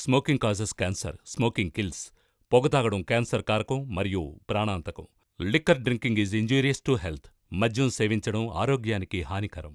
Smoking causes cancer, smoking kills. పొగ తాగడం cancer కారకం మరియు ప్రాణాంతకం. Liquor drinking is injurious to health. మద్యం సేవించడం ఆరోగ్యానికి హానికరం.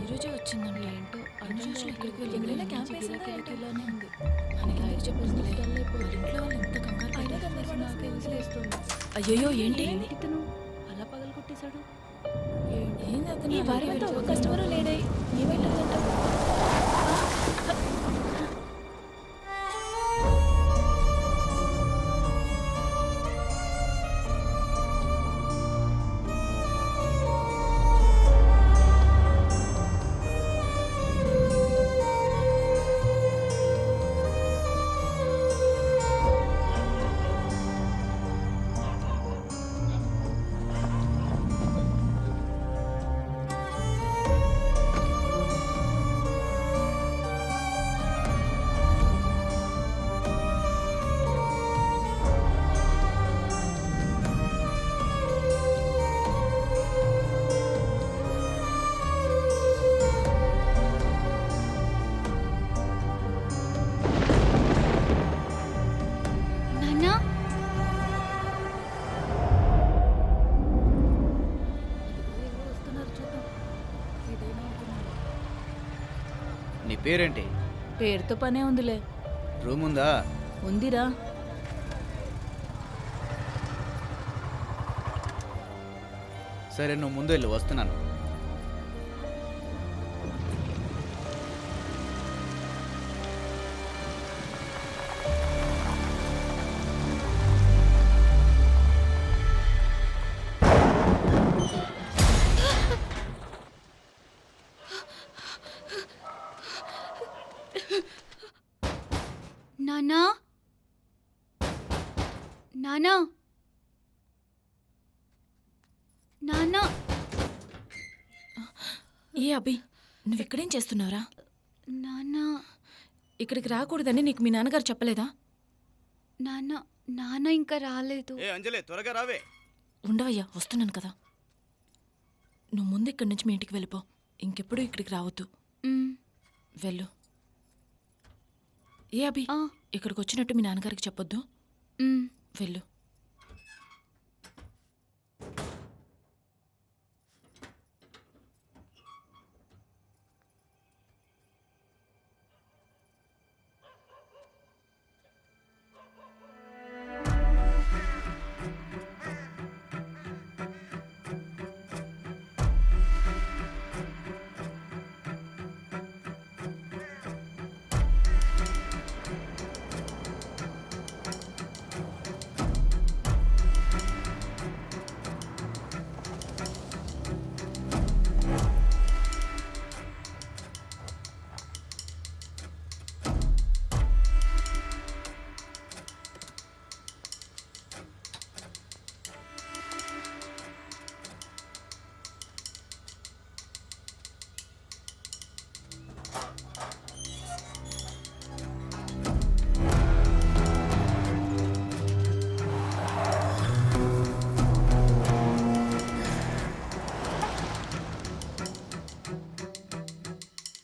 ఈరోజే వచ్చిందండి. ఏంటో అన్ని రోజులు ఎక్కడికి వెళ్ళి క్యాంప్ వేసేదానే ఉంది. మనకి ఐదు చెప్పేసి ఇంట్లో వాళ్ళు ఎంత కంగారు. అయ్యో ఏంటి ఇతను అలా పగలు కొట్టేశాడు? ఏంది అతను ఈ వారంతో ఒక కస్టమర్ లేడే ఏమైందంట? నీ పేరేంటి? పేరుతో పనే ఉందిలే. రూమ్ ఉందా? ఉందిరా. సరే నువ్వు ముందు వెళ్ళు, వస్తున్నాను. నానా, నానా, నానా. ఏ అభి, నువ్వు ఇక్కడేం చేస్తున్నావురా? నానా, ఇక్కడికి రాకూడదని నీకు మీ నాన్నగారు చెప్పలేదా? నానా, నాన్న ఇంకా రాలేదు. ఏ అంజలి, త్వరగా రావే. ఉండవయ్యా, వస్తున్నాను కదా. నువ్వు ముందు ఇక్కడి నుంచి మీ ఇంటికి వెళ్ళిపో. ఇంకెప్పుడు ఇక్కడికి రావద్దు. వెళ్ళు. ఏ అభి, ఇక్కడికి వచ్చినట్టు మీ నాన్నగారికి చెప్పొద్దు. వెళ్ళు.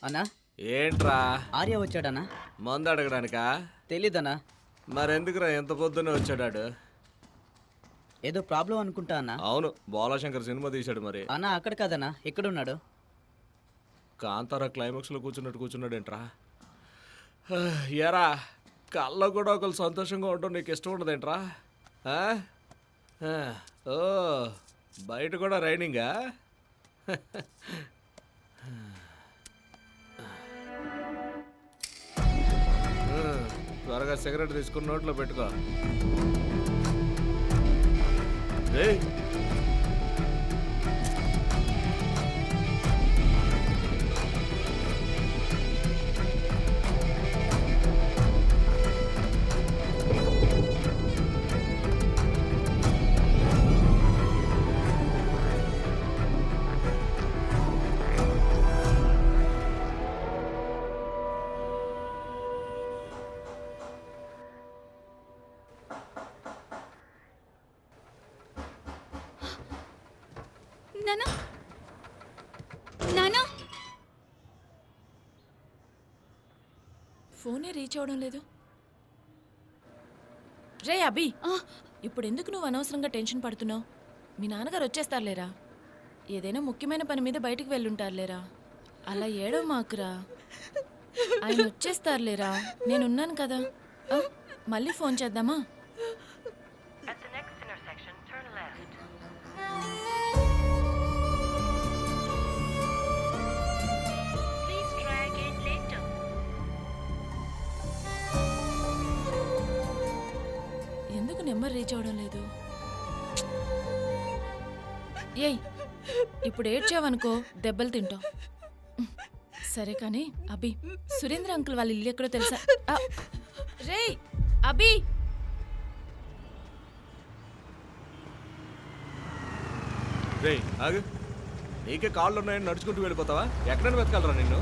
అన్నా, ఏంట్రా ఆర్య వచ్చాడనా? మందు అడగడానికా? తెలీదనా. మరెందుకురా ఎంత పొద్దున్నే వచ్చాడాడు? ఏదో ప్రాబ్లం అనుకుంటా అన్నా. అవును, బాలశంకర్ సినిమా తీశాడు. మరి అన్నా అక్కడ కాదన్నా, ఎక్కడున్నాడు? కాంతారా క్లైమాక్స్లో కూర్చున్నాడేంట్రా? ఎరా, కళ్ళ కూడా ఒకరు సంతోషంగా ఉండడం నీకు ఇష్టం ఉండదేంట్రా? ఓ, బయట కూడా రైనింగా? త్వరగా సిగరెట్ తీసుకుని నోట్లో పెట్టుకో. రేయ్ నానా నానా ఫోనే రీచ్ అవడం లేదు. రే అభి, ఇప్పుడు ఎందుకు నువ్వు అనవసరంగా టెన్షన్ పడుతున్నావు? మీ నాన్నగారు వచ్చేస్తారులేరా. ఏదైనా ముఖ్యమైన పని మీద బయటికి వెళ్ళుంటారులేరా. అలా ఏడవ మాకురా. ఆయన వచ్చేస్తారులేరా. నేనున్నాను కదా. మళ్ళీ ఫోన్ చేద్దామా? At the next intersection, turn left. Please try again later. ఎందుకు నెంబర్ రీచ్ అవడం లేదు? ఏయ్, ఇప్పుడు ఏడ్చావనుకో దెబ్బలు తింటావు. సరే కానీ అభి, సురేంద్ర అంకుల్ వాళ్ళ ఇల్లు ఎక్కడో తెలుసా? రేయ్ అభి, రేయ్ ఆగు. నీకే కాళ్ళు ఉన్నాయని నడుచుకుంటూ వెళ్ళిపోతావా? ఎక్కడైనా వెతకాలరా నిన్ను?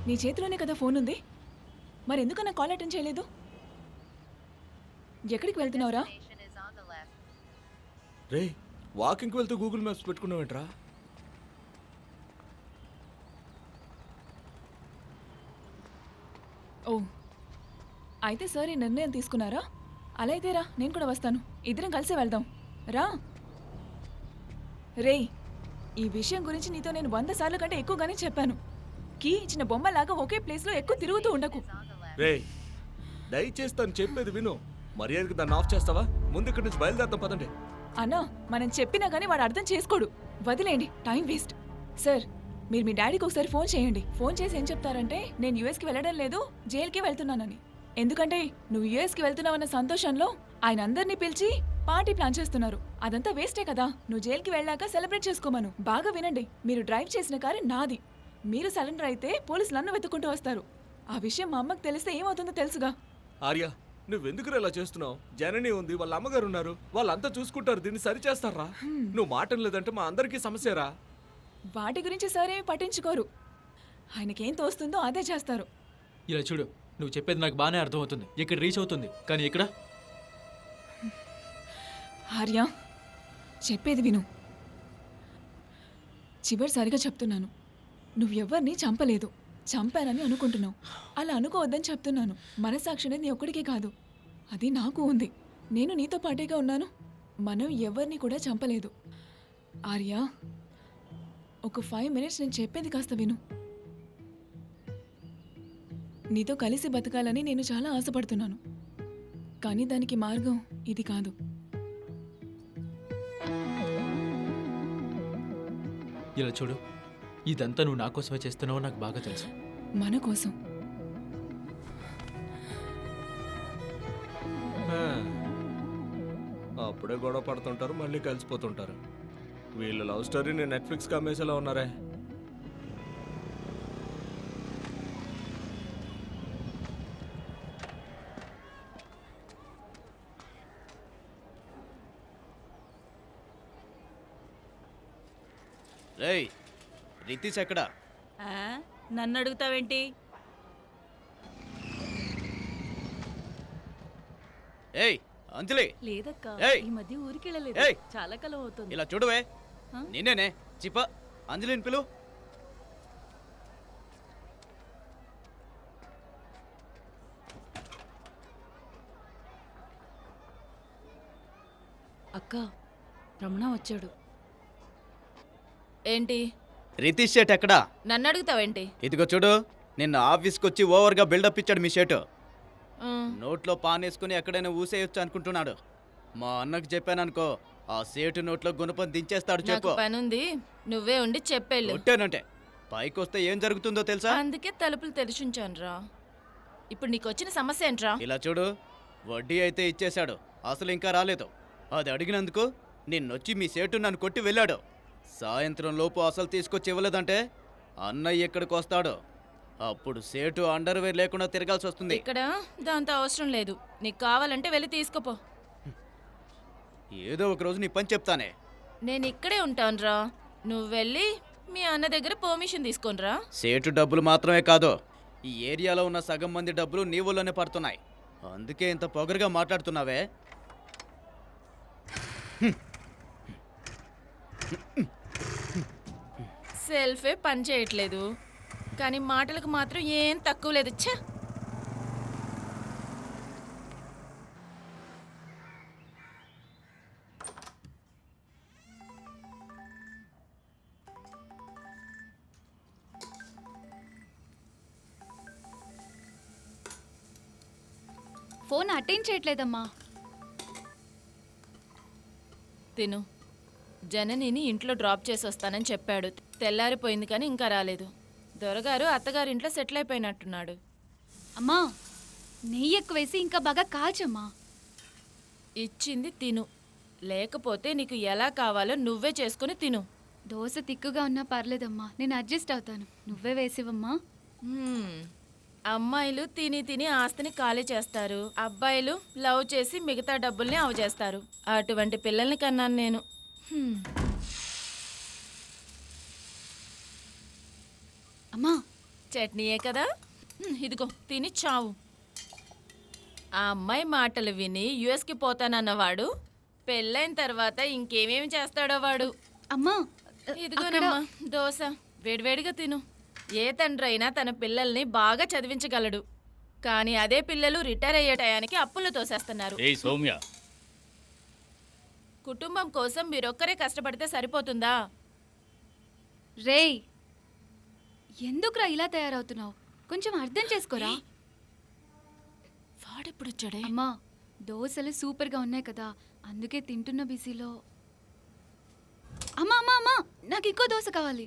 నీ చేతిలోనే కదా ఫోన్ ఉంది. మరి ఎందుకు నా కాల్ అటెండ్ చేయలేదు? ఎక్కడికి వెళ్తున్నావురా? రేయ్ వాకింగ్కి వెళ్తూ గూగుల్ మ్యాప్స్ పెట్టుకున్నావేంట్రా? ఓ, అయితే సార్ ఈ నిర్ణయం తీసుకున్నారా? అలా అయితే రా, నేను కూడా వస్తాను. ఇద్దరం కలిసే వెళ్దాం రా. రేయ్, ఈ విషయం గురించి నీతో నేను 100 సార్లు కంటే ఎక్కువగానే చెప్పాను. కీ ఇచ్చిన బొమ్మలాగా ఒకే ప్లేస్లో ఎక్కువ తిరుగుతూ ఉండకు. రేయ్ దయచేసి తను చెప్పేది విను. మర్యాదకి దాన్ని ఆఫ్ చేస్తావా? ముందు ఇక్కడి నుంచి బయలుదేరతాం పదండి. అన్నా, మనం చెప్పినా కానీ వాడు అర్థం చేసుకోడు. వదిలేండి, టైం వేస్ట్. సార్, మీరు మీ డాడీకి ఒకసారి ఫోన్ చేయండి. ఫోన్ చేసి ఏం చెప్తారంటే నేను యూఎస్కి వెళ్ళడం లేదు, జైలుకి వెళ్తున్నానని. ఎందుకంటే నువ్వు యూఎస్కి వెళ్తున్నావన్న సంతోషంలో ఆయన అందరినీ పిలిచి పార్టీ ప్లాన్ చేస్తున్నారు. అదంతా వేస్టే కదా. నువ్వు జైలుకి వెళ్ళాక సెలబ్రేట్ చేసుకోమను. బాగా వినండి, మీరు డ్రైవ్ చేసిన కారు నాది. మీరు సరెండర్ అయితే పోలీసులు నన్ను వెతుక్కుంటూ వస్తారు. ఆ విషయం మా అమ్మకి తెలిస్తే ఏమవుతుందో తెలుసుగా. ఆర్య, నువ్వెందుకు ఇలా చేస్తున్నావు? జనని ఉంది, వాళ్ళ అమ్మగారు ఉన్నారు, వాళ్ళంతా చూసుకుంటారు. దీన్ని సరిచేస్తారా? నువ్వు మాటం లేదంటే మా అందరికీ సమస్యరా. వాటి గురించి సార్ ఏమి పట్టించుకోరు. ఆయనకేం తోస్తుందో అదే చేస్తారు. ఇలా చూడు, నువ్వు చెప్పేది నాకు బాగానే అర్థమవుతుంది. ఇక్కడ రీచ్ అవుతుంది, కానీ ఇక్కడ ఆర్య, చెప్పేది విను. చివరిసారిగా చెప్తున్నాను, నువ్వెవ్వరిని చంపలేదు. చంపానని అనుకుంటున్నావు. అలా అనుకోవద్దని చెప్తున్నాను. మనసాక్షి అనేది నీ ఒక్కడికే కాదు, అది నాకు ఉంది. నేను నీతో పాటేగా ఉన్నాను. మనం ఎవరిని కూడా చంపలేదు. ఆర్య, ఒక 5 మినిట్స్ నేను చెప్పేది కాస్త విను. నీతో కలిసి బతకాలని నేను చాలా ఆశపడుతున్నాను, కానీ దానికి మార్గం ఇది కాదు. ఇలా చూడు, ఇదంతా నువ్వు నా కోసమే చేస్తున్నావో నాకు బాగా తెలుసు. మన కోసం. అప్పుడే గొడవ పడుతుంటారు, మళ్ళీ కలిసిపోతుంటారు. వీళ్ళ లవ్ స్టోరీని నెట్ఫ్లిక్స్ కమ్మేసేలా ఉన్నారే. రేయ్ రితీష్ ఎక్కడా? నన్ను అడుగుతావేంటి? ఏయ్ అంజలి, లేదక్క, ఏయ్! ఈ మధ్య ఊరికి వెళ్ళలేదు. ఏయ్! చాలా కాలం అవుతుంది. ఇలా చూడవే. హ? నిన్నేనే చిప్ప. అంజలిని పిలు. అక్క, రమణ వచ్చాడు. ఏంటి? రితీష్ షేట్ ఎక్కడా? నన్ను అడుగుతావేంటి? ఇదిగో చూడు, నిన్న ఆఫీస్కి వచ్చి ఓవర్గా బిల్డప్ ఇచ్చాడు మీ షేటు. నోట్లో పాన్ వేసుకుని ఎక్కడైనా ఊసేయొచ్చు అనుకుంటున్నాడు. మా అన్నకు చెప్పాననుకో, ఆ సేటు నోట్లో గుణపం దించేస్తాడు. నాకు చెప్పు. పనుంది, నువ్వే ఉండి చెప్పేళ్ళు. కొట్టానంటే పైకి వస్తే ఏం జరుగుతుందో తెలుసా? అందుకే తలుపులు తెరిచుంచాను రా. ఇప్పుడు నీకు వచ్చిన సమస్య ఏంట్రా? ఇలా చూడు, వడ్డీ అయితే ఇచ్చేశాడు, అసలు ఇంకా రాలేదు. అది అడిగినందుకు నిన్నొచ్చి మీ సేటు నన్ను కొట్టి వెళ్ళాడు. సాయంత్రం లోపు అసలు తీసుకొచ్చి ఇవ్వలేదంటే అన్నయ్య ఇక్కడికి వస్తాడు. అప్పుడు సేటు అండర్వేర్ లేకుండా తిరగాల్సి వస్తుంది. ఇక్కడ దాంతో అవసరం లేదు. నీకు కావాలంటే వెళ్ళి తీసుకోపో. ఏదో ఒక రోజు నీ పని చెప్తానే. నేను ఇక్కడే ఉంటానురా. నువ్వు వెళ్ళి మీ అన్న దగ్గర పర్మిషన్ తీసుకోనరా. సేటు డబ్బులు మాత్రమే కాదు, ఈ ఏరియాలో ఉన్న సగం మంది డబ్బులు నీ ఊళ్ళోనే పడుతున్నాయి. అందుకే ఇంత పొగరుగా మాట్లాడుతున్నావే. సెల్ఫే పని చేయట్లేదు, కానీ మాటలకు మాత్రం ఏం తక్కువ లేదు. ఛ! ఫోన్ అటెండ్ చేయట్లేదమ్మా. తిను. జననిని ఇంట్లో డ్రాప్ చేసి వస్తానని చెప్పాడు. తెల్లారిపోయింది కానీ ఇంకా రాలేదు. దొరగారు అత్తగారింట్లో సెటిల్ అయిపోయినట్టున్నాడు. అమ్మా, నెయ్యి ఎక్కువేసి ఇంకా బాగా కాల్చమ్మా. ఇచ్చింది తిను, లేకపోతే నీకు ఎలా కావాలో నువ్వే చేసుకుని తిను. దోశ తిక్కుగా ఉన్నా పర్లేదమ్మా, నేను అడ్జస్ట్ అవుతాను. నువ్వే వేసివమ్మా. అమ్మాయిలు తిని తిని ఆస్తిని ఖాళీ చేస్తారు, అబ్బాయిలు లవ్ చేసి మిగతా డబ్బుల్ని అవజేస్తారు. అటువంటి పిల్లల్ని కన్నాను నేను. అమ్మా, చట్నీయే కదా, ఇదిగో తిని చావు. ఆ అమ్మాయి మాటలు విని యుఎస్కి పోతానన్నవాడు పెళ్ళైన తర్వాత ఇంకేమేమి చేస్తాడో వాడు. అమ్మా, ఇదిగోనమ్మా దోశ, వేడివేడిగా తిను. ఏ తండ్రి అయినా తన పిల్లల్ని బాగా చదివించగలడు, కానీ అదే పిల్లలు రిటైర్ అయ్యే టయానికి అప్పులు తోసేస్తున్నారు. ఏయ్ సౌమ్య, కుటుంబం కోసం మీరొక్కరే కష్టపడితే సరిపోతుందా? రేయ్, ఎందుకురా ఇలా తయారవుతున్నావు? కొంచెం అర్థం చేసుకోరా. వాడెప్పుడు వచ్చాడే? అమ్మా, దోశలు సూపర్గా ఉన్నాయి కదా, అందుకే తింటున్న బిజీలో. అమ్మా అమ్మా అమ్మా, నాకు ఇంకో దోశ కావాలి.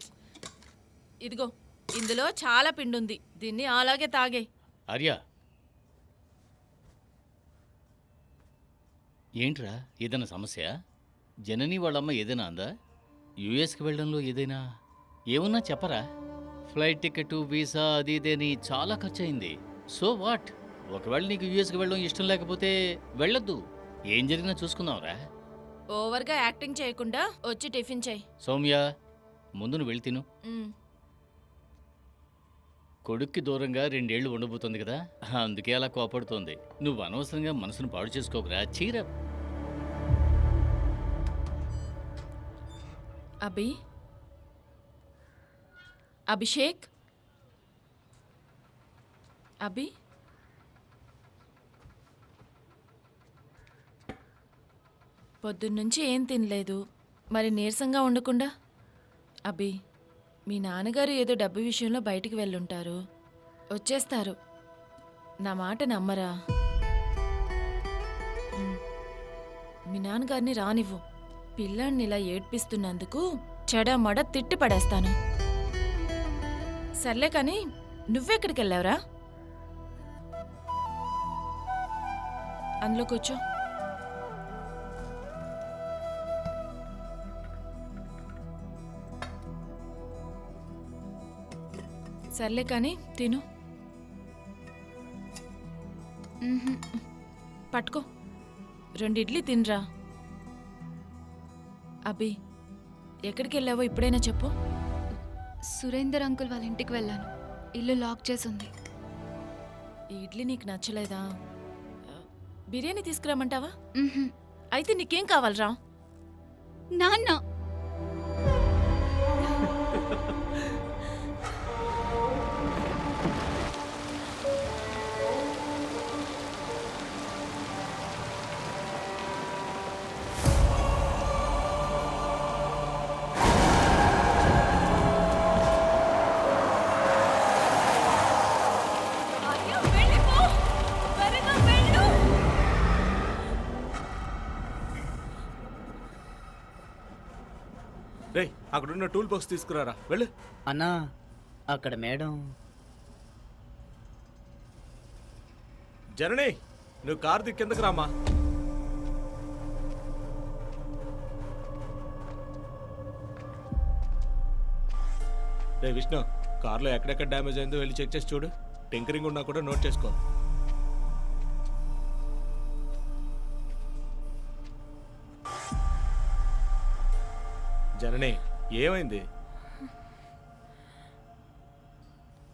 ఇదిగో, ఇందులో చాలా పిండుంది, దీన్ని అలాగే తాగే. ఆర్య, ఏంట్రా ఏదైనా సమస్య? జనని వాళ్ళమ్మ ఏదైనా అందా? యూఎస్కి వెళ్ళడంలో ఏదైనా ఏమన్నా చెప్పరా? ఫ్లైట్ టికెట్, వీసా, అది ఇదేని చాలా ఖర్చు అయింది. So what? ఒకవేళ నీకు యూఎస్కి వెళ్ళడం ఇష్టం లేకపోతే వెళ్ళొద్దు. ఏం జరిగినా చూసుకుందాంరా. ఓవర్గా యాక్టింగ్ చేయకుండా వచ్చి టిఫిన్ చేయి. సౌమ్య, ముందు నువ్వు వెళ్ళి తిను. కొడుక్కి దూరంగా 2 ఏళ్ళు ఉండబోతుంది కదా, అందుకే అలా కోపడుతోంది. నువ్వు అనవసరంగా మనసును పాడు చేసుకోకురా. చీర అభి, అభిషేక్, అభి, పొద్దున్నుంచి ఏం తినలేదు, మరి నీరసంగా ఉండకుండా? అభి, మీ నాన్నగారు ఏదో డబ్బు విషయంలో బయటికి వెళ్ళుంటారు, వచ్చేస్తారు. నా మాట నమ్మరా? మీ నాన్నగారిని రానివ్వు. పిల్లాన్ని ఇలా ఏడ్పిస్తున్నందుకు చెడమడ తిట్టి పడేస్తాను. సర్లే కానీ నువ్వెక్కడికి వెళ్ళావురా? అందులో కూర్చో. సర్లే కానీ తిను. పట్టుకో, 2 ఇడ్లీ తినరా. అభి, ఎక్కడికి వెళ్ళావో ఇప్పుడైనా చెప్పు. సురేందర్ అంకుల్ వాళ్ళ ఇంటికి వెళ్ళాను, ఇల్లు లాక్ చేసి ఉంది. ఈ ఇడ్లీ నీకు నచ్చలేదా? బిర్యానీ తీసుకురామంటావా? మ్హూ. అయితే నీకేం కావాలరా? నాన్న, రేయ్, అక్కడున్న టూల్ బాక్స్ తీసుకురారా, వెళ్ళు. అన్నా, అక్కడ మేడం. జనని నువ్వు కారు దిక్కు కిందకు రామ్మా. రే విష్ణు, కార్లో ఎక్కడెక్కడ డ్యామేజ్ అయిందో వెళ్ళి చెక్ చేసి చూడు. టింకరింగ్ ఉన్నా కూడా నోట్ చేసుకో. జనని ఏమైంది?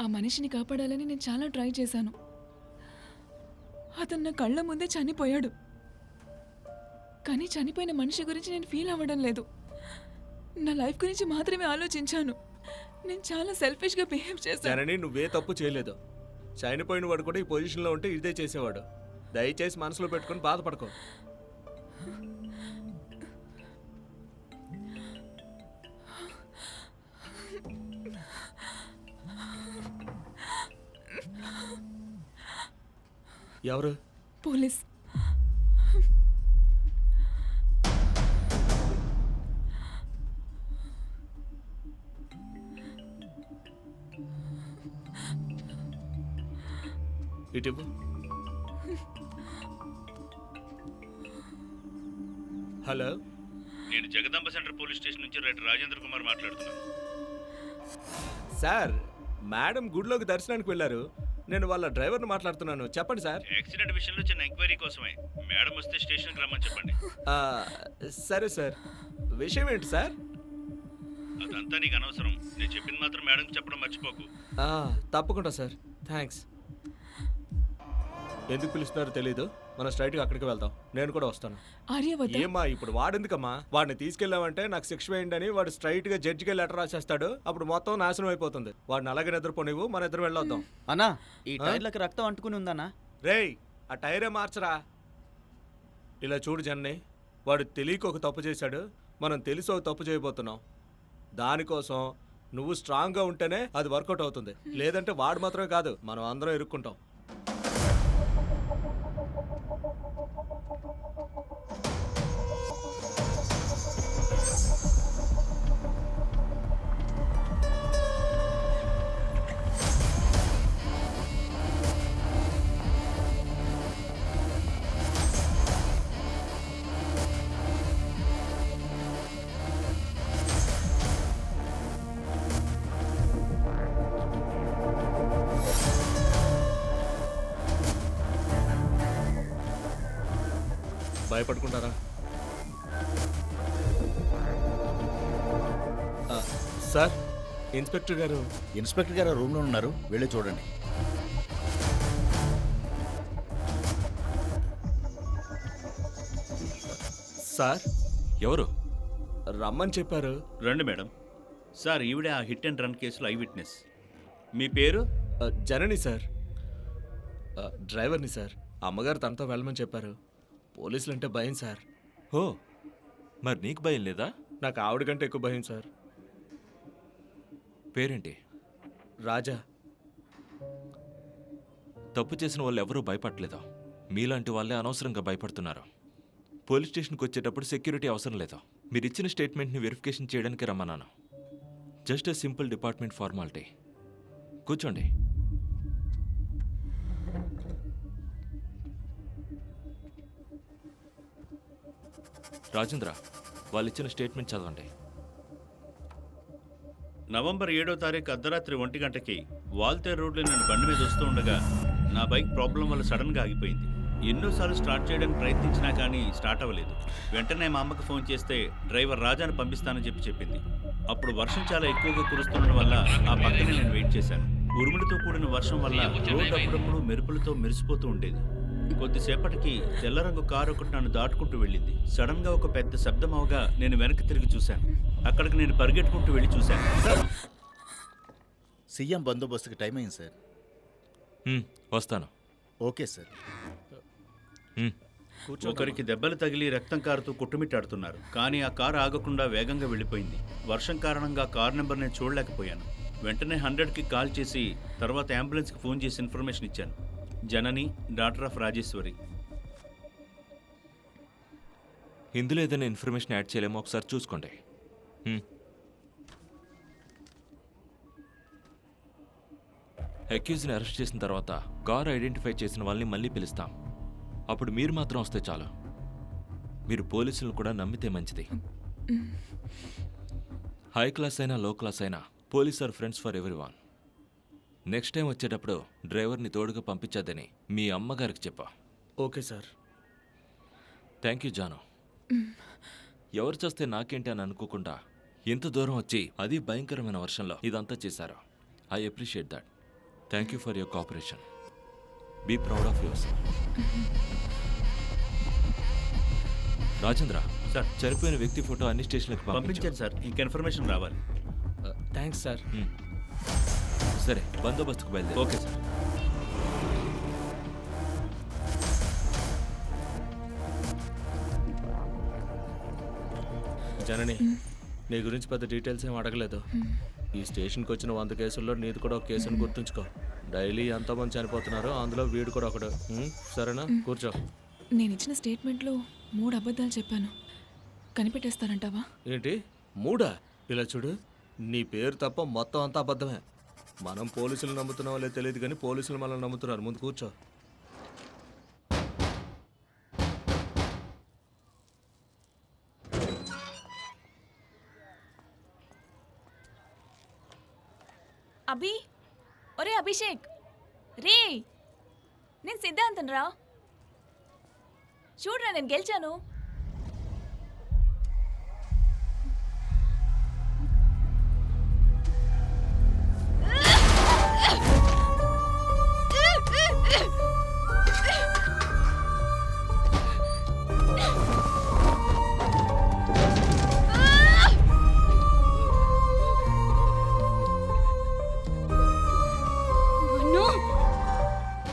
ఆ మనిషిని కాపాడాలని నేను చాలా ట్రై చేశాను. అతను నా కళ్ళ ముందే చనిపోయాడు. కానీ చనిపోయిన మనిషి గురించి నేను ఫీల్ అవ్వడం లేదు. నా లైఫ్ గురించి మాత్రమే ఆలోచించాను. నేను చాలా సెల్ఫిష్గా బిహేవ్ చేశాను. జనని నువ్వే తప్పు చేయలేదు. చనిపోయిన వాడు కూడా ఈ పొజిషన్లో ఉంటే ఇదే చేసేవాడు. దయచేసి మనసులో పెట్టుకొని బాధపడకో. ఎవరు? పోలీస్. ఇటు హలో, నేను జగదాంబ సెంటర్ పోలీస్ స్టేషన్ నుంచి రైటర్ రాజేంద్ర కుమార్ మాట్లాడుతున్నాను. సార్ మేడం గుడిలోకి దర్శనానికి వెళ్ళారు. నేను వాళ్ళ డ్రైవర్ని మాట్లాడుతున్నాను. చెప్పండి సార్. యాక్సిడెంట్ విషయంలో చిన్న ఎంక్వైరీ కోసమే. మేడం వస్తే స్టేషన్కి రమ్మని చెప్పండి. సరే సార్. విషయం ఏంటి సార్? అదంతా నీకు అనవసరం. నేను చెప్పింది మాత్రం మేడంకి చెప్పడం మర్చిపోకు. తప్పకుండా సార్. థ్యాంక్స్. ఎందుకు పిలుస్తున్నారో తెలీదు. మనం స్ట్రైట్గా అక్కడికి వెళ్దాం. నేను కూడా వస్తాను. ఏమ్మా ఇప్పుడు వాడెందుకమ్మా? వాడిని తీసుకెళ్ళామంటే నాకు శిక్ష వేయండి అని వాడు స్ట్రైట్గా జడ్జికి లెటర్ రాసేస్తాడు. అప్పుడు మొత్తం నాశనం అయిపోతుంది. వాడిని అలాగే నిద్రపోనివ్వు, మన ఇద్దరు వెళ్ళొద్దాం. అన్నా ఈ టైర్లకు రక్తం అంటుకుని ఉందన్నా. రేయ్ ఆ టైరే మార్చరా. ఇలా చూడు జన్ని, వాడు తెలియక ఒక తప్పు చేశాడు. మనం తెలిసి ఒక తప్పు చేయబోతున్నాం. దానికోసం నువ్వు స్ట్రాంగ్గా ఉంటేనే అది వర్కౌట్ అవుతుంది. లేదంటే వాడు మాత్రమే కాదు, మనం అందరం ఇరుక్కుంటాం. భయపడుకుంటారా? సార్ ఇన్స్పెక్టర్ గారు రూమ్లో ఉన్నారు, వెళ్ళి చూడండి. సార్ ఎవరు? రమ్మని చెప్పారు. రండి మేడం. సార్ ఈవిడే ఆ హిట్ అండ్ రన్ కేసులో ఐ విట్నెస్. మీ పేరు? జనని సార్. డ్రైవర్ని సార్. అమ్మగారు తనతో వెళ్ళమని చెప్పారు. పోలీసులు అంటే భయం సార్. ఓ, మరి నీకు భయం లేదా? నాకు ఆవిడ కంటే ఎక్కువ భయం సార్. పేరేంటి? రాజా. తప్పు చేసిన వాళ్ళు ఎవరూ భయపడలేదా? మీలాంటి వాళ్ళే అనవసరంగా భయపడుతున్నారు. పోలీస్ స్టేషన్కి వచ్చేటప్పుడు సెక్యూరిటీ అవసరం లేదా? మీరు ఇచ్చిన స్టేట్మెంట్ని వెరిఫికేషన్ చేయడానికి రమ్మన్నాను. Just a simple department formality. కూర్చోండి. రాజేంద్ర, వాళ్ళు ఇచ్చిన స్టేట్మెంట్ చదవండి. నవంబర్ 7వ తారీఖు అర్ధరాత్రి 1 గంటకి వాల్తేర్ రోడ్లో నేను బండి మీద వస్తూ ఉండగా నా బైక్ ప్రాబ్లం వల్ల సడన్గా ఆగిపోయింది. ఎన్నోసార్లు స్టార్ట్ చేయడానికి ప్రయత్నించినా కానీ స్టార్ట్ అవ్వలేదు. వెంటనే మా అమ్మకు ఫోన్ చేస్తే డ్రైవర్ రాజాను పంపిస్తానని చెప్పింది. అప్పుడు వర్షం చాలా ఎక్కువగా కురుస్తుండడం వల్ల ఆ పక్కనే నేను వెయిట్ చేశాను. ఉరుములతో కూడిన వర్షం వల్ల రోడ్డు అప్పుడప్పుడు మెరుపులతో మెరిసిపోతూ ఉండేది. కొద్దిసేపటికి తెల్ల రంగు కారు ఒకటి నన్ను దాటుకుంటూ వెళ్ళింది. సడన్ గా ఒక పెద్ద శబ్దం అవగా నేను వెనక్కి తిరిగి చూశాను. అక్కడికి నేను పరిగెట్టుకుంటూ వెళ్ళి చూశాను. సీఎం బందోబస్తుకి టైం అయింది సార్. వస్తాను. Okay sir. ఒకరికి దెబ్బలు తగిలి రక్తం కారుతూ కుట్టుమిట్టాడుతున్నారు. కానీ ఆ కారు ఆగకుండా వేగంగా వెళ్ళిపోయింది. వర్షం కారణంగా కార్ నెంబర్ నేను చూడలేకపోయాను. వెంటనే 100కి కాల్ చేసి తర్వాత అంబులెన్స్కి ఫోన్ చేసి ఇన్ఫర్మేషన్ ఇచ్చాను. జనని, డాటర్ ఆఫ్ రాజేశ్వరి. ఇందులో ఏదైనా ఇన్ఫర్మేషన్ యాడ్ చేయలేమో ఒకసారి చూసుకోండి. అక్యూజ్ని అరెస్ట్ చేసిన తర్వాత కార్ ఐడెంటిఫై చేసిన వాళ్ళని మళ్ళీ పిలుస్తాం. అప్పుడు మీరు మాత్రం వస్తే చాలు. మీరు పోలీసులను కూడా నమ్మితే మంచిది. హై క్లాస్ అయినా లో క్లాస్ అయినా police or friends for everyone. Next time వచ్చేటప్పుడు డ్రైవర్ని తోడుగా పంపించద్దని మీ అమ్మగారికి చెప్పా. Okay sir. Thank you Janu. ఎవరు చేస్తే నాకేంటి అని అనుకోకుండా ఇంత దూరం వచ్చి అది భయంకరమైన వర్షంలో ఇదంతా చేశారు. I appreciate that. Thank you for your cooperation. Be proud of yourself. Rajendra sir. చనిపోయిన వ్యక్తి ఫోటో అన్ని స్టేషన్లకు పంపించాను సార్, ఇంక ఇన్ఫర్మేషన్ రావాలి. Thanks sir. సరే, బందోబస్తుకు బయలుదేరు. Okay sir. జనని, నీ గురించి పెద్ద డీటెయిల్స్ ఏం అడగలేదు. ఈ స్టేషన్కి వచ్చిన 100 కేసుల్లో నీది కూడా ఒక కేసుని గుర్తుంచుకో. డైలీ ఎంతోమంది చనిపోతున్నారు, అందులో వీడు కూడా ఒకడు. సరేనా? కూర్చో. నేను ఇచ్చిన స్టేట్మెంట్లో 3 అబద్ధాలు చెప్పాను. కనిపెట్టేస్తారంటావా? ఏంటి 3? ఇలా చూడు, నీ పేరు తప్ప మొత్తం అంతా అబద్ధమే. మనం పోలీసులు నమ్ముతున్నామో లేదో తెలియదు కానీ పోలీసులు మనల్ని నమ్ముతున్నారు. ముందు కూర్చో. అభి, ఒరే అభిషేక్, రే నేను సిద్ధాంతం రా. చూడరా, నేను గెలిచాను.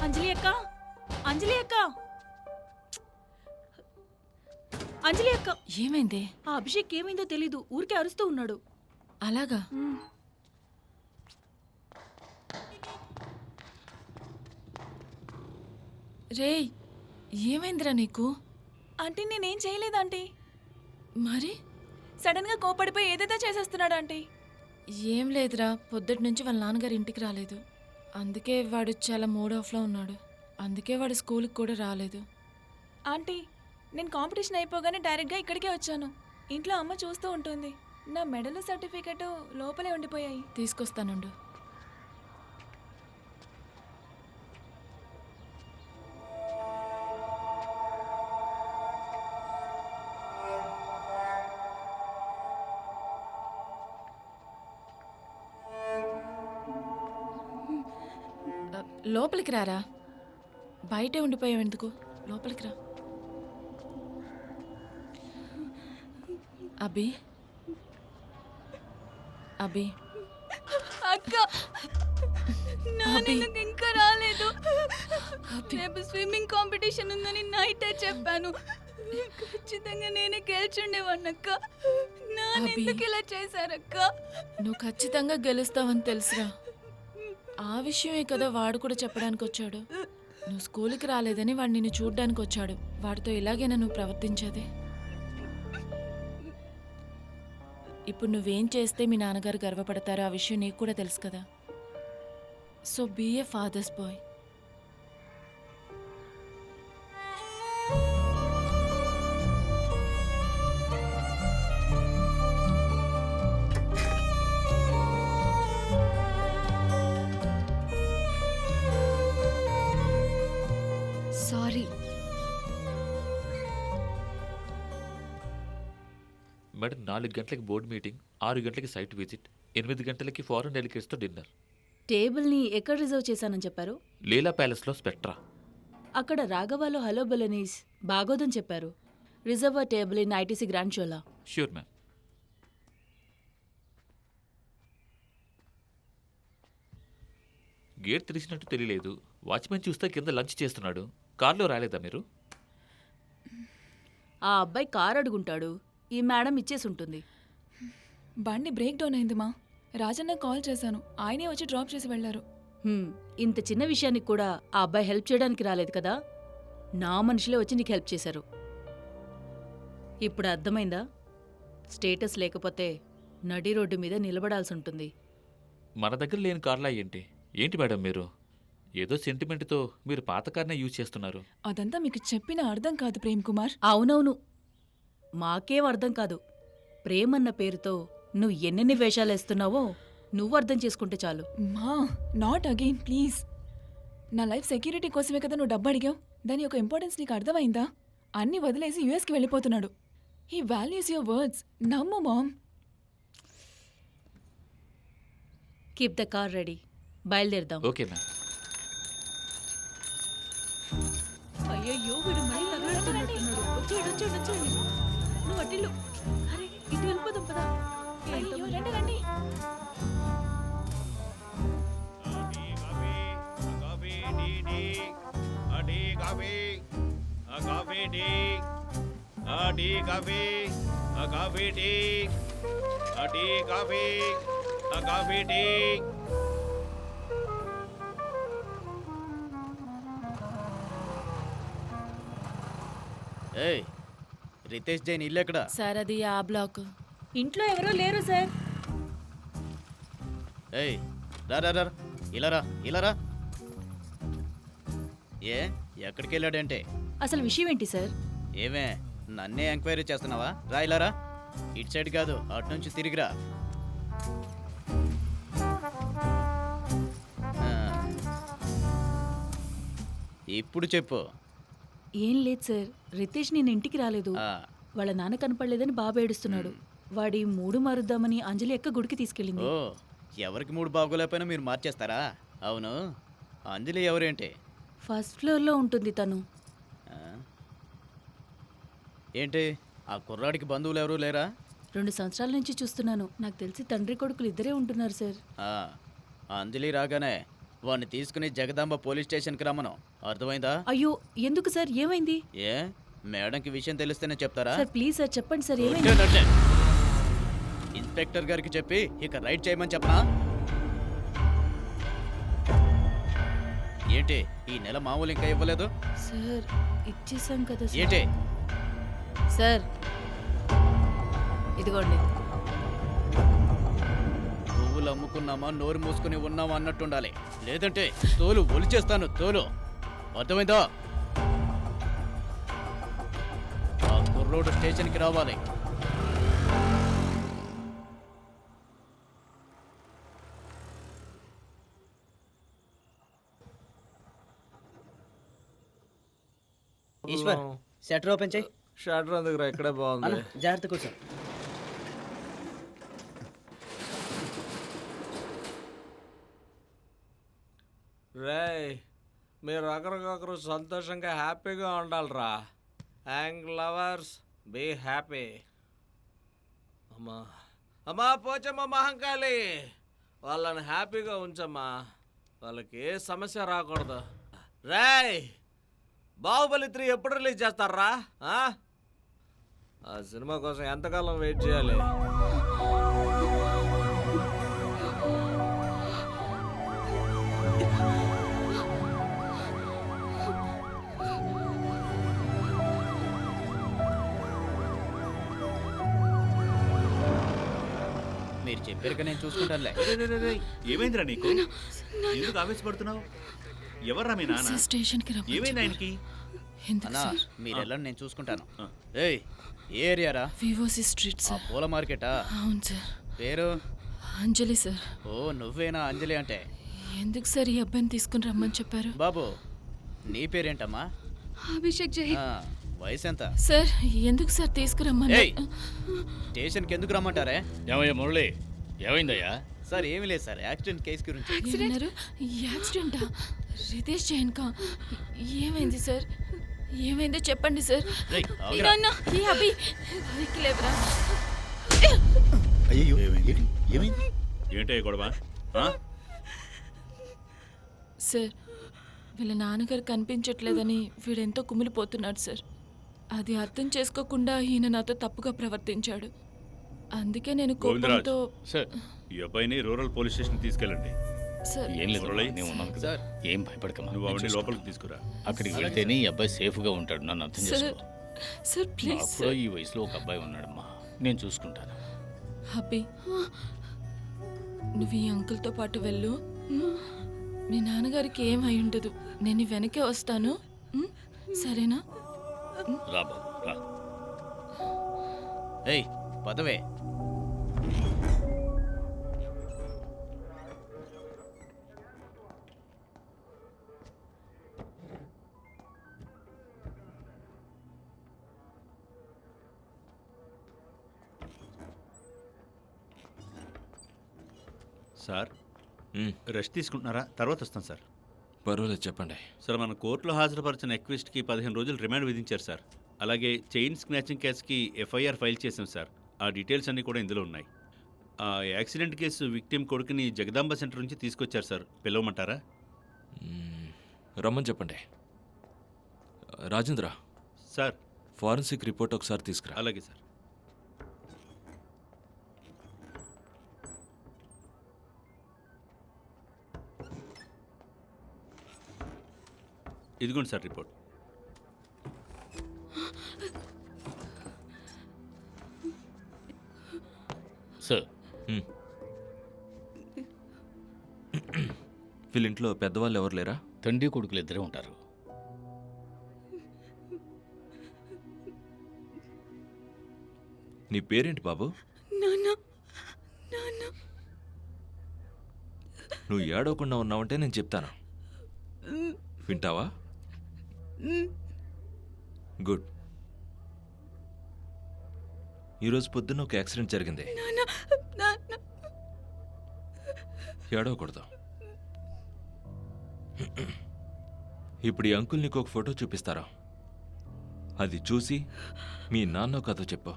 అంజలి అక్క, అంజలి అక్క, అంజలి అక్క. ఏమైంది? ఆ అభిషేక్ ఏమైందో తెలీదు, ఊరికే అరుస్తూ ఉన్నాడు. అలాగా? రే, ఏమైందిరా నీకు? ఆంటీ నేనేం చేయలేదు ఆంటీ. మరి సడన్ గా కోపడిపోయి ఏదేదో చేసేస్తున్నాడు ఆంటీ. ఏం లేదురా, పొద్దుటి నుంచి వాళ్ళ నాన్నగారు ఇంటికి రాలేదు. అందుకే వాడు చాలా మూడ్ ఆఫ్లో ఉన్నాడు. అందుకే వాడు స్కూల్కి కూడా రాలేదు. ఆంటీ, నేను కాంపిటీషన్ అయిపోగానే డైరెక్ట్గా ఇక్కడికే వచ్చాను. ఇంట్లో అమ్మ చూస్తూ ఉంటుంది. నా మెడల్ సర్టిఫికెట్ లోపలే ఉండిపోయాయి. తీసుకొస్తానుండు. లోపలికి రారా, బయటే ఉండిపోయావు ఎందుకు? లోపలికి రా. అభి, అభి, అక్క, నాన్న ఇంకా రాలేదు. రేపు స్విమ్మింగ్ కాంపిటీషన్ ఉందని నైటే చెప్పాను. ఖచ్చితంగా నేనే గెలిచుండేవాడినక్క. నాన్న ఎందుకు ఇలా చేశారక్క? నువ్వు ఖచ్చితంగా గెలుస్తావని తెలుసురా. ఆ విషయమే కదా వాడు కూడా చెప్పడానికి వచ్చాడు. నువ్వు స్కూల్కి రాలేదని వాడు నిన్ను చూడ్డానికి వచ్చాడు. వాడితో ఇలాగేనా నువ్వు ప్రవర్తించేది? ఇప్పుడు నువ్వేం చేస్తే మీ నాన్నగారు గర్వపడతారో ఆ విషయం నీకు కూడా తెలుసు కదా. So be a fathers boy. Sorry. Madam 4 గంటలకి బోర్డు మీటింగ్, 6 గంటలకి సైట్ విజిట్, 8 గంటలకి ఫారెన్ డెలికేట్స్తో డిన్నర్. టేబుల్ని ఎక్కడ రిజర్వ్ చేశానని చెప్పారు? లీలా ప్యాలెస్లో స్పెక్ట్రా. అక్కడ రాఘవాలో హలో బొలనీస్ బాగోదని చెప్పారు. Reserve a table in ITC Grand Chola. Sure ma'am. గేట్ తెరిచినట్టు తెలియలేదు. వాచ్మెన్ చూస్తే కింద లంచ్ చేస్తున్నాడు. కార్లో రాలేదా మీరు? ఆ అబ్బాయి కారు అడుగుంటాడు. ఈ మేడం ఇచ్చేసి ఉంటుంది. బండి బ్రేక్ డౌన్ అయిందిమా. రాజన్న కాల్ చేశాను, ఆయనే వచ్చి డ్రాప్ చేసి వెళ్లారు. ఇంత చిన్న విషయానికి కూడా ఆ అబ్బాయి హెల్ప్ చేయడానికి రాలేదు కదా. నా మనుషులే వచ్చి నీకు హెల్ప్ చేశారు. ఇప్పుడు అర్థమైందా? స్టేటస్ లేకపోతే నడి రోడ్డు మీద నిలబడాల్సి ఉంటుంది. మన దగ్గర లేని కార్లా ఏంటి? ఏంటి మేడం మీరు ఏదో సెంటిమెంట్తో మీరు పాత కార్నే యూజ్ చేస్తున్నారు. అదంతా మీకు చెప్పిన అర్థం కాదు ప్రేమ్ కుమార్. అవునవును, మాకేం అర్థం కాదు. ప్రేమన్న పేరుతో నువ్వు ఎన్నెన్ని వేషాలు వేస్తున్నావో నువ్వు అర్థం చేసుకుంటే చాలు. మా నాట్ అగైన్ ప్లీజ్. నా లైఫ్ సెక్యూరిటీ కోసమే కదా నువ్వు డబ్బు అడిగావు. దాని యొక్క ఇంపార్టెన్స్ నీకు అర్థమైందా? అన్నీ వదిలేసి యూఎస్కి వెళ్ళిపోతున్నాడు. He values your words. నమ్ము mom. Keep the car ready, బయలుదేరదాం. Okay ma'am. అయ్యయ్యో, వీడు మళ్ళీ తగలడుతున్నట్టున్నాడు. వచ్చేయండి వచ్చేయండి వచ్చేయండి. నువ్వు అట్టిల్లు. అరే ఇటు వెళ్ళిపోదాం పదా. అయ్యో, రండి రండి. ఏయ్, రితేష్ జైన్ ఇల్లు ఎక్కడ? సార్ అది ఆ బ్లాక్. ఇంట్లో ఎవరో లేరు సార్. ఏయ్, రా రా రా, ఇలా రా ఇలా రా. ఏ ఎక్కడికి వెళ్ళాడంటే? అసలు విషయం ఏంటి సార్? ఏమే నన్నే ఎంక్వైరీ చేస్తున్నావా? రా ఇలా రా. ఇటు సైడ్ కాదు, అటు నుంచి తిరిగిరా. ఇప్పుడు చెప్పు. ఏం లేదు సార్, రితేష్ నేను ఇంటికి రాలేదు. వాళ్ళ నాన్న కనపడలేదని బాబు ఏడుస్తున్నాడు. వాడి మూడు మారుద్దామని అంజలి అక్క గుడికి తీసుకెళ్ళింది. ఓ, ఎవరికి మూడు బాగోలేకపోయినా మీరు మార్చేస్తారా? అవును, అంజలి ఎవరేంటి? ఫస్ట్ ఫ్లోర్లో ఉంటుంది తను. ఏంటి ఆ కుర్రాడికి బంధువులు ఎవరూ లేరా? 2 సంవత్సరాల నుంచి చూస్తున్నాను. నాకు తెలిసి తండ్రి కొడుకులు ఇద్దరే ఉంటున్నారు సార్. అంజలి రాగానే వాడిని తీసుకుని జగదాంబ పోలీస్ స్టేషన్కి రమ్మను. అర్థమైందా? అయ్యో ఎందుకు సార్, ఏమైంది? ఏ మేడంకి విషయం తెలిస్తేనే చెప్తారా? సార్ ప్లీజ్ సార్ చెప్పండి సార్, ఏమైంది? ఇన్స్పెక్టర్ గారికి చెప్పి ఇక రైడ్ చేయమని చెప్పనా? ఏంటి ఈ నెల మామూలు ఇంకా ఇవ్వలేదు? సార్ ఇచ్చేసాం కదా సార్. ఏంటి సార్ ఇదిగోండి. పువ్వులు అమ్ముకున్నామా నోరు మూసుకుని ఉన్నామా అన్నట్టుండాలి, లేదంటే తోలు ఒలిచేస్తాను. తోలు అర్థమైందా? ఆ కుర్రోడు స్టేషన్కి రావాలి. ఈశ్వర్, షట్టర్ ఓపెన్ చేయి. షట్టర్ అందుకు ఇక్కడే బాగుంది. జాగ్రత్త కూర్చో. రేయ్, మీరు ఒకరికొకరు సంతోషంగా హ్యాపీగా ఉండాలిరా. Young lovers be happy. అమ్మా అమ్మా పోచమ్మ మహంకాళి, వాళ్ళని హ్యాపీగా ఉంచమ్మా. వాళ్ళకి ఏ సమస్య రాకూడదు. రేయ్, బాహుబలి 3 ఎప్పుడు రిలీజ్ చేస్తారా? ఆ సినిమా కోసం ఎంతకాలం వెయిట్ చేయాలి? మీరు చెప్పారుగా నేను చూసుకుంటానులే. ఏమైందిరా నీకు? ఎందుకు ఆవేశపడుతున్నావు? ఎవర్రా మీ నాన్న? స్టేషన్కి రా. ఏమైంది ఆయనకి? అన్నా మీరు వెళ్ళండి, నేను చూసుకుంటాను. ఏయ్, ఏ ఏరియారా? వివోసి స్ట్రీట్ ఆ సార్. పూల మార్కెటా? అవును సార్. పేరు? అంజలి సార్. ఓ నువ్వేనా అంజలి అంటే? ఎందుకు సార్ ఈ అబ్బాయిని తీసుకుని రమ్మని చెప్పారు? బాబు నీ పేరేంటమ్మా? అభిషేక్ జై. వయసు ఎంత? సార్ ఎందుకు సార్ తీసుకురమ్మని? స్టేషన్కి ఎందుకు రమ్మంటారే? ఏమయ్యా మురళి, ఏమైందయ్యా? సార్ ఏమీ లేదు సార్, యాక్సిడెంట్ కేసు గురించి. యాక్సిడెంటా? రితేష్ జైన్కా? ఏమైంది సార్? ఏమైందో చెప్పండి సార్. ఈ అభి లేవరా? అయ్యో ఏమైంది? ఏంటో గొడవ? సార్ వీళ్ళ నాన్నగారు కనిపించట్లేదని వీడెంతో కుమిలిపోతున్నాడు సార్. అది అర్థం చేసుకోకుండా ఈయన నాతో తప్పుగా ప్రవర్తించాడు. అందుకే నేను కోపంతో ఈ అబ్బాయిని రూరల్ పోలీస్ స్టేషన్ తీసుకెళ్ళండి. ఏం లేదు, నేను ఉన్నాను కదా. ఏం భయపడకమ్మా. నువ్వు అవన్నీ లోపలికి తీసుకురా. అక్కడికి వెళ్తేనే ఈ అబ్బాయి సేఫ్గా ఉంటాడు. నన్ను అర్థం చేసుకో. Sir please. అప్పుడు ఈ వయసులో ఒక అబ్బాయి ఉన్నాడమ్మా, నేను చూసుకుంటాను. అబ్బి నువ్వు ఈ అంకుల్తో పాటు వెళ్ళు. మీ నాన్నగారికి ఏం అయి ఉండదు. నేను వెనకే వస్తాను. ఉం? సరేనా? రా బాబు రా. ఏయ్ పదవే. సార్ రెస్ట్ తీసుకుంటున్నారా? తర్వాత వస్తాం సార్. పర్వాలేదు, చెప్పండి. సార్ మన కోర్టులో హాజరుపరిచిన ఎక్విస్ట్కి 15 రోజులు రిమాండ్ విధించారు సార్. అలాగే చైన్ స్నాచింగ్ కేసుకి ఎఫ్ఐఆర్ ఫైల్ చేశాం సార్. ఆ డీటెయిల్స్ అన్నీ కూడా ఇందులో ఉన్నాయి. ఆ యాక్సిడెంట్ కేసు విక్టిమ్ కొడుకుని జగదాంబ సెంటర్ నుంచి తీసుకొచ్చారు సార్. పిలవమంటారా? రమ్మని చెప్పండి. రాజేంద్ర సార్, ఫారెన్సిక్ రిపోర్ట్ ఒకసారి తీసుకురా. అలాగే సార్. ఇదిగోండి సార్ రిపోర్ట్. సార్, వీళ్ళింట్లో పెద్దవాళ్ళు ఎవరు లేరా? తండ్రి కొడుకులు ఇద్దరే ఉంటారు. నీ పేరేంటి బాబు? నువ్వు ఏడవకుండా ఉన్నావంటే నేను చెప్తాను. వింటావా? గుడ్. ఈరోజు పొద్దున్న ఒక యాక్సిడెంట్ జరిగింది. ఏడవకూడదు. ఇప్పుడు ఈ అంకుల్ నీకు ఒక ఫోటో చూపిస్తారా? అది చూసి మీ నాన్న కథ చెప్పు.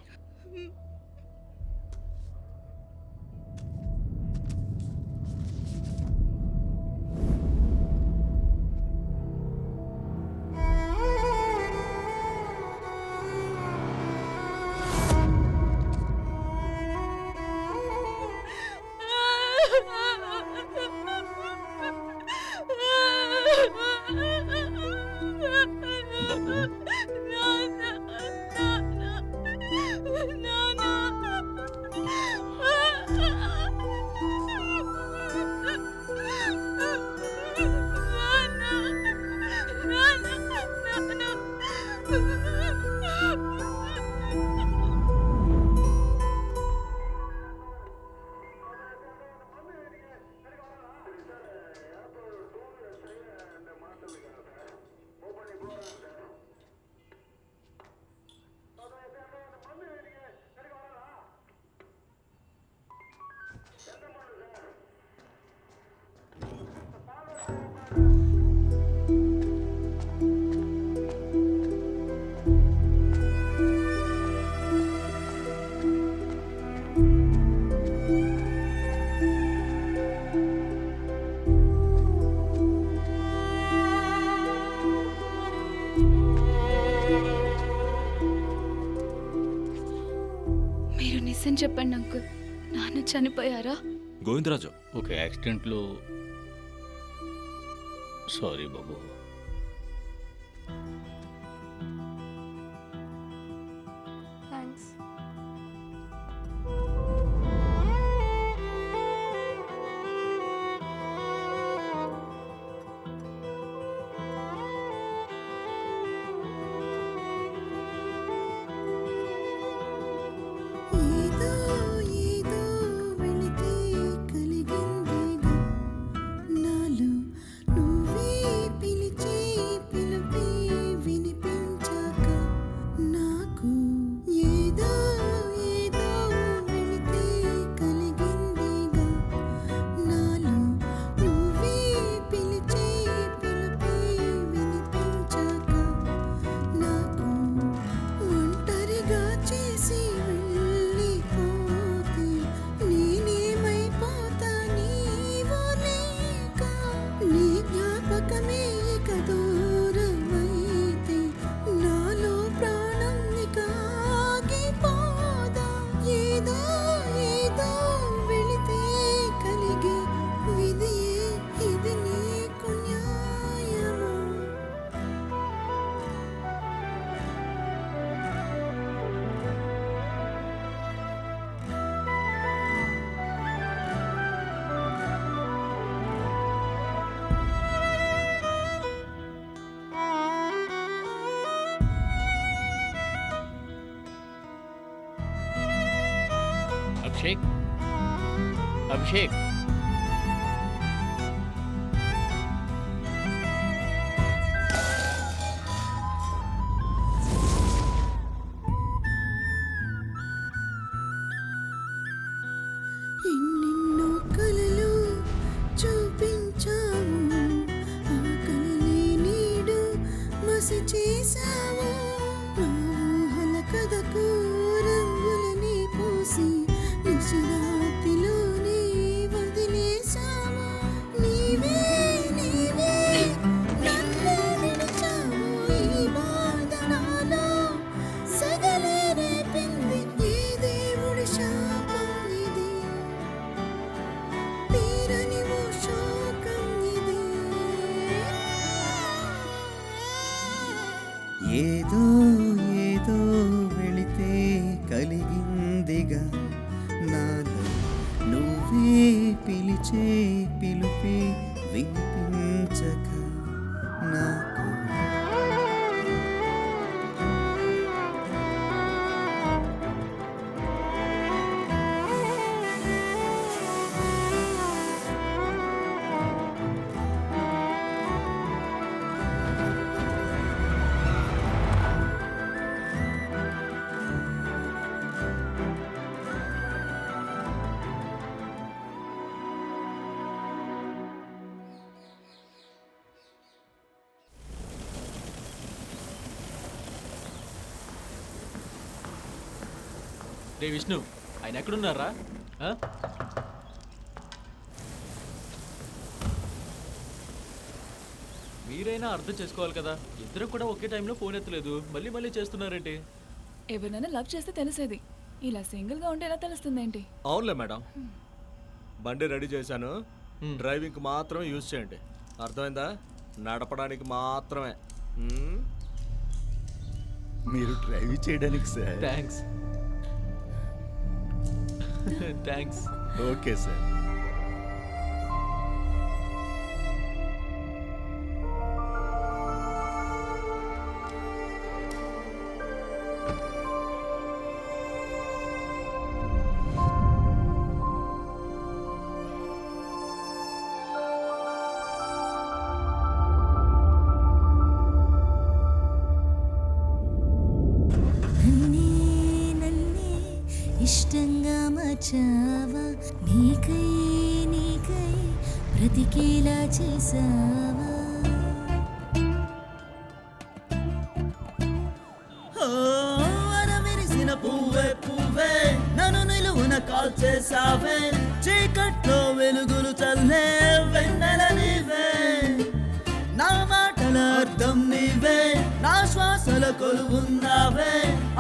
మీరు నిజం చెప్పండి అంకుల్, నాన్న చనిపోయారా? గోవిందరాజు, ఒక యాక్సిడెంట్లో. సారీ బాబు. థ్యాంక్స్. నాలో నువ్వే పిలిచి అభిషేక్ అభిషేక్ ఎన్నెన్నో కలలు చూపించావు, ఆ కలలే నీడు మసి చేశావు. నా ఊహల కథకు రంగులని పూసి నిశిరాతిలోనే వదిలేశావు. నీవే నీవే నన్ను విడిచావు. ఈ బాధ నాలో సగలే రేపింది. ఏ దేవుడి శాపం ఇది, తీరని ఓ శోకం ఇది. ఏదో ఏదో వెళితే కలిగిందిగా నాలో, నువ్వే పిలిచే పిలుపే వినిపించక నాకు. రే విష్ణు, ఆయన ఎక్కడున్నారా? ఆ? మీరైనా అర్థం చేసుకోవాలి కదా, ఇద్దరు కూడా ఒకే టైంలో ఫోన్ ఎత్తలేదు, మళ్ళీ మళ్ళీ చేస్తున్నారేంటి? ఎవరినైనా లవ్ చేస్తే తెలిసేది, ఇలా సింగిల్గా ఉంటే ఎలా తెలుస్తుందేంటి? అవునులే మేడం, బండి రెడీ చేశాను, డ్రైవింగ్కి మాత్రమే యూజ్ చేయండి. అర్థమైందా? నడపడానికి మాత్రమే. మీరు డ్రైవ్ చేయడానికి sir. Thanks. Thanks. Okay sir. ఇష్టంగా మార్చావా, నీకై నీకై బ్రతికేలా చేసావా. అరవిరిసిన పువ్వే పువ్వే నన్ను నిలువున కాల్ చేసావే, చీకట్లో వెలుగులు చల్లే వెన్నెల నీవే. నా మాటల అర్థం నీవే, నా శ్వాసల కొలువున్నావే.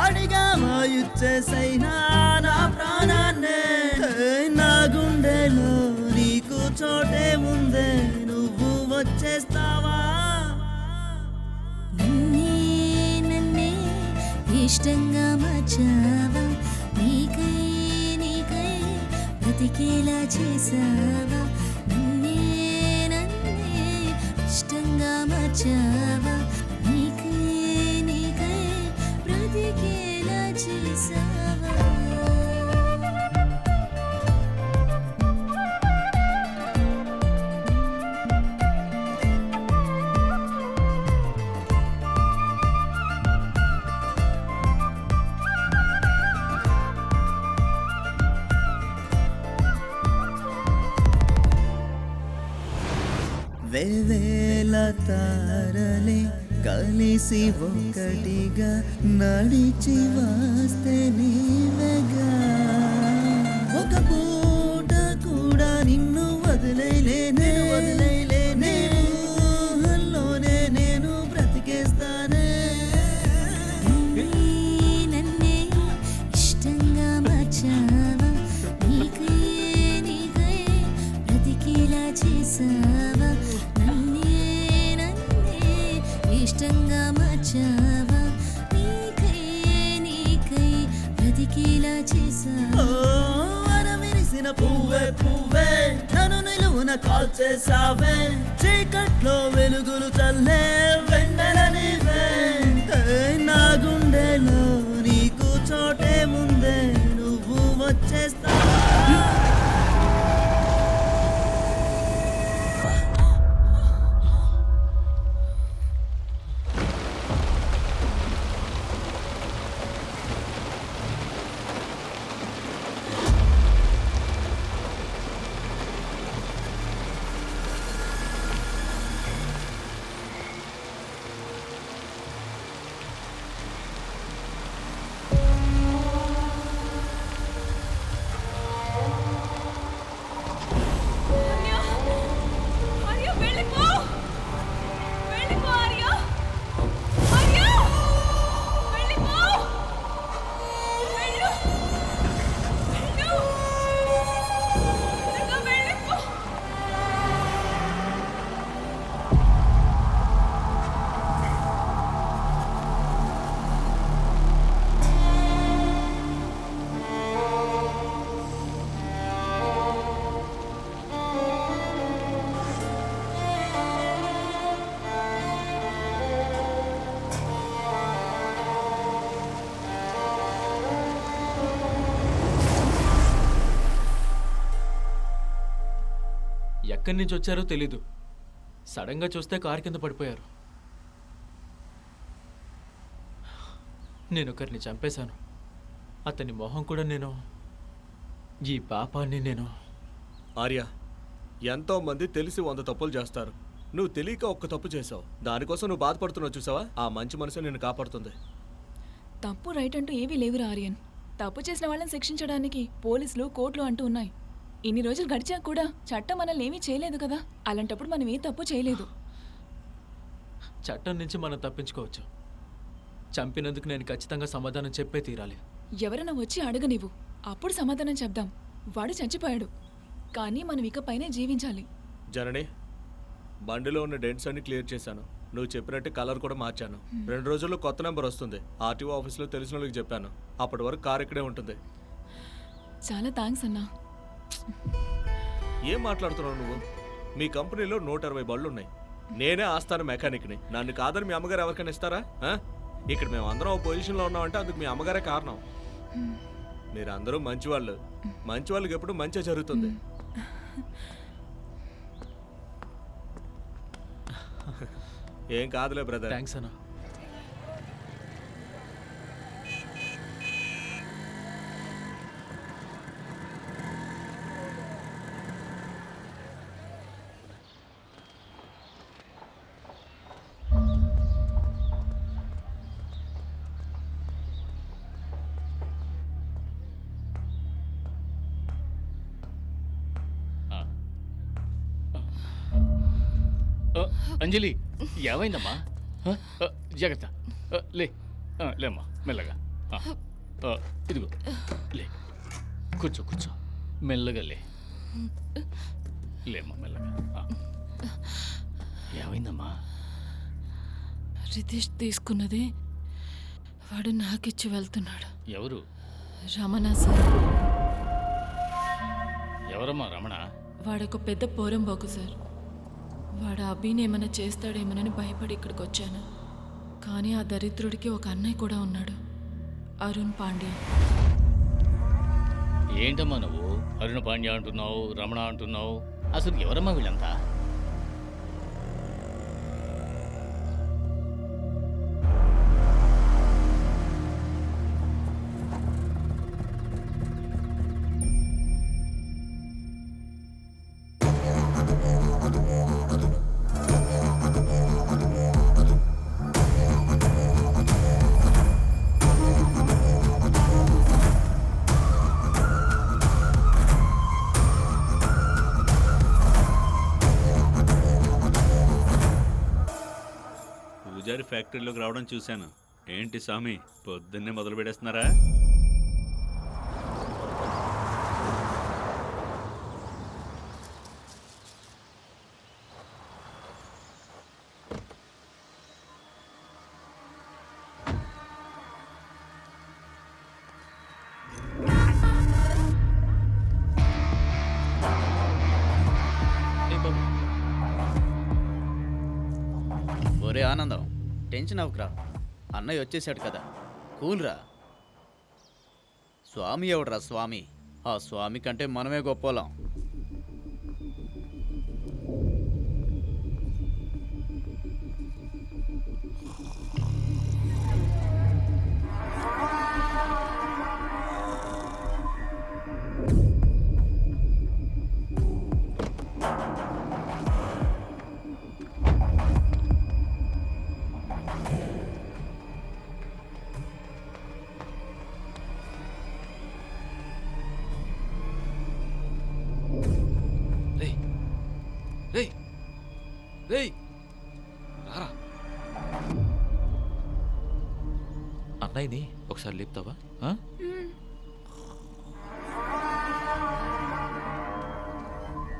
అడిగావా ఇచ్చేసైనా నా ప్రాణాన్నే, నా గుండెలో నీకు చోటే ఉందే, నువ్వు వచ్చేస్తావా. నన్నే నన్నే ఇష్టంగా మార్చావా, నీకై నీకై బ్రతికేలా చేసావా. నన్నే నన్నే ఇష్టంగా మార్చావా, నీకై నీకై బ్రతికేలా చేసావా. వేవేల తారలే కలిసి ఒకటిగా నడిచి వస్తే నీవేగా. ఒక పూట కూడా నిన్ను వదిలేలేనే వదిలేలేనే, ఊహల్లోనే నేను బ్రతికేస్తానే. నన్నే ఇష్టంగా మార్చావా, నీకై నీకై బ్రతికేలా చేసావా. నన్నే నన్నే ఇష్టంగా మార్చావా, నీకై నీకై బ్రతికేలా చేసావా. అరవిరిసిన పువ్వే పువ్వే నన్ను నిలువున కాల్ చేసావే, చీకట్లో వెలుగులు చల్లే వెన్నెల నీవే. నా గుండెలో నీకు చోటే ముందే, నువ్వు వచ్చేస్తావా. ఎక్కడి నుంచి వచ్చారో తెలీదు. సడన్గా చూస్తే కారు కింద పడిపోయారు. నేను ఒకరిని చంపేశాను. అతని మొహం కూడా నేను, ఈ పాపాన్ని నేను. ఆర్య, ఎంతో మంది తెలిసి 100 తప్పులు చేస్తారు. నువ్వు తెలియక ఒక్క తప్పు చేసావు. దానికోసం నువ్వు బాధపడుతున్నావు చూసావా? ఆ మంచి మనసు నిన్ను కాపాడుతుంది. తప్పు రైట్ అంటూ ఏవీ లేవురా ఆర్యన్. తప్పు చేసిన వాళ్ళని శిక్షించడానికి పోలీసులు, కోర్టులు అంటూ ఉన్నాయి. ఇన్ని రోజులు గడిచాక కూడా చట్టం మనల్ని ఏమీ చేయలేదు కదా. అలాంటప్పుడు మనం ఏ తప్పు చేయలేదు. చట్టం నుంచి మనం తప్పించుకోవచ్చు. చంపినందుకు నేను ఖచ్చితంగా సమాధానం చెప్పే తీరాలి. ఎవరైనా వచ్చి అడగనివ్వు, అప్పుడు సమాధానం చెప్దాం. వాడు చచ్చిపోయాడు, కానీ మనం ఇకపైనే జీవించాలి. జనని, బండిలో ఉన్న డెంట్స్ అన్ని క్లియర్ చేశాను. నువ్వు చెప్పినట్టు కలర్ కూడా మార్చాను. 2 రోజుల్లో కొత్త నెంబర్ వస్తుంది. ఆర్టీఓ ఆఫీస్లో తెలిసిన వాళ్ళకి చెప్పాను. అప్పటి వరకు కార్ ఇక్కడే ఉంటుంది. చాలా థ్యాంక్స్ అన్నా. ఏం మాట్లాడుతున్నావు నువ్వు? మీ కంపెనీలో 120 బళ్ళు ఉన్నాయి. నేనే ఆస్థాన మెకానిక్ని. నన్ను కాదని మీ అమ్మగారు ఎవరికైనా ఇస్తారా? ఇక్కడ మేము అందరం ఓ పొజిషన్లో ఉన్నామంటే అందుకు మీ అమ్మగారే కారణం. మీరు అందరూ మంచివాళ్ళు. మంచి వాళ్ళకి ఎప్పుడు మంచి జరుగుతుంది. ఏం కాదులే బ్రదర్. థ్యాంక్స్ అన్నా. అంజలి, ఏమైందమ్మా? జాగ్రత్త. లే లేమ్మా, మెల్లగా. ఇదిగో లే, కూర్చో కూర్చో, మెల్లగా లే. లేమ్మా, మెల్లగా. ఏమైందమ్మా? రితీష్ తీసుకున్నది వాడు నాకిచ్చి వెళ్తున్నాడు. ఎవరు? రమణ సార్. ఎవరమ్మా రమణ? వాడొక పెద్ద పోరంబోకు సార్. వాడు అభిని ఏమైనా చేస్తాడేమోనని భయపడి ఇక్కడికి వచ్చాను. కానీ ఆ దరిద్రుడికి ఒక అన్నయ్య కూడా ఉన్నాడు, అరుణ్ పాండ్య. ఏంటమ్మా నువ్వు అరుణ పాండ్య అంటున్నావు, రమణ అంటున్నావు? అసలు ఎవరమ్మా వీళ్ళంతా? పూజారి ఫ్యాక్టరీలోకి రావడం చూశాను. ఏంటి స్వామి, పొద్దున్నే మొదలు పెడేస్తున్నారా? ఒరే ఆనందం, టెన్షన్ అవ్వకురా. అన్నయ్య వచ్చేసాడు కదా, కూల్రా. స్వామి ఎవడరా స్వామి? ఆ స్వామి కంటే మనమే గొప్పలం. అన్నయ్యని ఒకసారి లేపుతావా?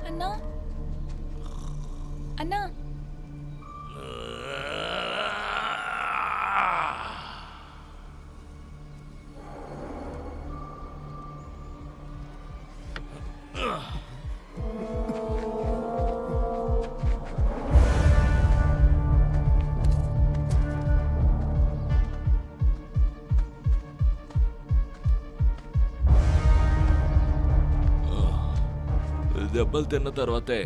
అన్నా, అన్నా. దెబ్బలు తిన్న తర్వాతే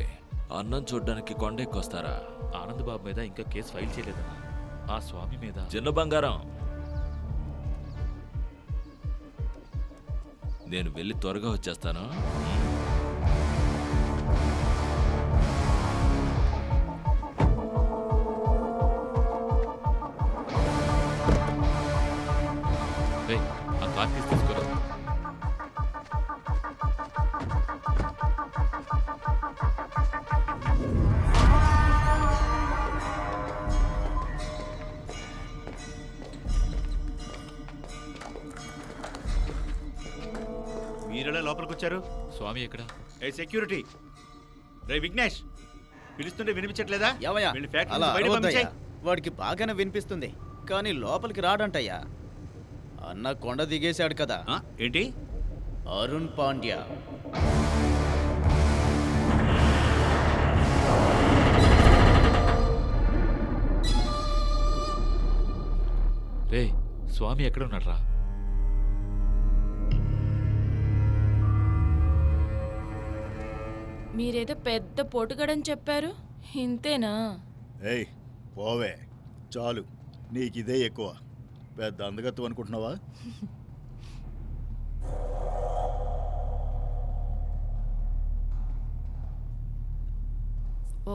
అన్నం చూడ్డానికి కొండ ఎక్కొస్తారా? ఆనంద్ బాబు మీద ఇంకా కేసు ఫైల్ చేయలేదన్నా. ఆ స్వామి మీద. చిన్న బంగారం, నేను వెళ్ళి త్వరగా వచ్చేస్తాను. రేయ్, ఆ కార్ తీసుకురా. మీరెలా లోపలికి వచ్చారు? స్వామి ఎక్కడ? ఏ సెక్యూరిటీ, రే విఘ్నేష్, పిలుస్తుంటే వినిపించట్లేదా? ఏమయ్యా వీళ్ళని ఫ్యాక్టరీ అలా నుంచి బయటకు అరవద్దయ్యా. పంపించేయ్. వాడికి బాగానే వినిపిస్తుంది కానీ లోపలికి రాడంటయ్యా. అన్న కొండ దిగేశాడు కదా. ఏంటి? అరుణ్ పాండ్యా. రే, స్వామి ఎక్కడ ఉన్నాడ్రా? మీరేదో పెద్ద పోటుగాడని చెప్పారు, ఇంతేనా? ఏయ్ పోవే, చాలు, నీకిదే ఎక్కువ. పెద్ద అందగత్తు అనుకుంటున్నావా?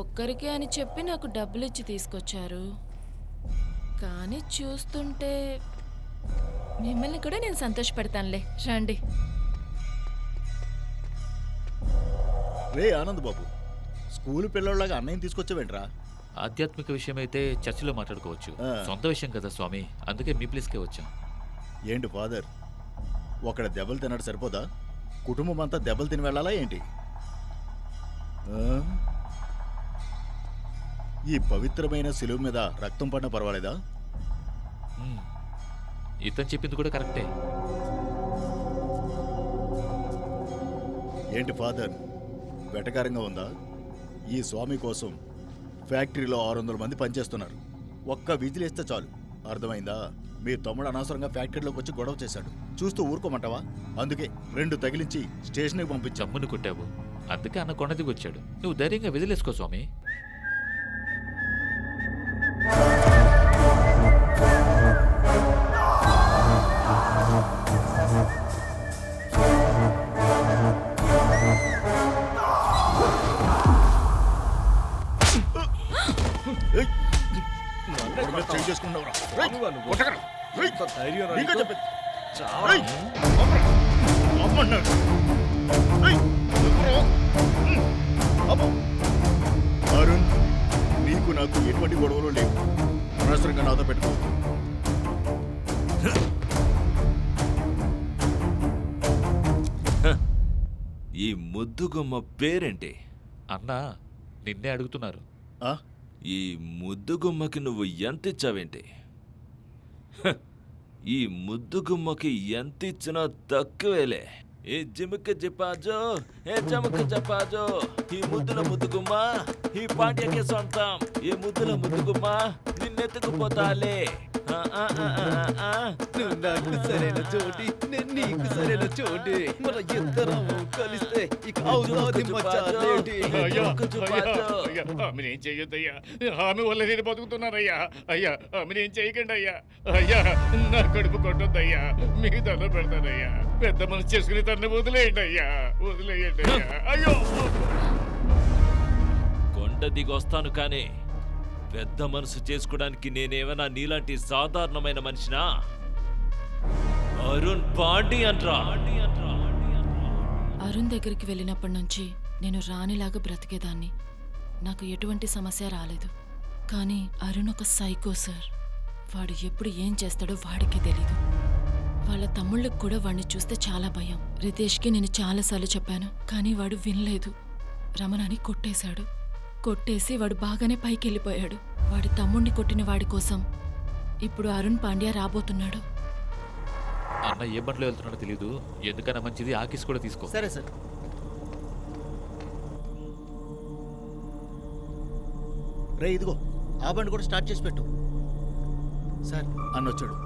ఒక్కరికే అని చెప్పి నాకు డబ్బులు ఇచ్చి తీసుకొచ్చారు, కానీ చూస్తుంటే మిమ్మల్ని కూడా నేను సంతోషపెడతానులే, రండి. రే ఆనంద్ బాబు, స్కూల్ పిల్లలాగా అన్నయ్య తీసుకొచ్చావేంట్రా? ఆధ్యాత్మిక విషయం అయితే చర్చిలో మాట్లాడుకోవచ్చు. సొంత విషయం కదా స్వామి, అందుకే మీ ప్లేస్కే వచ్చాం. ఏంటి ఫాదర్, ఒకడ దెబ్బలు తినడు సరిపోదా? కుటుంబం అంతా దెబ్బలు తిని వెళ్ళాలా ఏంటి? ఈ పవిత్రమైన శిలువ మీద రక్తం పడినా పర్వాలేదా? ఇతను చెప్పింది కూడా కరెక్టే. ఏంటి ఫాదర్, వెటకారంగా ఉందా? ఈ స్వామి కోసం ఫ్యాక్టరీలో 600 మంది పనిచేస్తున్నారు. ఒక్క విజిలేస్తే చాలు, అర్థమైందా? మీ తమ్ముడు అనవసరంగా ఫ్యాక్టరీలోకి వచ్చి గొడవ చేశాడు, చూస్తూ ఊరుకోమంటావా? అందుకే 2 తగిలించి స్టేషన్కి పంపించి చమ్మును కొట్టావు, అందుకే అన్న కొండ దిగి వచ్చాడు. నువ్వు ధైర్యంగా విజిలేసుకో స్వామి. అరుణ్, నీకు నాకు ఎటువంటి గొడవలు లేవు, అనవసరంగా నాతో పెట్టుకో. ఈ ముద్దుగుమ్మ పేరేంటి? అన్నా నిన్నే అడుగుతున్నారు. ఈ ముద్దుగుమ్మకి నువ్వు ఎంత ఇచ్చావేంటి? హ, ఈ ముద్దుగుమ్మకి ఎంత ఇచ్చినా తక్కువేలే. ఏ జిముక చెప్పాజో, ఏ చముక చెప్పాజో, ఈ ముద్దుల ముద్దుగుమ్మ ఈ పాండ్యకే సొంతం. ఈ ముద్దుల ముద్దుగుమ్మ నిన్నెత్తుకుపోతాలే. నువ్వు నాకు సరైన చోటి, నేను నీకు సరైన చోటి. మన ఇద్దరం కలిస్తే ఇక అవుతాది మచ్చాలేటి. ఆమెనేం చెయ్యొద్దయ్యా, ఆమె వల్ల నేను బతుకుతున్నానయ్యా. అయ్యా ఆమెనేం చేయకండి అయ్యా. అయ్యా నా కడుపు కొట్టొద్దయ్యా, మీకు దండం పెడతానయ్యా. పెద్ద మనసు చేసుకుని తనని వదిలేయండి అయ్యా, వదిలేయండి అయ్యా. అయ్యో, కొండ దిగొస్తాను కానీ పెద్ద మనసు చేసుకోవడానికి నేనేమైనా నీలాంటి సాధారణమైన మనిషినా? అరుణ్ పాండి అంట్రా. అరుణ్ దగ్గరికి వెళ్ళినప్పటి నుంచి నేను రాణిలాగా బ్రతికేదాన్ని, నాకు ఎటువంటి సమస్య రాలేదు. కానీ అరుణ్ ఒక సైకో సార్. వాడు ఎప్పుడు ఏం చేస్తాడో వాడికే తెలీదు. వాళ్ళ తమ్ముళ్ళకి కూడా వాడిని చూస్తే చాలా భయం. రితేష్కి నేను చాలాసార్లు చెప్పాను, కానీ వాడు వినలేదు. రమణని కొట్టేశాడు. కొట్టేసి వాడు బాగానే పైకి వెళ్ళిపోయాడు. వాడి తమ్ముడిని కొట్టిన వాడి కోసం ఇప్పుడు అరుణ్ పాండ్యా రాబోతున్నాడు. అన్న ఏ బండిలో వెళ్తున్నాడో తెలీదు, ఎందుకన్నా మంచిది ఆకిస్ కూడా తీసుకో. సరే సార్. రే ఇదిగో, ఆ బండి కూడా స్టార్ట్ చేసి పెట్టు. సార్ అన్నొచ్చాడు.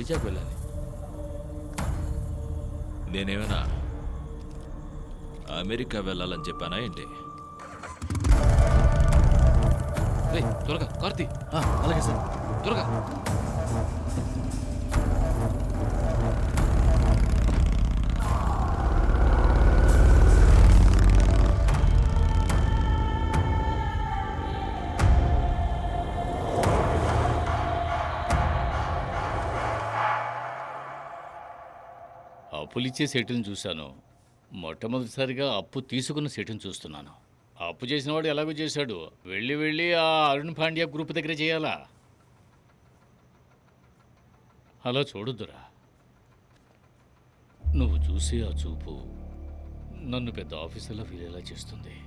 వైజాగ్ వెళ్ళాలి. నేనేమైనా అమెరికా వెళ్ళాలని చెప్పానా ఏంటి? రేయ్, త్వరగా కార్తీ. అలాగే సార్. త్వరగా. అప్పులిచ్చే సెటిల్ని చూశాను. మొట్టమొదటిసారిగా అప్పు తీసుకున్న సెటిల్ని చూస్తున్నాను. అప్పు చేసినవాడు ఎలాగో చేశాడు. వెళ్ళి వెళ్ళి ఆ అరుణ్ పాండ్యా గ్రూప్ దగ్గర చేయాలా? అలా చూడొద్దురా. నువ్వు చూసే ఆ చూపు నన్ను పెద్ద ఆఫీసర్లా ఫీల్ అయ్యేలా చేస్తుంది.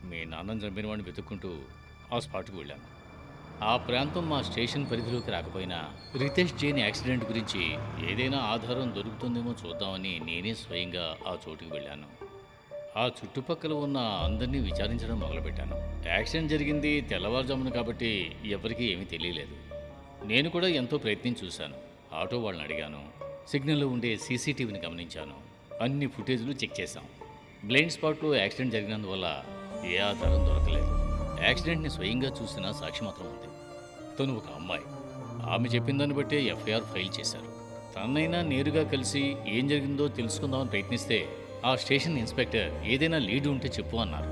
మీ నాన్నని చంపిన వాడిని వెతుక్కుంటూ ఆ స్పాట్కి వెళ్ళాను. ఆ ప్రాంతం మా స్టేషన్ పరిధిలోకి రాకపోయినా రితేష్ జైన్ యాక్సిడెంట్ గురించి ఏదైనా ఆధారం దొరుకుతుందేమో చూద్దామని నేనే స్వయంగా ఆ చోటుకి వెళ్ళాను. ఆ చుట్టుపక్కల ఉన్న అందరినీ విచారించడం మొదలుపెట్టాను. యాక్సిడెంట్ జరిగింది తెల్లవారుజామున కాబట్టి ఎవరికీ ఏమీ తెలియలేదు. నేను కూడా ఎంతో ప్రయత్నం చూశాను. ఆటో వాళ్ళని అడిగాను. సిగ్నల్లో ఉండే సీసీటీవీని గమనించాను. అన్ని ఫుటేజ్లు చెక్ చేశాం. బ్లైండ్ స్పాట్లో యాక్సిడెంట్ జరిగినందువల్ల ఏ ఆధారం దొరకలేదు. యాక్సిడెంట్ని స్వయంగా చూసిన సాక్షి మాత్రం ఉంది. తను ఒక అమ్మాయి. ఆమె చెప్పిన దాన్ని బట్టే ఎఫ్ఐఆర్ ఫైల్ చేశారు. తనైనా నేరుగా కలిసి ఏం జరిగిందో తెలుసుకుందామని ప్రయత్నిస్తే ఆ స్టేషన్ ఇన్స్పెక్టర్ ఏదైనా లీడ్ ఉంటే చెప్పు అన్నారు.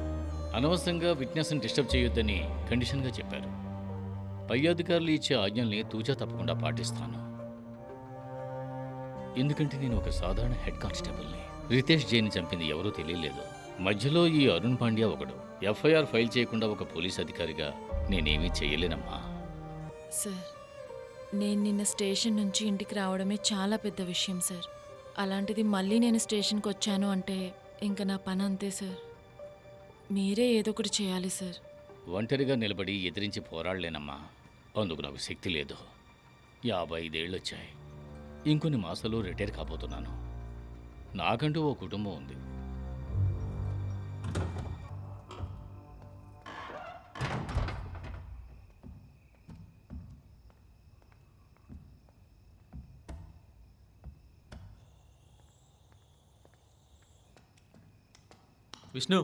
అనవసరంగా విట్నెస్ని డిస్టర్బ్ చేయొద్దని కండిషన్గా చెప్పారు. పై అధికారులు ఇచ్చే ఆజ్ఞల్ని తూచా తప్పకుండా పాటిస్తాను. ఎందుకంటే నేను ఒక సాధారణ హెడ్ కానిస్టేబుల్ని. రితేష్ జైన్ చంపింది ఎవరో తెలియలేదు. మధ్యలో ఈ అరుణ్ పాండ్యా ఒకడు. ఎఫ్ఐఆర్ ఫైల్ చేయకుండా ఒక పోలీస్ అధికారిగా నేనేమీ చేయలేనమ్మా. సార్, నేను నిన్న స్టేషన్ నుంచి ఇంటికి రావడమే చాలా పెద్ద విషయం సార్. అలాంటిది మళ్ళీ నేను స్టేషన్కి వచ్చాను అంటే ఇంకా నా పని అంతే సార్. మీరే ఏదో ఒకటి చేయాలి సార్. ఒంటరిగా నిలబడి ఎదిరించి పోరాడలేనమ్మా. అందుకు నాకు శక్తి లేదు. 55 ఏళ్ళు వచ్చాయి. ఇంకొన్ని మాసాలు రిటైర్ కాబోతున్నాను. నాకంటూ ఓ కుటుంబం ఉంది. విష్ణు,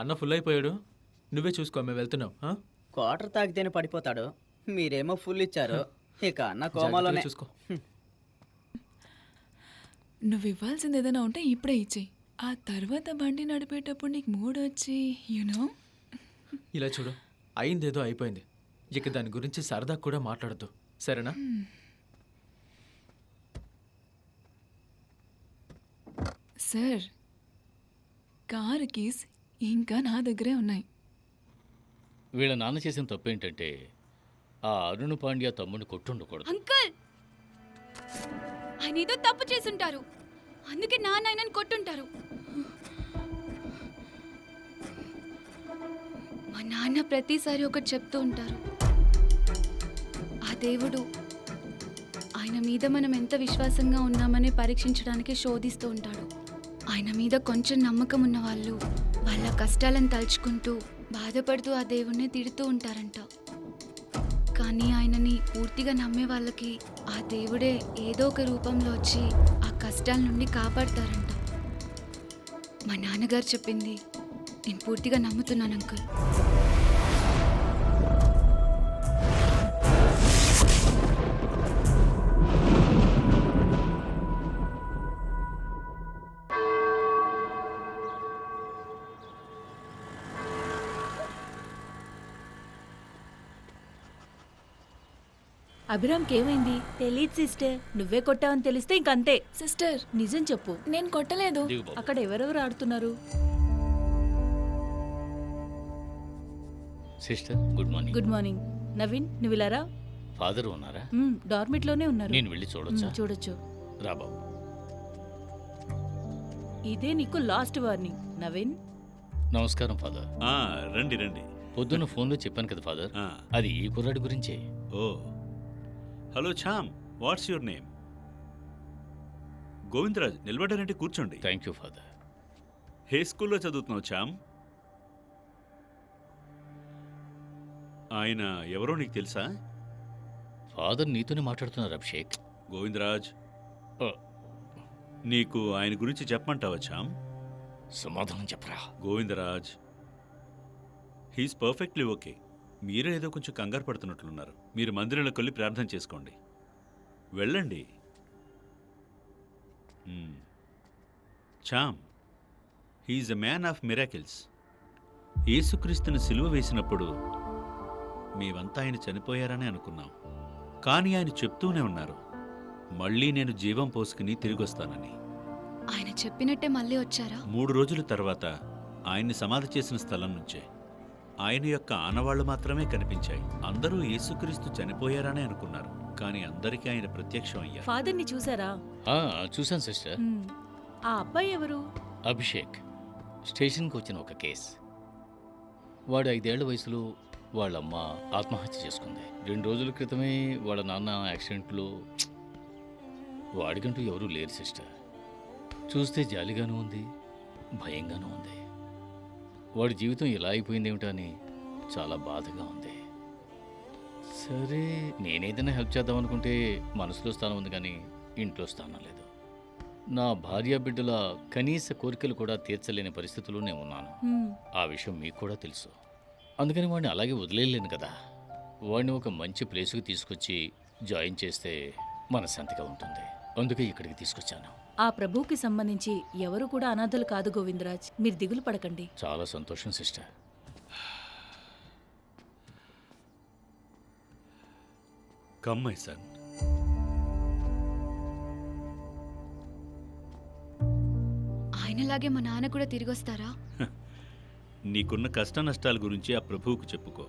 అన్న ఫుల్ అయిపోయాడు. నువ్వే చూసుకో, మేము వెళ్తున్నాం. క్వార్టర్ తాగితేనే పడిపోతాడు. మీరేమో ఫుల్ ఇచ్చారు. ఇక అన్న కోమాలోనే. చూసుకో. నువ్వు ఇవ్వాల్సింది ఏదైనా ఉంటే ఇప్పుడే ఇచ్చేయి. ఆ తర్వాత బండి నడిపేటప్పుడు నీకు మూడ్ వచ్చి యూనో. ఇలా చూడు, అయిందేదో అయిపోయింది. ఇక దాని గురించి సరదా కూడా మాట్లాడద్దు, సరేనా? సార్, కారు కీస్ ఇంకా నా దగ్గరే ఉన్నాయి. వీళ్ళ నాన్న చేసిన తప్పేంటంటే ఆ అరుణ్ పాండ్యా తమ్ముడిని కొట్టుండకూడదు. అంకుల్, ఆయన ఏదో తప్పు చేసుంటారు. అందుకే నాన్నని కొట్టుంటారు. మా నాన్న ప్రతిసారి ఒకటి చెప్తూ ఉంటారు. ఆ దేవుడు ఆయన మీద మనం ఎంత విశ్వాసంగా ఉన్నామని పరీక్షించడానికి శోధిస్తూ ఉంటాడు. ఆయన మీద కొంచెం నమ్మకం ఉన్న వాళ్ళు వాళ్ళ కష్టాలను తలుచుకుంటూ బాధపడుతూ ఆ దేవుణ్ణి తిడుతూ ఉంటారంట. కానీ ఆయనని పూర్తిగా నమ్మే వాళ్ళకి ఆ దేవుడే ఏదో ఒక రూపంలో వచ్చి ఆ కష్టాల నుండి కాపాడతారంట. మా నాన్నగారు చెప్పింది నేను పూర్తిగా నమ్ముతున్నాను అంకుల్. అభిరామ్కి ఏమైంది? తెలీదు సిస్టర్. నువ్వే కొట్టావని తెలిస్తే ఇంకంతే. సిస్టర్, నిజం చెప్పు. నేను కొట్టలేదు. అక్కడ ఎవరెవరు ఆడుతున్నారు? Sister, good morning. Good morning. Naveen, నువ్వు ఇలా రా. ఫాదర్ ఉన్నారా? డార్మిట్లోనే ఉన్నారు. నేను వెళ్ళి చూడొచ్చా? చూడొచ్చు. రా బాబు. ఇదే నీకు లాస్ట్ వార్నింగ్. నవీన్, నమస్కారం ఫాదర్. రండి రండి. పొద్దున్న ఫోన్లో చెప్పాను కదా ఫాదర్, అది ఈ కుర్రాడి గురించే. ఓ, హలో ఛామ్, వాట్స్ యువర్ నేమ్? గోవిందరాజ్, నిలబడ్డారంటే కూర్చోండి. Thank you father. హే స్కూల్లో చదువుతున్నావు ఛామ్? ఆయన ఎవరో నీకు తెలుసా? ఫాదర్ నీతోనే మాట్లాడుతున్నారు అభిషేక్. గోవిందరాజ్, నీకు ఆయన గురించి చెప్పమంటావా చామ్? సమాధానం చెప్పరా. Govindaraj, he's perfectly okay. మీరే ఏదో కొంచెం కంగారు పడుతున్నట్లున్నారు. మీరు మందిరంలోకి వెళ్ళి ప్రార్థన చేసుకోండి. వెళ్ళండి. చామ్, he's a man of miracles. యేసుక్రీస్తుని సిలువ వేసినప్పుడు మేమంతా ఆయన చనిపోయారని అనుకున్నాం. కానీ ఆయన చెప్తూనే ఉన్నారు, మళ్ళీ నేను జీవం పోసుకుని తిరిగొస్తానని. ఆయన చెప్పినట్టే మళ్ళీ వచ్చారా? 3 రోజుల తర్వాత ఆయన్ని సమాధి చేసిన స్థలం నుంచే ఆయన యొక్క ఆనవాళ్లు మాత్రమే కనిపించాయి. అందరూ యేసుక్రీస్తు చనిపోయారనే అనుకున్నారు, కానీ అందరికీ ఆయన ప్రత్యక్షం అయ్యారు. ఫాదర్ని చూసారా? చూశాను సిస్టర్. ఆ అబ్బాయి ఎవరు? అభిషేక్. స్టేషన్కి వచ్చిన ఒక కేస్. వాడు 5 ఏళ్ల వయసులో వాళ్ళమ్మ ఆత్మహత్య చేసుకుంది. 2 రోజుల క్రితమే వాళ్ళ నాన్న యాక్సిడెంట్లో. వాడికంటూ ఎవరూ లేరు సిస్టర్. చూస్తే జాలిగానూ ఉంది, భయంగానూ ఉంది. వాడి జీవితం ఇలా అయిపోయిందేమిటా అని చాలా బాధగా ఉంది. సరే, నేనేదైనా హెల్ప్ చేద్దాం అనుకుంటే మనసులో స్థానం ఉంది, కానీ ఇంట్లో స్థానం లేదు. నా భార్య బిడ్డల కనీస కోరికలు కూడా తీర్చలేని పరిస్థితుల్లో నేను ఉన్నాను. ఆ విషయం మీకు కూడా తెలుసు. అందుకని వాడిని అలాగే వదిలేయలేను కదా. వాడిని ఒక మంచి ప్లేస్కి తీసుకొచ్చి జాయిన్ చేస్తే మనశ్శాంతిగా ఉంటుంది. అందుకే ఇక్కడికి తీసుకొచ్చాను. ఆ ప్రభువుకి సంబంధించి ఎవరు కూడా అనాథలు కాదు గోవిందరాజ్. మీరు దిగులు పడకండి. చాలా సంతోషం సిస్టర్. Come my son. ఆయనలాగే మా నాన్న కూడా తిరిగి వస్తారా? నీకున్న కష్ట నష్టాల గురించి ఆ ప్రభువుకు చెప్పుకో.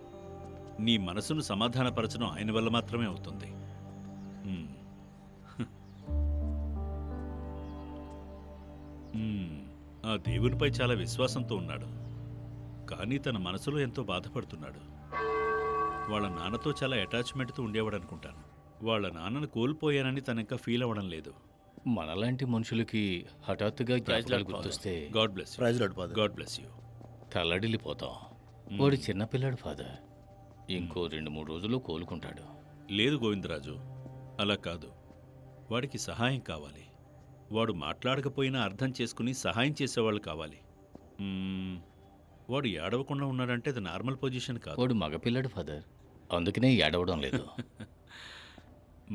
నీ మనసును సమాధానపరచడం ఆయన వల్ల మాత్రమే అవుతుంది. ఆ దేవునిపై చాలా విశ్వాసంతో ఉన్నాడు, కానీ తన మనసులో ఎంతో బాధపడుతున్నాడు. వాళ్ళ నాన్నతో చాలా అటాచ్మెంట్తో ఉండేవాడు అనుకుంటాను. వాళ్ళ నాన్నను కోల్పోయానని తను ఇంకా ఫీల్ అవ్వడం లేదు. మనలాంటి మనుషులకి హఠాత్తుగా జ్ఞాపకాలు గుర్తొస్తే God bless God bless you. తల్లడిల్లిపోతాం. వాడు చిన్నపిల్లాడు ఫాదర్. ఇంకో 2-3 రోజుల్లో కోలుకుంటాడు. లేదు గోవిందరాజు, అలా కాదు. వాడికి సహాయం కావాలి. వాడు మాట్లాడకపోయినా అర్థం చేసుకుని సహాయం చేసేవాళ్ళు కావాలి. వాడు ఏడవకుండా ఉన్నాడంటే అది నార్మల్ పొజిషన్ కాదు. వాడు మగపిల్లాడు ఫాదర్, అందుకనే ఏడవడం లేదు.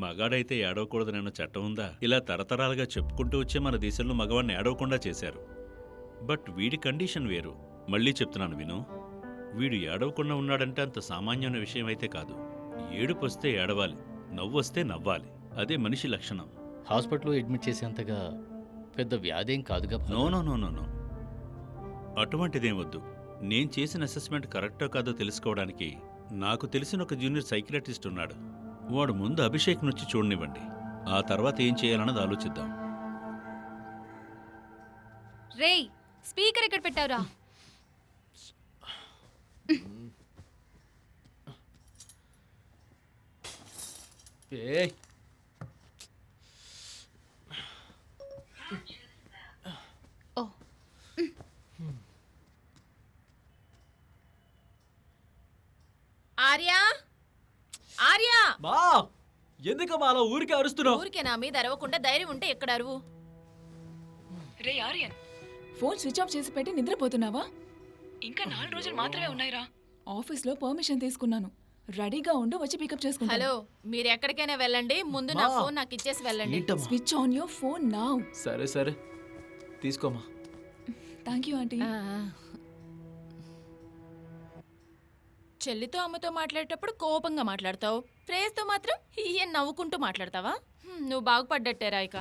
మగాడైతే ఏడవకూడదనన్న చట్టం ఉందా? ఇలా తరతరాలుగా చెప్పుకుంటూ వచ్చే మన దేశంలో మగవాడిని ఏడవకుండా చేశారు. బట్ వీడి కండిషన్ వేరు. మళ్ళీ చెప్తున్నాను విను. వీడు ఏడవకుండా ఉన్నాడంటే అంత సామాన్యమైన విషయం అయితే కాదు. ఏడుపు వస్తే ఏడవాలి, నవ్వు వస్తే నవ్వాలి. అదే మనిషి లక్షణం. హాస్పిటల్లో అడ్మిట్ చేసేంతగా పెద్ద వ్యాధేం కాదుగా. No no no no no అటువంటిదేం వద్దు. నేను చేసిన అసెస్మెంట్ కరెక్టో కాదో తెలుసుకోవడానికి నాకు తెలిసిన ఒక జూనియర్ సైకియాట్రిస్ట్ ఉన్నాడు. వాడు ముందు అభిషేక్ నుంచి చూడనివ్వండి, ఆ తర్వాత ఏం చేయాలన్నది ఆలోచిద్దాం. రేయ్, స్పీకర్ ఎక్కడ పెట్టావురా? ఆర్యా, ఆర్యా! మా ఎందుకమ్మా అలా ఊరికే అరుస్తున్నావు? ఊరికే నా మీద అరవకుండా ధైర్యం ఉంటే ఎక్కడ అరువు. రే ఆర్యన్, ఫోన్ స్విచ్ ఆఫ్ చేసి పెట్టి నిద్రపోతున్నావా? ఇంకా 4 రోజులు మాత్రమే ఉన్నాయిరా. ఆఫీస్లో పర్మిషన్ తీసుకున్నాను. రెడీగా ఉండు, వచ్చి పికప్ చేసుకుంటా. హలో, మీరు ఎక్కడికైనా వెళ్ళండి, ముందు నా ఫోన్ నాకు ఇచ్చేసి వెళ్ళండి. Switch on your phone now. సరే సరే, తీసుకోమా. Thank you aunty. చెల్లితో అమ్మతో మాట్లాడేటప్పుడు కోపంగా మాట్లాడతావు, ప్రేస్తో మాత్రం ఈయన నవ్వుకుంటూ మాట్లాడతావా? నువ్వు బాగుపడ్డట్టే రాయిక.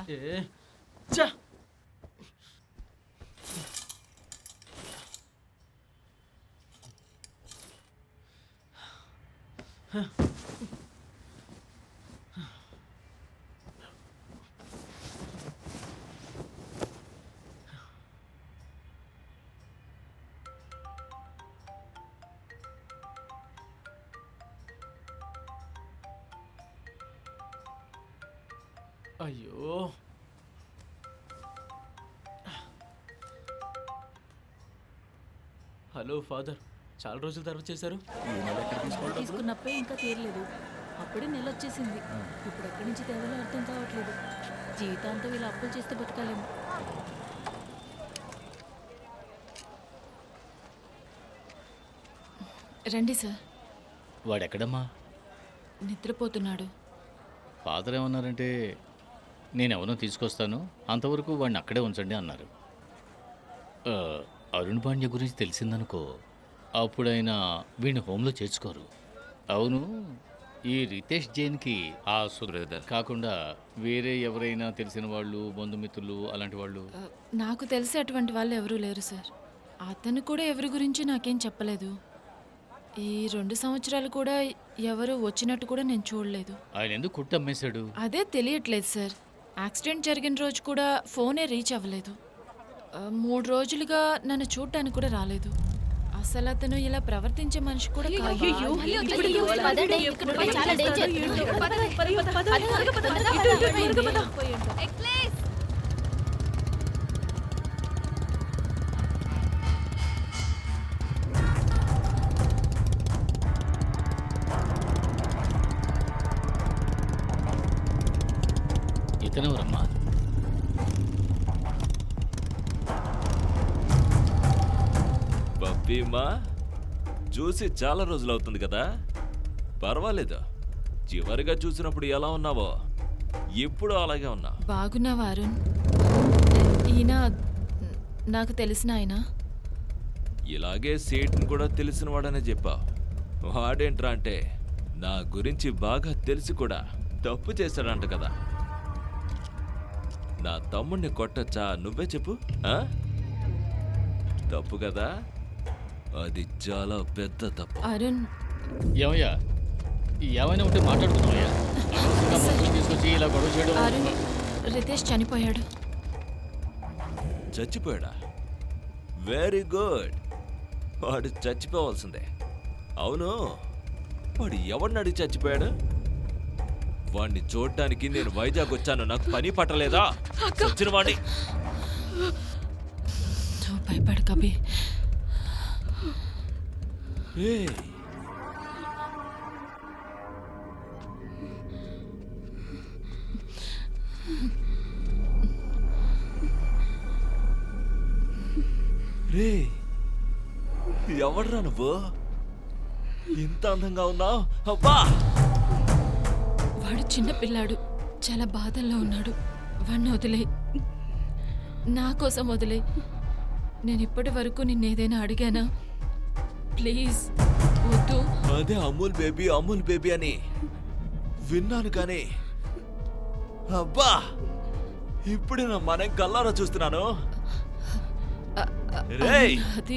అయ్యో, హలో ఫాదర్, చాలా రోజుల తర్వాత చేశారు. తీసుకున్నప్పే ఇంకా తీరలేదు. అప్పుడే అప్పుడే నెల వచ్చేసింది. ఇప్పుడు ఎక్కడి నుంచి తేవాలో అర్థం కావట్లేదు. జీవితాంతం ఇలా అప్పులు చేస్తే బతకాలేమో. రండి సార్. వాడెక్కడమ్మా? నిద్రపోతున్నాడు. ఫాదర్ ఏమన్నారంటే నేను ఎవరినో తీసుకొస్తాను, అంతవరకు వాడిని అక్కడే ఉంచండి అన్నారు. అరుణ్ పాండ్య గురించి తెలిసిందనుకో, అప్పుడైనా వీడిని హోమ్లో చేర్చుకోరు. అవును, ఈ రితేష్ జైన్కి ఆ కాకుండా వేరే ఎవరైనా తెలిసిన వాళ్ళు, బంధుమిత్రులు అలాంటి వాళ్ళు? నాకు తెలిసి అటువంటి వాళ్ళు ఎవరూ లేరు సార్. అతను కూడా ఎవరి గురించి నాకేం చెప్పలేదు. ఈ 2 సంవత్సరాలు కూడా ఎవరు వచ్చినట్టు కూడా నేను చూడలేదు. ఆయన ఎందుకు కుట్టమ్మేశాడు? అదే తెలియట్లేదు సార్. యాక్సిడెంట్ జరిగిన రోజు కూడా ఫోనే రీచ్ అవ్వలేదు. 3 రోజులుగా నన్ను చూడటానికి కూడా రాలేదు. అసలు అతను ఇలా ప్రవర్తించే మనిషి కూడా కాదు. ఇతనెవరమ్మా? పప్పీమా, చూసి చాలా రోజులు అవుతుంది కదా. పర్వాలేదు, చివరిగా చూసినప్పుడు ఎలా ఉన్నావో ఇప్పుడు అలాగే ఉన్నా. బాగున్నావా అరుణ్? ఈయన నాకు తెలిసిన ఆయన. ఇలాగే సీట్ని కూడా తెలిసిన వాడనే చెప్పావు. వాడేంట్రా అంటే నా గురించి బాగా తెలిసి కూడా తప్పు చేశాడంట కదా. నా తమ్ముడిని కొట్టచ్చా? నువ్వే చెప్పు. తప్పు కదా, అది చాలా పెద్ద తప్పు. అరుణ్, ఏమయ్యా, ఏమైనా ఉంటే మాట్లాడుకున్నావయ్యా. తీసుకొచ్చి ఇలా గొడవ చేయడం. అరుణ్, రితేష్ చనిపోయాడు. చచ్చిపోయాడా? Very good. వాడు చచ్చిపోవాల్సిందే. అవును, వాడు ఎవరిని అడిగి చచ్చిపోయాడు? వాడిని చూడటానికి నేను వైజాగ్ వచ్చాను. నాకు పని పట్టలేదా? వచ్చిన వాడిని. నువ్వు భయపడు కబీ. రే, ఎవడ్రా నువ్వు? ఇంత అందంగా ఉన్నావు. అబ్బా, వాడు చిన్న పిల్లాడు, చాలా బాధల్లో ఉన్నాడు. వాడిని వదిలే, నా కోసం వదిలే. నేను ఇప్పటి వరకు నిన్నేదైనా అడిగానా? ప్లీజ్ వద్దు. అదే అమూల్ బేబీ, అమూల్ బేబీ అని విన్నాను కానీ అబ్బా, ఇప్పుడే నా మనం కల్లారా చూస్తున్నాను. రేయ్, అది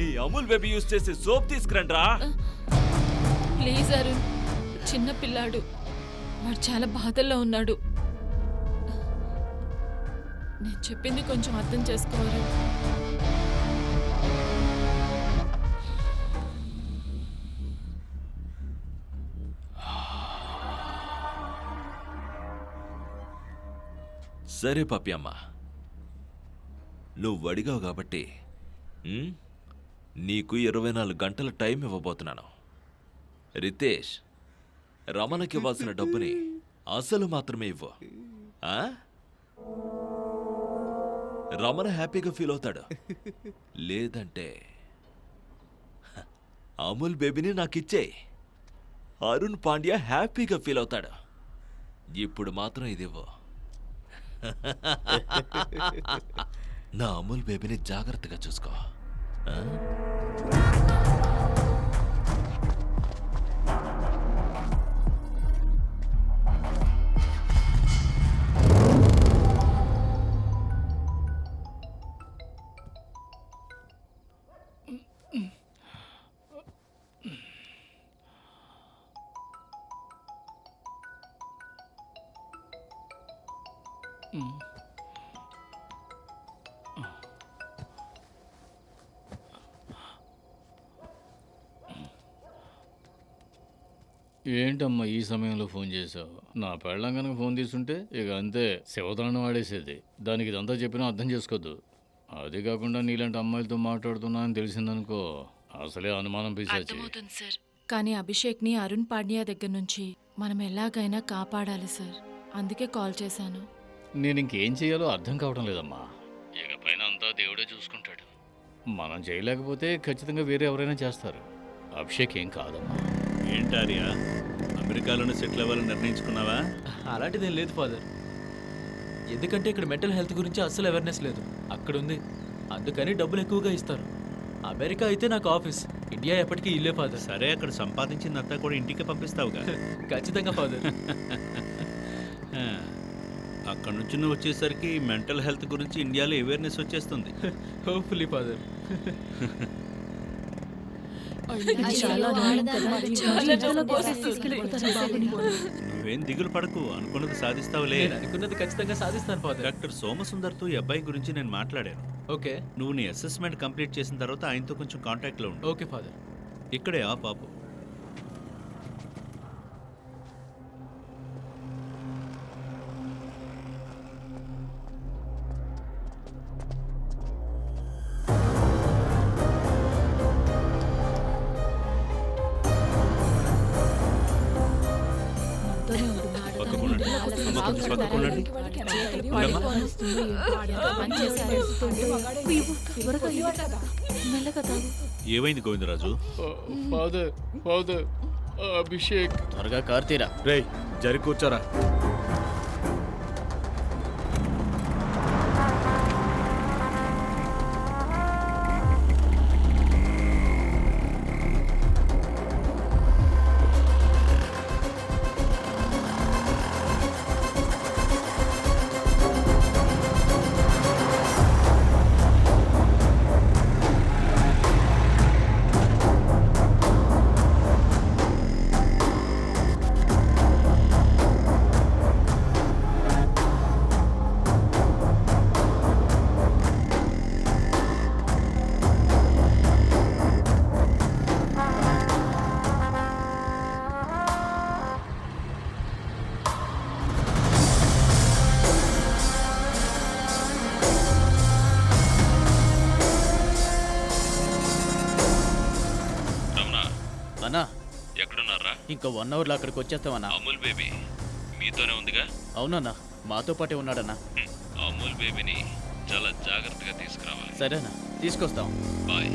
ఈ అమూల్ బేబీ యూజ్ చేసే సోప్ తీసుకురండి రా. ప్లీజ్ అరుణ్, చిన్న పిల్లాడు, వాడు చాలా బాధల్లో ఉన్నాడు. నేను చెప్పింది కొంచెం అర్థం చేసుకోవాలి. సరే పప్పి అమ్మ, నువ్వు అడిగావు కాబట్టి నీకు 24 గంటల టైం ఇవ్వబోతున్నాను. రితేష్, రమణకి ఇవ్వాల్సిన డబ్బుని అసలు మాత్రమే ఇవ్వు. రమణ హ్యాపీగా ఫీల్ అవుతాడు. లేదంటే అమూల్ బేబీని నాకు ఇచ్చేయి. అరుణ్ పాండ్యా హ్యాపీగా ఫీల్ అవుతాడు. ఇప్పుడు మాత్రం ఇది ఇవ్వు. నా అమూల్ బేబీని జాగ్రత్తగా చూసుకో. ఏంటమ్మా ఈ సమయంలో ఫోన్ చేసావు? నా పెళ్ళం కనుక ఫోన్ తీసుంటే ఇక అంతే, శివతలను వాడేసేది. దానికి ఇదంతా చెప్పినా అర్థం చేసుకోవద్దు. అది కాకుండా నీలాంటి అమ్మాయిలతో మాట్లాడుతున్నా అని తెలిసిందనుకో, అసలే అనుమానం పిశాచి. అర్థమవుతుంది సార్, కానీ అభిషేక్ని అరుణ్ పాండ్యా దగ్గర నుంచి మనం ఎలాగైనా కాపాడాలి సార్. అందుకే కాల్ చేశాను. నేను ఇంకేం చేయాలో అర్థం కావడం లేదమ్మా. ఇక పైన అంతా దేవుడే చూసుకుంటాడు. మనం చేయలేకపోతే ఖచ్చితంగా వేరే ఎవరైనా చేస్తారు. అభిషేక్ ఏం కాదమ్మా. ఏంటార్యా, అమెరికాలోనే సెటిల్ అవ్వాలని నిర్ణయించుకున్నావా? అలాంటిదేం లేదు ఫాదర్. ఎందుకంటే ఇక్కడ మెంటల్ హెల్త్ గురించి అస్సలు అవేర్నెస్ లేదు. అక్కడ ఉంది, అందుకని డబ్బులు ఎక్కువగా ఇస్తారు. అమెరికా అయితే నాకు ఆఫీస్, ఇండియా ఎప్పటికీ ఇల్లే ఫాదర్. సరే, అక్కడ సంపాదించిందంతా కూడా ఇంటికి పంపిస్తావుగా? ఖచ్చితంగా ఫాదర్. అక్కడ నుంచి నువ్వు వచ్చేసరికి మెంటల్ హెల్త్ గురించి ఇండియాలో అవేర్నెస్ వచ్చేస్తుంది. Hopefully father. నువ్వేం దిగులు పడకు, అనుకున్నది సాధిస్తావులే. అనుకున్నది ఖచ్చితంగా సాధిస్తాను ఫాదర్. డాక్టర్ సోమసుందర్తో ఈ అబ్బాయి గురించి నేను మాట్లాడాను. ఓకే. నువ్వు నీ అసెస్మెంట్ కంప్లీట్ చేసిన తర్వాత ఆయనతో కొంచెం కాంటాక్ట్లో ఉండు. Okay father. ఇక్కడే ఆ పాపు. ఏమైంది గోవిందరాజు? Father father Abhishek. త్వరగా కార్తీరా. రేయ్, జరి కూర్చోరా. అన్నా, ఎక్కడున్నారా? ఇంకా 1 అవర్లో అక్కడికి వచ్చేస్తామన్నా. అమూల్ బేబీ మీతోనే ఉందిగా? అవునన్నా, మాతో పాటే ఉన్నాడన్నా. అమూల్ బేబీని చాలా జాగ్రత్తగా తీసుకురావాలి. సరేనా, తీసుకొస్తాం. బాయ్.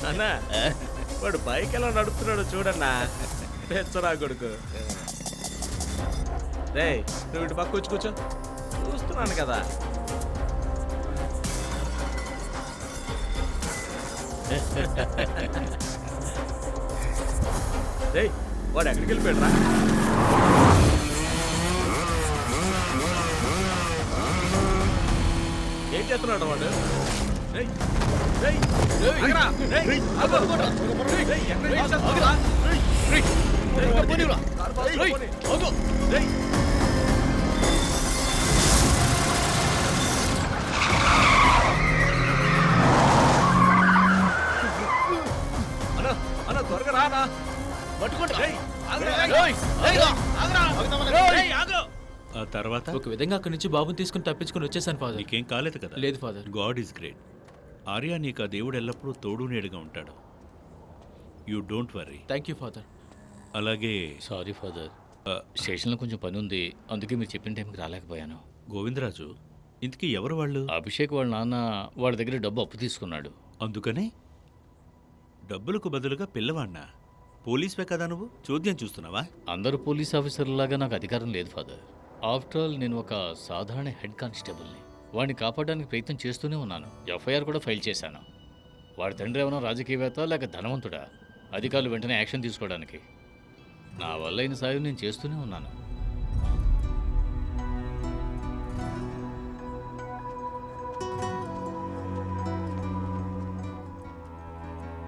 అన్నా, వాడు బైక్ ఎలా నడుపుతున్నాడు చూడన్నా, పెచ్చరా కొడుకు. రేయ్, నువ్వు ఇటు పక్క వచ్చి కూర్చో, చూస్తున్నాను కదా. రేయ్, వాడు ఎక్కడికి వెళ్ళిపోయాడురా? ఏం చేస్తున్నాడు వాడు? రేయ్, రేయ్, ఆగరా, రేయ్, ఆగు. రేయ్, ఎక్కడికి వెళ్ళిపోతున్నావురా? రేయ్, పోనీరా. రేయ్, ఆగు. రేయ్. అన్న, త్వరగా రానా. ఆ తర్వాత ఒక విధంగా అక్కడి నుంచి బాబుని తీసుకుని తప్పించుకుని వచ్చేసాను ఫాదర్. నీకేం కాలేదు కదా? లేదు father. God is great. Arya, నీకు ఆ దేవుడు ఎల్లప్పుడూ తోడు నీడగా ఉంటాడు. You don't worry. Thank you father. అలాగే సారీ ఫాదర్, స్టేషన్లో కొంచెం పని ఉంది, అందుకే మీరు చెప్పిన టైంకి రాలేకపోయాను. గోవిందరాజు, ఇంతకీ ఎవరు వాళ్ళు? అభిషేక్ వాళ్ళ నాన్న వాళ్ళ దగ్గర డబ్బు అప్పు తీసుకున్నాడు. అందుకనే డబ్బులకు బదులుగా పిల్లవాడినా? పోలీస్వే కదా నువ్వు, చూద్యం చూస్తున్నావా? అందరూ పోలీస్ ఆఫీసర్లాగా నాకు అధికారం లేదు ఫాదర్. ఆఫ్టర్ ఆల్ నేను ఒక సాధారణ హెడ్ కానిస్టేబుల్ని. వాడిని కాపాడడానికి ప్రయత్నం చేస్తూనే ఉన్నాను. ఎఫ్ఐఆర్ కూడా ఫైల్ చేశాను. వాడి తండ్రి ఏమైనా రాజకీయవేత్త లేక ధనవంతుడా? అధికారులు వెంటనే యాక్షన్ తీసుకోవడానికి. నా వల్ల అయిన సాయం నేను చేస్తూనే ఉన్నాను.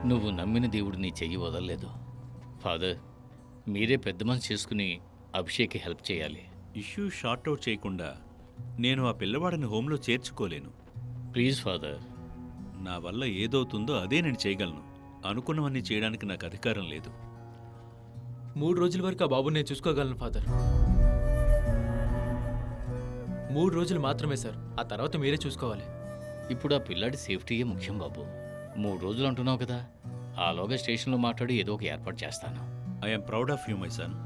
నువ్వు నమ్మిన దేవుడు నీ చెయ్యి వదలలేదు. ఫాదర్, మీరే పెద్ద మనసు చేసుకుని అభిషేక్కి హెల్ప్ చేయాలి. ఇష్యూ షార్ట్ అవుట్ చేయకుండా నేను ఆ పిల్లవాడిని హోంలో చేర్చుకోలేను. Please father. నా వల్ల ఏదవుతుందో అదే నేను చేయగలను. అనుకున్నవన్నీ చేయడానికి నాకు అధికారం లేదు. 3 రోజుల వరకు ఆ బాబుని నేను చూసుకోగలను ఫాదర్. 3 రోజులు మాత్రమే సార్, ఆ తర్వాత మీరే చూసుకోవాలి. ఇప్పుడు ఆ పిల్లాడి సేఫ్టీయే ముఖ్యం బాబు. 3 రోజులు అంటున్నావు కదా, ఆలోగా స్టేషన్లో మాట్లాడి ఏదో ఒక ఏర్పాటు చేస్తాను. I'm proud of you my son.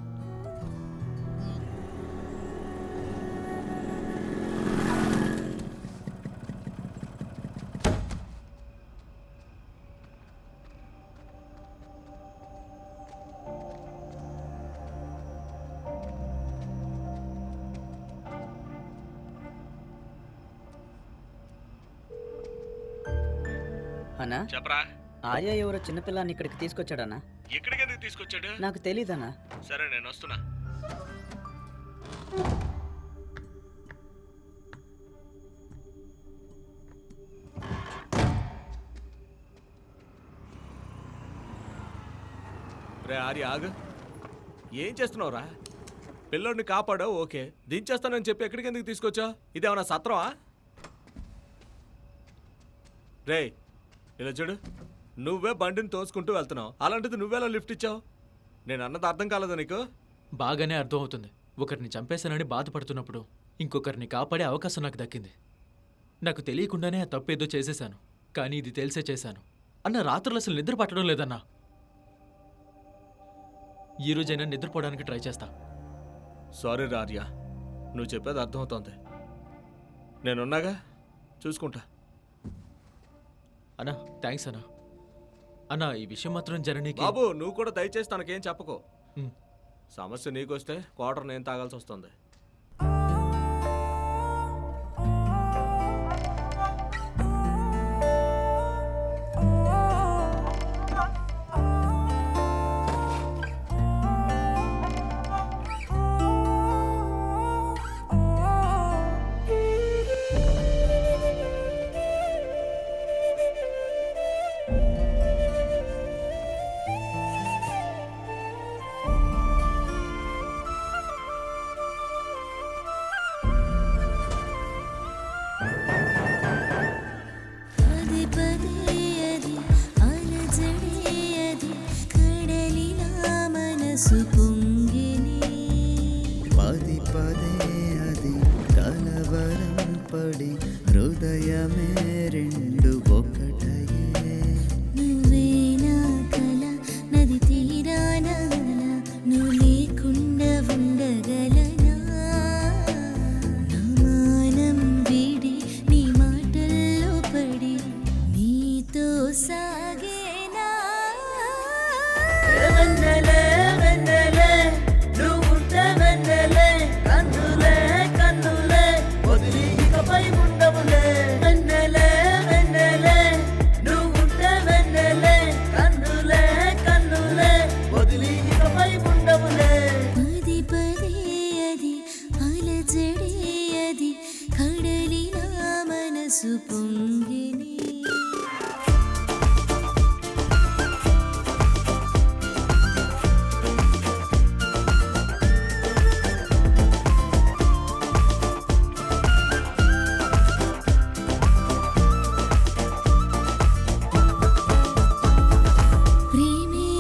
అన్నా చెప్పరా? ఆర్య ఎవరో చిన్నపిల్లాన్ని ఇక్కడికి తీసుకొచ్చాడన్నా. ఎక్కడికి ఎందుకు తీసుకొచ్చాడు? నాకు తెలీదన్నా. సరే నేను వస్తున్నా. రే ఆర్య ఆగు. ఏం చేస్తున్నావురా? పిల్లోడిని కాపాడావు, ఓకే. దించేస్తానని చెప్పి ఎక్కడికి ఎందుకు తీసుకొచ్చావు? ఇదేమన్నా సత్రమా? రే ఇలా చూడు, నువ్వే బండిని తోసుకుంటూ వెళ్తున్నావు, అలాంటిది నువ్వేలా లిఫ్ట్ ఇచ్చావు? నేను అన్నది అర్థం కాలేదా నీకు? బాగానే అర్థమవుతుంది. ఒకరిని చంపేశానని బాధపడుతున్నప్పుడు ఇంకొకరిని కాపాడే అవకాశం నాకు దక్కింది. నాకు తెలియకుండానే ఆ తప్పేదో చేసేశాను, కానీ ఇది తెలిసే చేశాను. అన్న రాత్రులు అసలు నిద్ర పట్టడం లేదన్నా. ఈ రోజైనా నిద్రపోవడానికి ట్రై చేస్తా. సారీ రార్య, నువ్వు చెప్పేది అర్థమవుతోంది. నేనున్నాగా, చూసుకుంటా. అన్నా థ్యాంక్స్ అన్నా. అన్నా ఈ విషయం మాత్రం జరనీకి. బాబు నువ్వు కూడా దయచేసి తనకేం చెప్పకు. ఉమ్. సమస్య నీకొస్తే క్వార్టర్ నేను తాగాల్సి వస్తుంది. పదే పదే అది అలజడే అది కడలిలా మనసు పొంగిని పది పదే అది కలవరం పడి హృదయమే రెండు ఒకటయే నువ్వే నా కల నది తీరాన నువ్వు లేకుండా ఉండగలనా నా మానం వీడి నీ మాటల్లో పడి నీతో సాగేనా వెన్నెలే వెన్నెలే నువ్వుంటే వెన్నెలే కన్నులే కన్నులే వదిలి ఇకపై ఉండవులే వెన్నెలే వెన్నెలే నువ్వుంటే వెన్నెలే కన్నులే కన్నులే వదిలి ఇకపై ఉండవులే పది పదే అది అలజడే అది కడలిలా మనసు పొంగిని ప్రేమే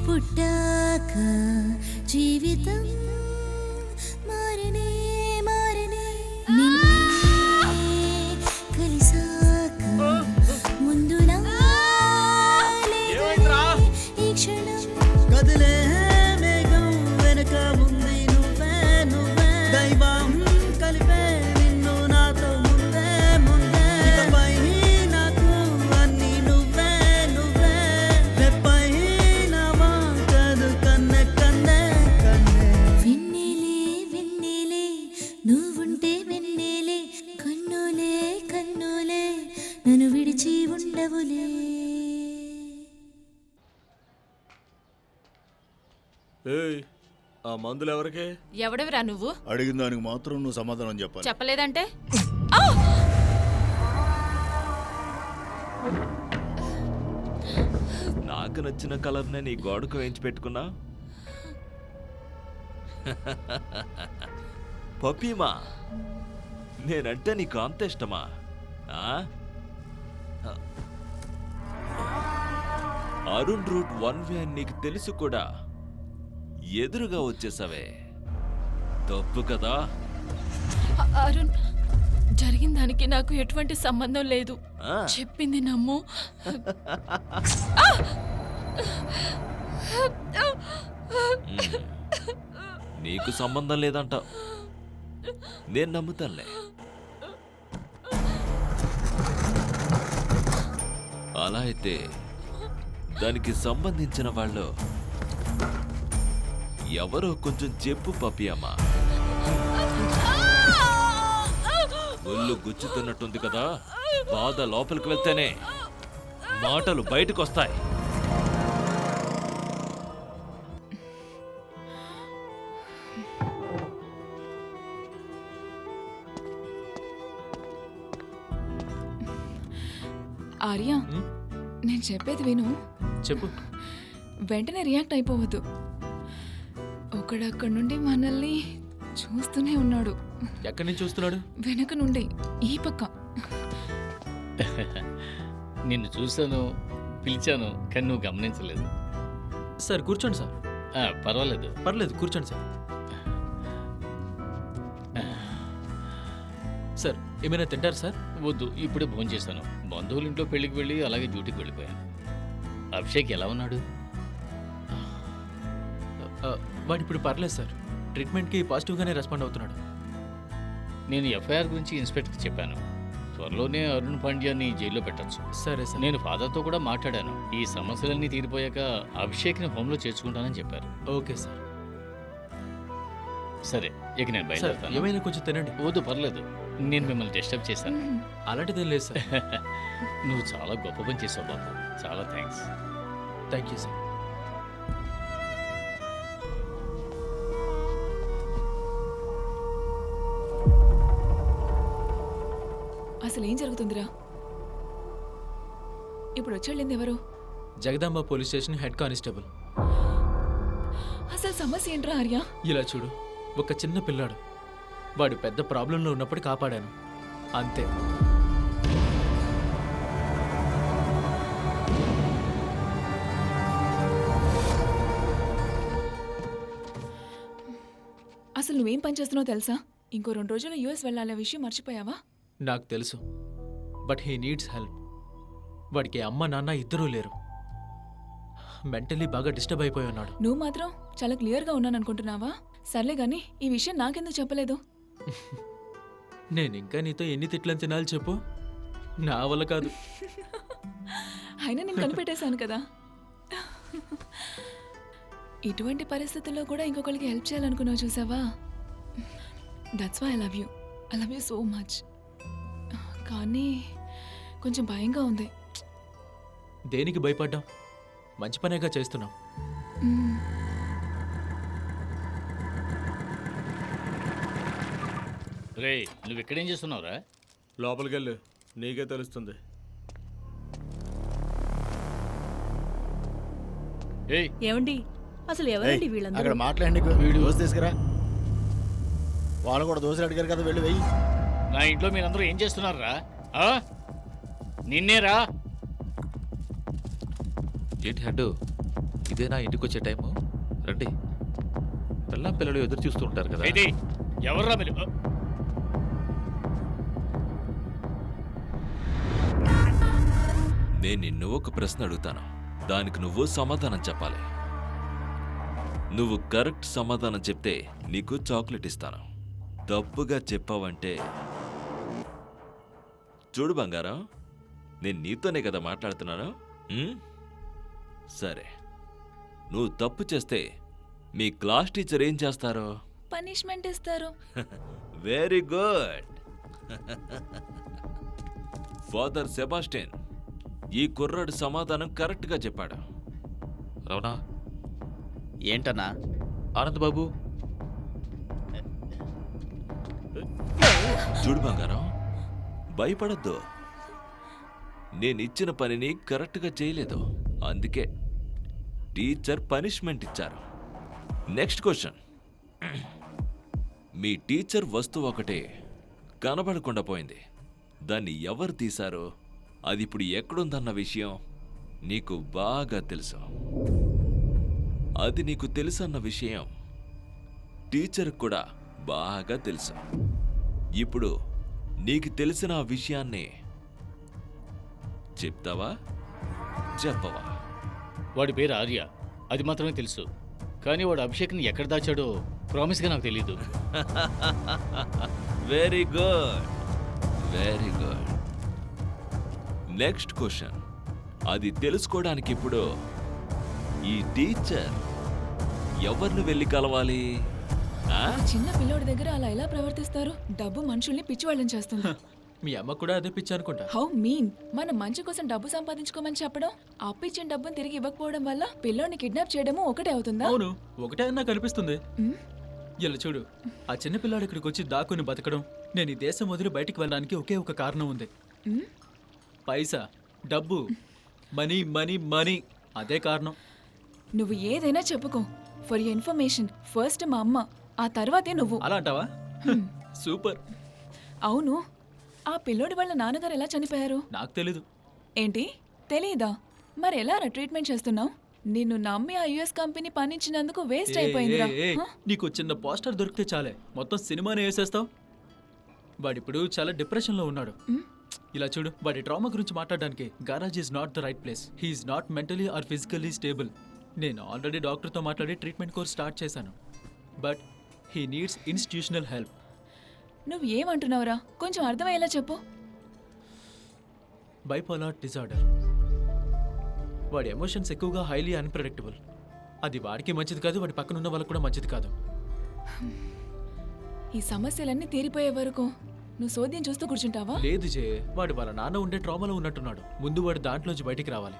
పుట్టాక జీవితం మారనే మారనే నిన్నే కలిసాక ముందులా లేదనే ఈ క్షణం కదిలే మేఘం వెనక ఉంది నువ్వే నువ్వే దైవం కలిపే నిన్ను నాతో ముందే ముందే ఇకపై నాకు అన్ని నువ్వే నువ్వే రెప్పై నా మాటలు కన్నె కన్నే కన్నే వెన్నెలే వెన్నెలే నువ్వుంటే వెన్నెలే కన్నులే కన్నులే నన్ను విడిచి ఉండవులే ఏయ్ ఆ మందులు ఎవరికి? ఎవడవిరా నువ్వు? అడిగిన దానికి మాత్రం నువ్వు సమాధానం చెప్పాలి. చెప్పలేదంటే నాకు నచ్చిన కలర్నే నీ గోడకు వేయించి పెట్టుకున్నా పప్పీమా, నేనంటే నీకు అంత ఇష్టమా? అరుణ్ రూట్ 1 వే అని నీకు తెలుసు కూడా ఎదురుగా వచ్చేసావే, తప్పు కదా? అరుణ్, జరిగిన దానికి నాకు ఎటువంటి సంబంధం లేదు. చెప్పింది నమ్ము. నీకు సంబంధం లేదంటావు, నేను నమ్ముతానులే. అలా అయితే దానికి సంబంధించిన వాళ్ళు ఎవరో కొంచెం చెప్పు పప్పి అమ్మ. ఒళ్ళు గుచ్చుతున్నట్టుంది కదా, బాధ లోపలికి వెళ్తేనే మాటలు బయటకు వస్తాయి. ఆర్య, నేను చెప్పేది విను. చెప్పు. వెంటనే రియాక్ట్ అయిపోవద్దు. ఒకడక్కడి నుండి మనల్ని చూస్తూనే ఉన్నాడు. ఎక్కడి నుంచి చూస్తున్నాడు? వెనక నుండి ఈ పక్క. నిన్ను చూశాను, పిలిచాను, కానీ నువ్వు గమనించలేదు. సార్ కూర్చోండి సార్. పర్వాలేదు. పర్లేదు, కూర్చోండి సార్. సార్ ఏమైనా తింటారు సార్? వద్దు, ఇప్పుడే భోజనం చేశాను. బంధువుల ఇంట్లో పెళ్లికి వెళ్ళి అలాగే డ్యూటీకి వెళ్ళిపోయాను. అభిషేక్ ఎలా ఉన్నాడు? వాడు ఇప్పుడు పర్లేదు సార్, ట్రీట్మెంట్కి పాజిటివ్గానే రెస్పాండ్ అవుతున్నాడు. నేను ఎఫ్ఐఆర్ గురించి ఇన్స్పెక్టర్కి చెప్పాను. త్వరలోనే అరుణ్ పాండ్యాన్ని జైల్లో పెట్టచ్చు. సరే సార్. నేను ఫాదర్తో కూడా మాట్లాడాను. ఈ సమస్యలన్నీ తీరిపోయాక అభిషేక్ని హోమ్లో చేర్చుకుంటానని చెప్పారు. Okay sir. సరే, ఇక నేను బయలుదేరుతాను. ఏమైనా కొంచెం తినండి. వద్దు, పర్లేదు. నేను మిమ్మల్ని డిస్టర్బ్ చేశాను. అలాంటిదేం లేదు సార్. నువ్వు చాలా గొప్ప పని చేసావు బాబు. చాలా థ్యాంక్స్. Thank you sir. అసలు ఏం జరుగుతుందిరా? ఇప్పుడు వచ్చేళ్ళింది ఎవరు? Jagadamba police station head constable. అసలు సమస్య ఏంట్రా ఆర్య? ఇలా చూడు, ఒక చిన్న పిల్లాడు, వాడు పెద్ద ప్రాబ్లంలో ఉన్నప్పుడు కాపాడాను, అంతే. అసలు నువ్వేం పని చేస్తున్నావు తెలుసా? ఇంకో 2 రోజుల్లో యూఎస్ వెళ్ళాలనే విషయం మర్చిపోయావా? నాకు తెలుసు, బట్ హీ నీడ్స్ హెల్ప్. వాడికి అమ్మ నాన్న ఇద్దరూ లేరు. మెంటల్లీ బాగా డిస్టర్బ్ అయిపోయి ఉన్నాడు. నువ్వు మాత్రం చాలా క్లియర్గా ఉన్నాను అనుకుంటున్నావా? సర్లే గాని ఈ విషయం నాకెందుకు చెప్పలేదు? నేను ఇంకా నీతో ఎన్ని తిట్లని తినాలి చెప్పు, నా వల్ల కాదు. అయినా నేను కనిపెట్టేశాను కదా. ఇటువంటి పరిస్థితుల్లో కూడా ఇంకొకరికి హెల్ప్ చేయాలనుకున్నావు, చూసావా? That's why I love you so much. కానీ కొంచెం భయంగా ఉంది. దేనికి భయపడ్డాం? మంచి పనేగా చేస్తున్నాం. రే, నువ్వు ఇక్కడేం చేస్తున్నావురా? లోపలికి వెళ్ళు, నీకే తెలుస్తుంది. ఏమండి, అసలు ఎవరండి అక్కడ వీళ్ళందరూ? మాట్లాడి దోశ తీసుకురా. వాళ్ళు కూడా దోశలు అడిగారు కదా, వెళ్ళి వెయ్యి. నా ఇంట్లో మీరందరూ ఏం చేస్తున్నారా? నిన్నేరా? ఏంటి హెడ్, ఇదేనా ఇంటికి వచ్చే టైము? రండి. పిల్లలు ఎదురు చూస్తూ ఉంటారు కదా. ఎవర్రా మీరు? నేను నిన్ను ఒక ప్రశ్న అడుగుతాను, దానికి నువ్వు సమాధానం చెప్పాలి. నువ్వు కరెక్ట్ సమాధానం చెప్తే నీకు చాక్లెట్ ఇస్తాను. తప్పుగా చెప్పావంటే చూడు బంగారం, నేను నీతోనే కదా మాట్లాడుతున్నాను. సరే, నువ్వు తప్పు చేస్తే మీ క్లాస్ టీచర్ ఏం చేస్తారు? పనిష్మెంట్ ఇస్తారు. Very good. ఫాదర్ సెబాస్టియన్, ఈ కుర్రాడు సమాధానం కరెక్ట్గా చెప్పాడు. రవణా. ఏంటన్నా? ఆనంద్ బాబు. చూడు బంగారం, భయపడద్దు. నేనిచ్చిన పనిని కరెక్ట్గా చేయలేదు, అందుకే టీచర్ పనిష్మెంట్ ఇచ్చారు. Next question. మీ టీచర్ వస్తువు ఒకటే కనబడకుండా పోయింది. దాన్ని ఎవరు తీశారో అది ఇప్పుడు ఎక్కడుందన్న విషయం నీకు బాగా తెలుసు. అది నీకు తెలుసన్న విషయం టీచర్ కూడా బాగా తెలుసు. ఇప్పుడు నీకు తెలిసిన ఆ విషయాన్ని చెప్తావా చెప్పవా? వాడి పేరు ఆర్య, అది మాత్రమే తెలుసు. కానీ వాడు అభిషేక్ని ఎక్కడ దాచాడో ప్రామిస్గా నాకు తెలీదు. Very good, very good. Next question. అది తెలుసుకోవడానికి ఇప్పుడు ఈ టీచర్ ఎవరిని వెళ్ళి కలవాలి? ఒక చిన్న పిల్లోడి దగ్గర అలా ఎలా ప్రవర్తిస్తారు? డబ్బు మనుషుల్ని పిచ్చివాళ్ళని చేస్తుంది. మీ అమ్మ కూడా అదే పిచ్చి అనుకుంటా. How mean? మన మంచి కోసం డబ్బు సంపాదించుకోమని చెప్పడం, అప్పిచ్చిన డబ్బుని తిరిగి ఇవ్వకపోవడం వల్ల పిల్లోని కిడ్నాప్ చేయడము ఒకటే అవుతుందా? అవును, ఒకటే అని నాకు అనిపిస్తుంది. ఇలా చూడు, ఆ చిన్న పిల్లాడు ఇక్కడికి వచ్చి దాక్కుని బతకడం, నేను ఈ దేశం వదిలి బయటికి వెళ్ళడానికి ఒకే ఒక కారణం ఉంది. పైసా, డబ్బు, మనీ మనీ మనీ, అదే కారణం. నువ్వు ఏదైనా చెప్పుకో. ఫర్ యూర్ ఇన్ఫర్మేషన్, ఫస్ట్ మా అమ్మ, ఆ తర్వాతే నువ్వు. అలా అంటావా? సూపర్. అవును, ఆ పిల్లోడి వాళ్ళ నాన్నగారు ఎలా చనిపోయారు? నాకు తెలీదు. ఏంటి తెలీదా? మరి ఎలా ట్రీట్మెంట్ చేస్తున్నావు? నిన్ను నమ్మి ఆ యుఎస్ కంపెనీ పనిచ్చినందుకు వేస్ట్ అయిపోయిందిరా. నీకు చిన్న పోస్టర్ దొరికితే చాలే మొత్తం సినిమానే వేసేస్తావు. వాడిప్పుడు చాలా డిప్రెషన్లో ఉన్నాడు. ఇలా చూడు, వాడి ట్రామా గురించి మాట్లాడడానికి garage is not the right place. He is not mentally or physically stable. నేను ఆల్రెడీ డాక్టర్తో మాట్లాడి ట్రీట్మెంట్ కోర్స్ స్టార్ట్ చేశాను. But he needs institutional help. నువ్వు ఏమంటున్నావురా? కొంచెం అర్థమయ్యేలా చెప్పు. Bipolar disorder. వాడి ఎమోషన్స్ ఎక్కువగా హైలీ అన్ప్రెడిక్టబుల్. అది వాడికి మంచిది కాదు, వాడి పక్కన ఉన్న వాళ్ళకి కూడా మంచిది కాదు. ఈ సమస్యలన్నీ తీరిపోయే వరకు నువ్వు సోద్యం చూస్తూ కూర్చుంటావా? లేదు జే, వాడు వాళ్ళ నాన్న ఉండే ట్రామాలో ఉన్నట్టున్నాడు. ముందు వాడు దాంట్లోంచి బయటికి రావాలి.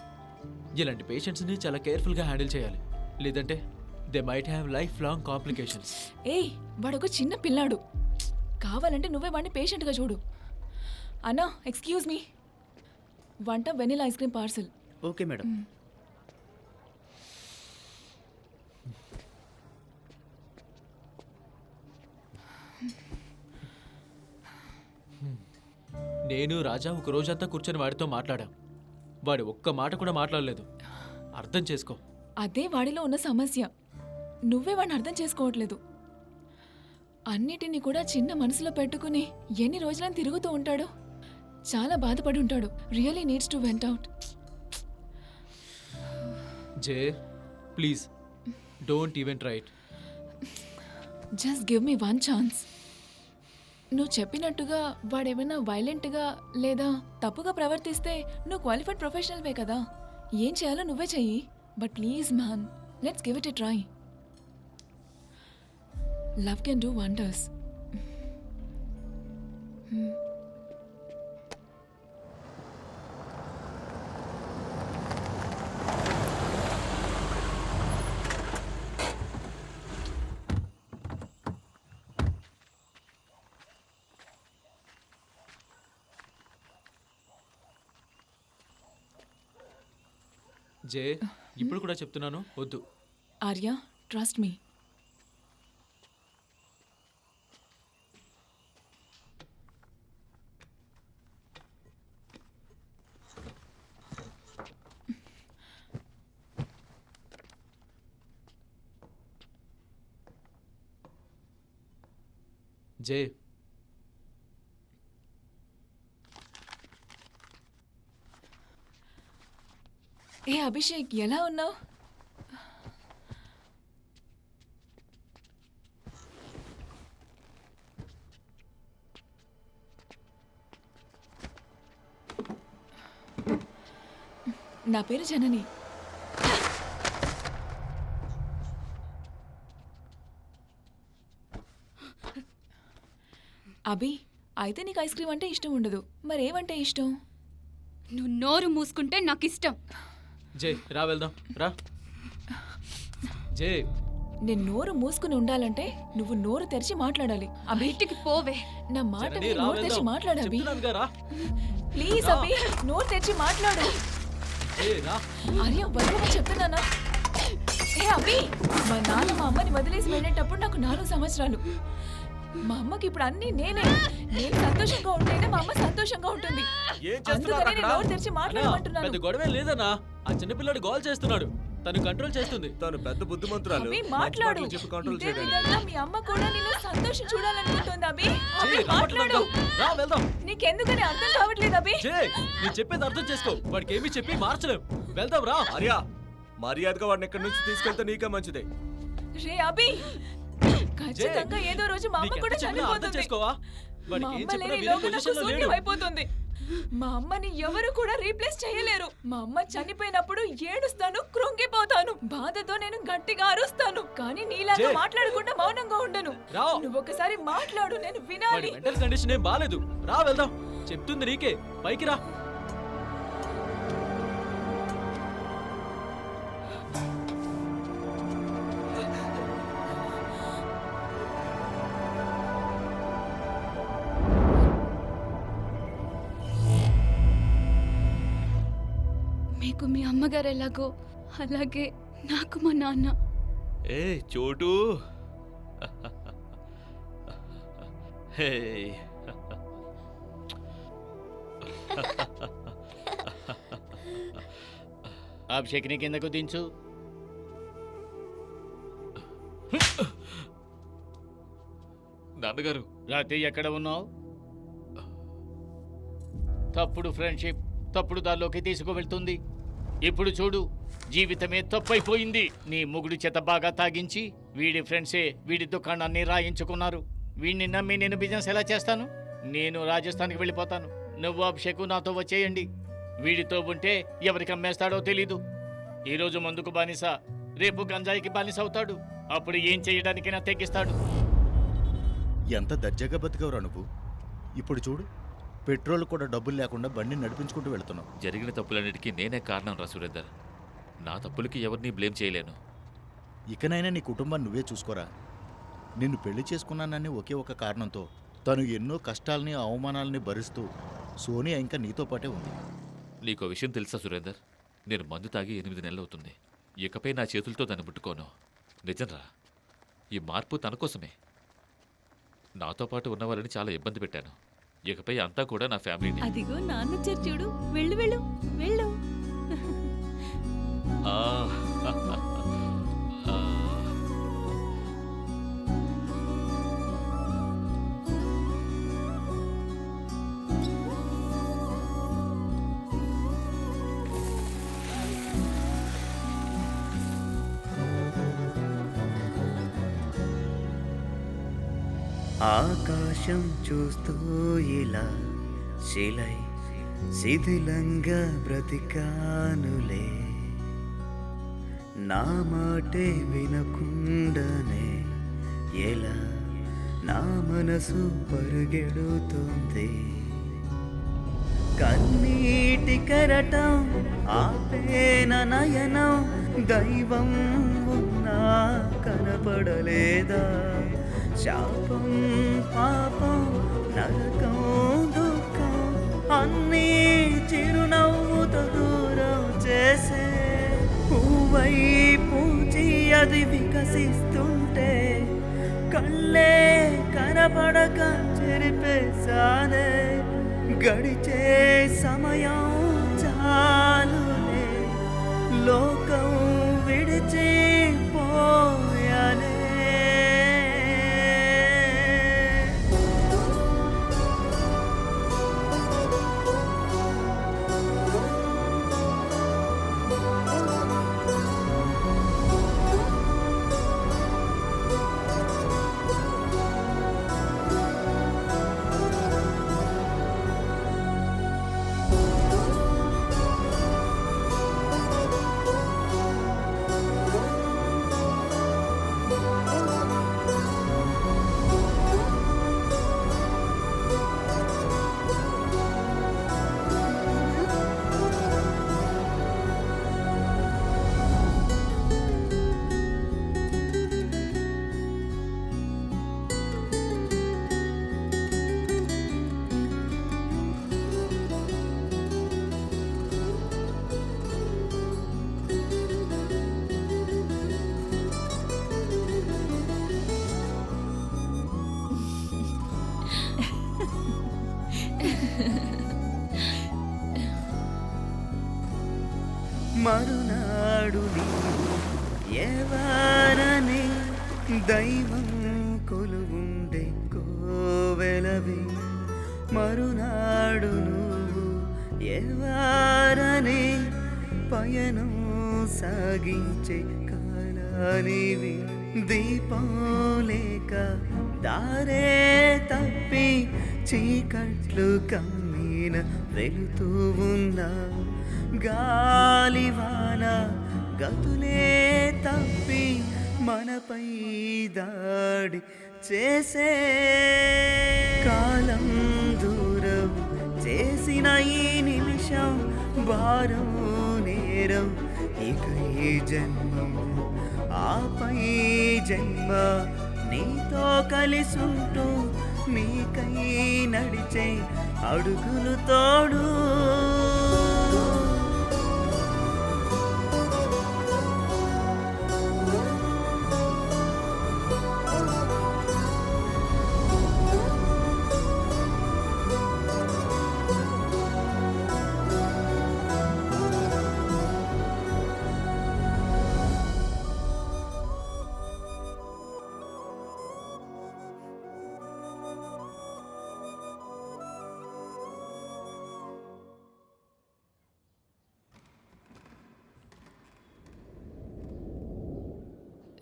ఇలాంటి పేషెంట్స్ని చాలా కేర్ఫుల్గా హ్యాండిల్ చేయాలి, లేదంటే they might have life long complications. ఏయ్, వాడొక చిన్న పిల్లాడు. కావాలంటే నువ్వే వాడిని పేషెంట్గా చూడు. అన్నా, ఎక్స్క్యూజ్ మీ, వంట vanilla ice cream parcel. Okay madam. నేను రాజా ఒక రోజంతా కూర్చొని వాడితో మాట్లాడాం. వాడు ఒక్క మాట కూడా మాట్లాడలేదు. అర్థం చేసుకో. అదే వాడిలో ఉన్న సమస్య. నువ్వే వాడిని అర్థం చేసుకోవట్లేదు. అన్నిటినీ కూడా చిన్న మనసులో పెట్టుకుని ఎన్ని రోజులని తిరుగుతూ ఉంటాడు. చాలా బాధపడి ఉంటాడు. Really needs to went out. J, please don't even try it. Just give me one chance. నువ్వు చెప్పినట్టుగా వాడేమైనా వైలెంట్గా లేదా తప్పుగా ప్రవర్తిస్తే నువ్వు క్వాలిఫైడ్ ప్రొఫెషనల్వే కదా. ఏం చేయాలో నువ్వే చెయ్యి. But please man, let's give it a try. Love can do wonders. Jay, ఇప్పుడు కూడా చెప్తున్నాను, వద్దు. Arya, trust me. జే, ఏ అభిషేక్, ఎలా ఉన్నావు? నా పేరు జనని. అభి, అయితే నీకు ఐస్ క్రీమ్ అంటే ఇష్టం ఉండదు. మరేమంటే ఇష్టం? నువ్వు నోరు మూసుకుంటే నాకు ఇష్టం. జే, రా వెళ్దాం, రా. జే, నేను నోరు మూసుకుని ఉండాలంటే నువ్వు నోరు తెరిచి మాట్లాడాలి. బయటికి పోవే. నా మాట జనని, విని రా నోరు తెరిచి వెళ్దాం. మాట్లాడు అభి. చెప్తున్నానుగా, రా. ప్లీజ్ రా. అభి, నోరు తెరిచి మాట్లాడు. జే, రా. ఆర్య, వదలమని చెప్తున్నానా? హే అభి, మా నాన్న మా అమ్మని వదిలేసి వెళ్ళేటప్పుడు నాకు 4 సంవత్సరాలు. మా అమ్మకి ఇప్పుడు అన్ని నేనే. నేను సంతోషంగా ఉంటేనే మా అమ్మ సంతోషంగా ఉంటుంది. అందుకనే నేను నోరు తెరిచి పెద్ద మాట్లాడమంటున్నాను. గొడవ లేదన్నా. ఆ చిన్నపిల్లడు గోల్ చేస్తున్నాడు. తను కంట్రోల్ చేస్తుంది. తను పెద్ద బుద్ధిమంతురాలు. అభి మంచి మాట్లాడు. మాటలు చెప్పి కంట్రోల్ ఇదే చేయడానికి. విధంగా మీ అమ్మ కూడా నిన్ను సంతోషం చూడాలనుకుంటుంది అభి. అభి చెయ్, మాట్లాడు. రా వెళ్దాం. నీకెందుకని అర్థం కావట్లేదు అభి? నేను చెప్పేది అర్థం చేసుకో. వాడికి ఏమీ చెప్పి మార్చలేం. వెళ్దాం రా. ఆర్యా, మర్యాదగా వాడిని ఎక్కడి నుంచి తీసుకెళ్తే నీకే మంచిదే. రే అభి, ఖచ్చితంగా ఏదో రోజు మా అమ్మ కూడా అర్థం చనిపోతుంది. చేసుకోవా? మా వాడికి ఏం అమ్మ చెప్పినా లేని వినే లోకం నాకు పొజిషన్లో లేడు. శూన్యం అయిపోతుంది. మా అమ్మని ఎవరు కూడా రీప్లేస్ చేయలేరు. మా అమ్మ చనిపోయినప్పుడు ఏడుస్తాను, కృంగిపోతాను. బాధతో నేను గట్టిగా అరుస్తాను. కానీ నీలాగా జే. మాట్లాడకుండా మౌనంగా ఉండను. రా. నువ్వు ఒకసారి మాట్లాడు, నేను వాడి వినాలి. మెంటల్ కండిషన్ ఏం బాలేదు. రా వెళ్దాం. చెప్తుంది నీకే. పైకి రా. మీకు మీ అమ్మగారు ఎలాగో అలాగే నాకు మా నాన్న. ఏ చోటు హే అభిషేక్ని కిందకు దించు. నాన్నగారు. రాత్రి ఎక్కడ ఉన్నావు? తప్పుడు ఫ్రెండ్షిప్ తప్పుడు దారిలోకి తీసుకువెళ్తుంది. ఇప్పుడు చూడు, జీవితమే తప్పైపోయింది. నీ మొగుడు చేత బాగా తాగించి వీడి ఫ్రెండ్సే వీడి దుకాణాన్ని రాయించుకున్నారు. వీడిని నమ్మి నేను బిజినెస్ ఎలా చేస్తాను? నేను రాజస్థాన్కి వెళ్ళిపోతాను. నువ్వు అభిషేక్ నాతో వచ్చేయండి. వీడితో ఉంటే ఎవరికి అమ్మేస్తాడో తెలీదు. ఈరోజు మందుకు బానిస, రేపు గంజాయికి బానిస అవుతాడు. అప్పుడు ఏం చేయడానికైనా తెగిస్తాడు. ఎంత దర్జాగా బతికవరా నువ్వు. ఇప్పుడు చూడు, పెట్రోల్ కూడా డబ్బులు లేకుండా బండిని నడిపించుకుంటూ వెళ్తున్నావు. జరిగిన తప్పులన్నిటికీ నేనే కారణం రా సురేందర్. నా తప్పులకి ఎవరిని బ్లేమ్ చేయలేను. ఇకనైనా నీ కుటుంబాన్ని నువ్వే చూసుకోరా. నిన్ను పెళ్లి చేసుకున్నానని ఒకే ఒక కారణంతో తను ఎన్నో కష్టాలని అవమానాలని భరిస్తూ సోనియా ఇంకా నీతో పాటే ఉంది. నీకో విషయం తెలుసా సురేందర్? నేను మందు తాగి 8 నెలలు అవుతుంది. ఇకపై నా చేతులతో దాన్ని ముట్టుకోను. నిజంరా, ఈ మార్పు తన కోసమే. నాతో పాటు ఉన్న వాళ్ళని చాలా ఇబ్బంది పెట్టాను. ఇకపై అంతా కూడా నా ఫ్యామిలీని. అదిగో నాన్న వచ్చారు చూడు. వెళ్ళు వెళ్ళు వెళ్ళు. ఆ, ఆ. ఆకాశం చూస్తూ ఇలా శిలై శిథిలంగా బ్రతికానులే. నా మాటే వినకుండానే ఎలా నా మనసు పరుగెడుతుంది. కన్నీటి కెరటం ఆపేన నయనం, దైవం ఉన్నా కనపడలేదా? శాపం పాపం నరకం దుఃఖం అన్నీ చిరునవ్వుతో దూరం చేసే. పువ్వై పూచి అది వికసిస్తుంటే కళ్ళే కనపడక చెరిపేశానే. గడిచే సమయం చాలునే, లోకం విడిచిపోయానే. మరునాడు నీవు ఎవరనే దైవం కొలువుండే కోవెలవి మరునాడు నువ్వు ఎవరనే పయనం సాగించే కాలానివి దీపం లేక దారే తప్పి చీకట్లు కమ్మిన వెలుతూ ఉన్నా గాలివాన గతులే తప్పి మనపై దాడి చేసే కాలం దూరం చేసిన ఈ నిమిషం భారం నేరం ఇక ఈ జన్మం ఆపై జన్మ నీతో కలిసుంటూ నీకై నడిచే అడుగులు తోడు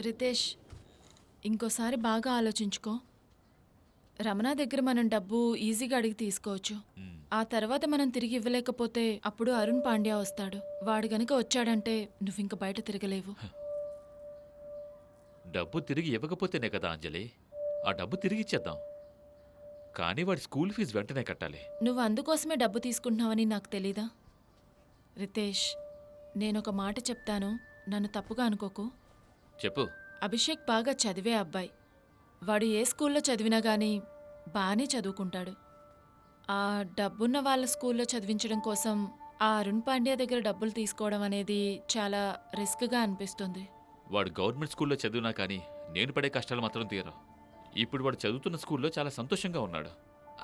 రితేష్, ఇంకోసారి బాగా ఆలోచించుకో. రమణ దగ్గర మనం డబ్బు ఈజీగా అడిగి తీసుకోవచ్చు. ఆ తర్వాత మనం తిరిగి ఇవ్వలేకపోతే అప్పుడు అరుణ్ పాండ్యా వస్తాడు. వాడు గనుక వచ్చాడంటే నువ్వింక బయట తిరగలేవు. డబ్బు తిరిగి ఇవ్వకపోతేనే కదా అంజలి, ఆ డబ్బు తిరిగి ఇచ్చేద్దాం. కానీ వాడి స్కూల్ ఫీజు వెంటనే కట్టాలి. నువ్వు అందుకోసమే డబ్బు తీసుకుంటున్నావని నాకు తెలీదా? రితేష్, నేనొక మాట చెప్తాను, నన్ను తప్పుగా అనుకోకు. చెప్పు. అభిషేక్ బాగా చదివే అబ్బాయి. వాడు ఏ స్కూల్లో చదివినా కానీ బాగానే చదువుకుంటాడు. ఆ డబ్బున్న వాళ్ళ స్కూల్లో చదివించడం కోసం ఆ అరుణ్ పాండ్యా దగ్గర డబ్బులు తీసుకోవడం అనేది చాలా రిస్క్గా అనిపిస్తుంది. వాడు గవర్నమెంట్ స్కూల్లో చదివినా కానీ నేను పడే కష్టాలు మాత్రం తీరవు. ఇప్పుడు వాడు చదువుతున్న స్కూల్లో చాలా సంతోషంగా ఉన్నాడు.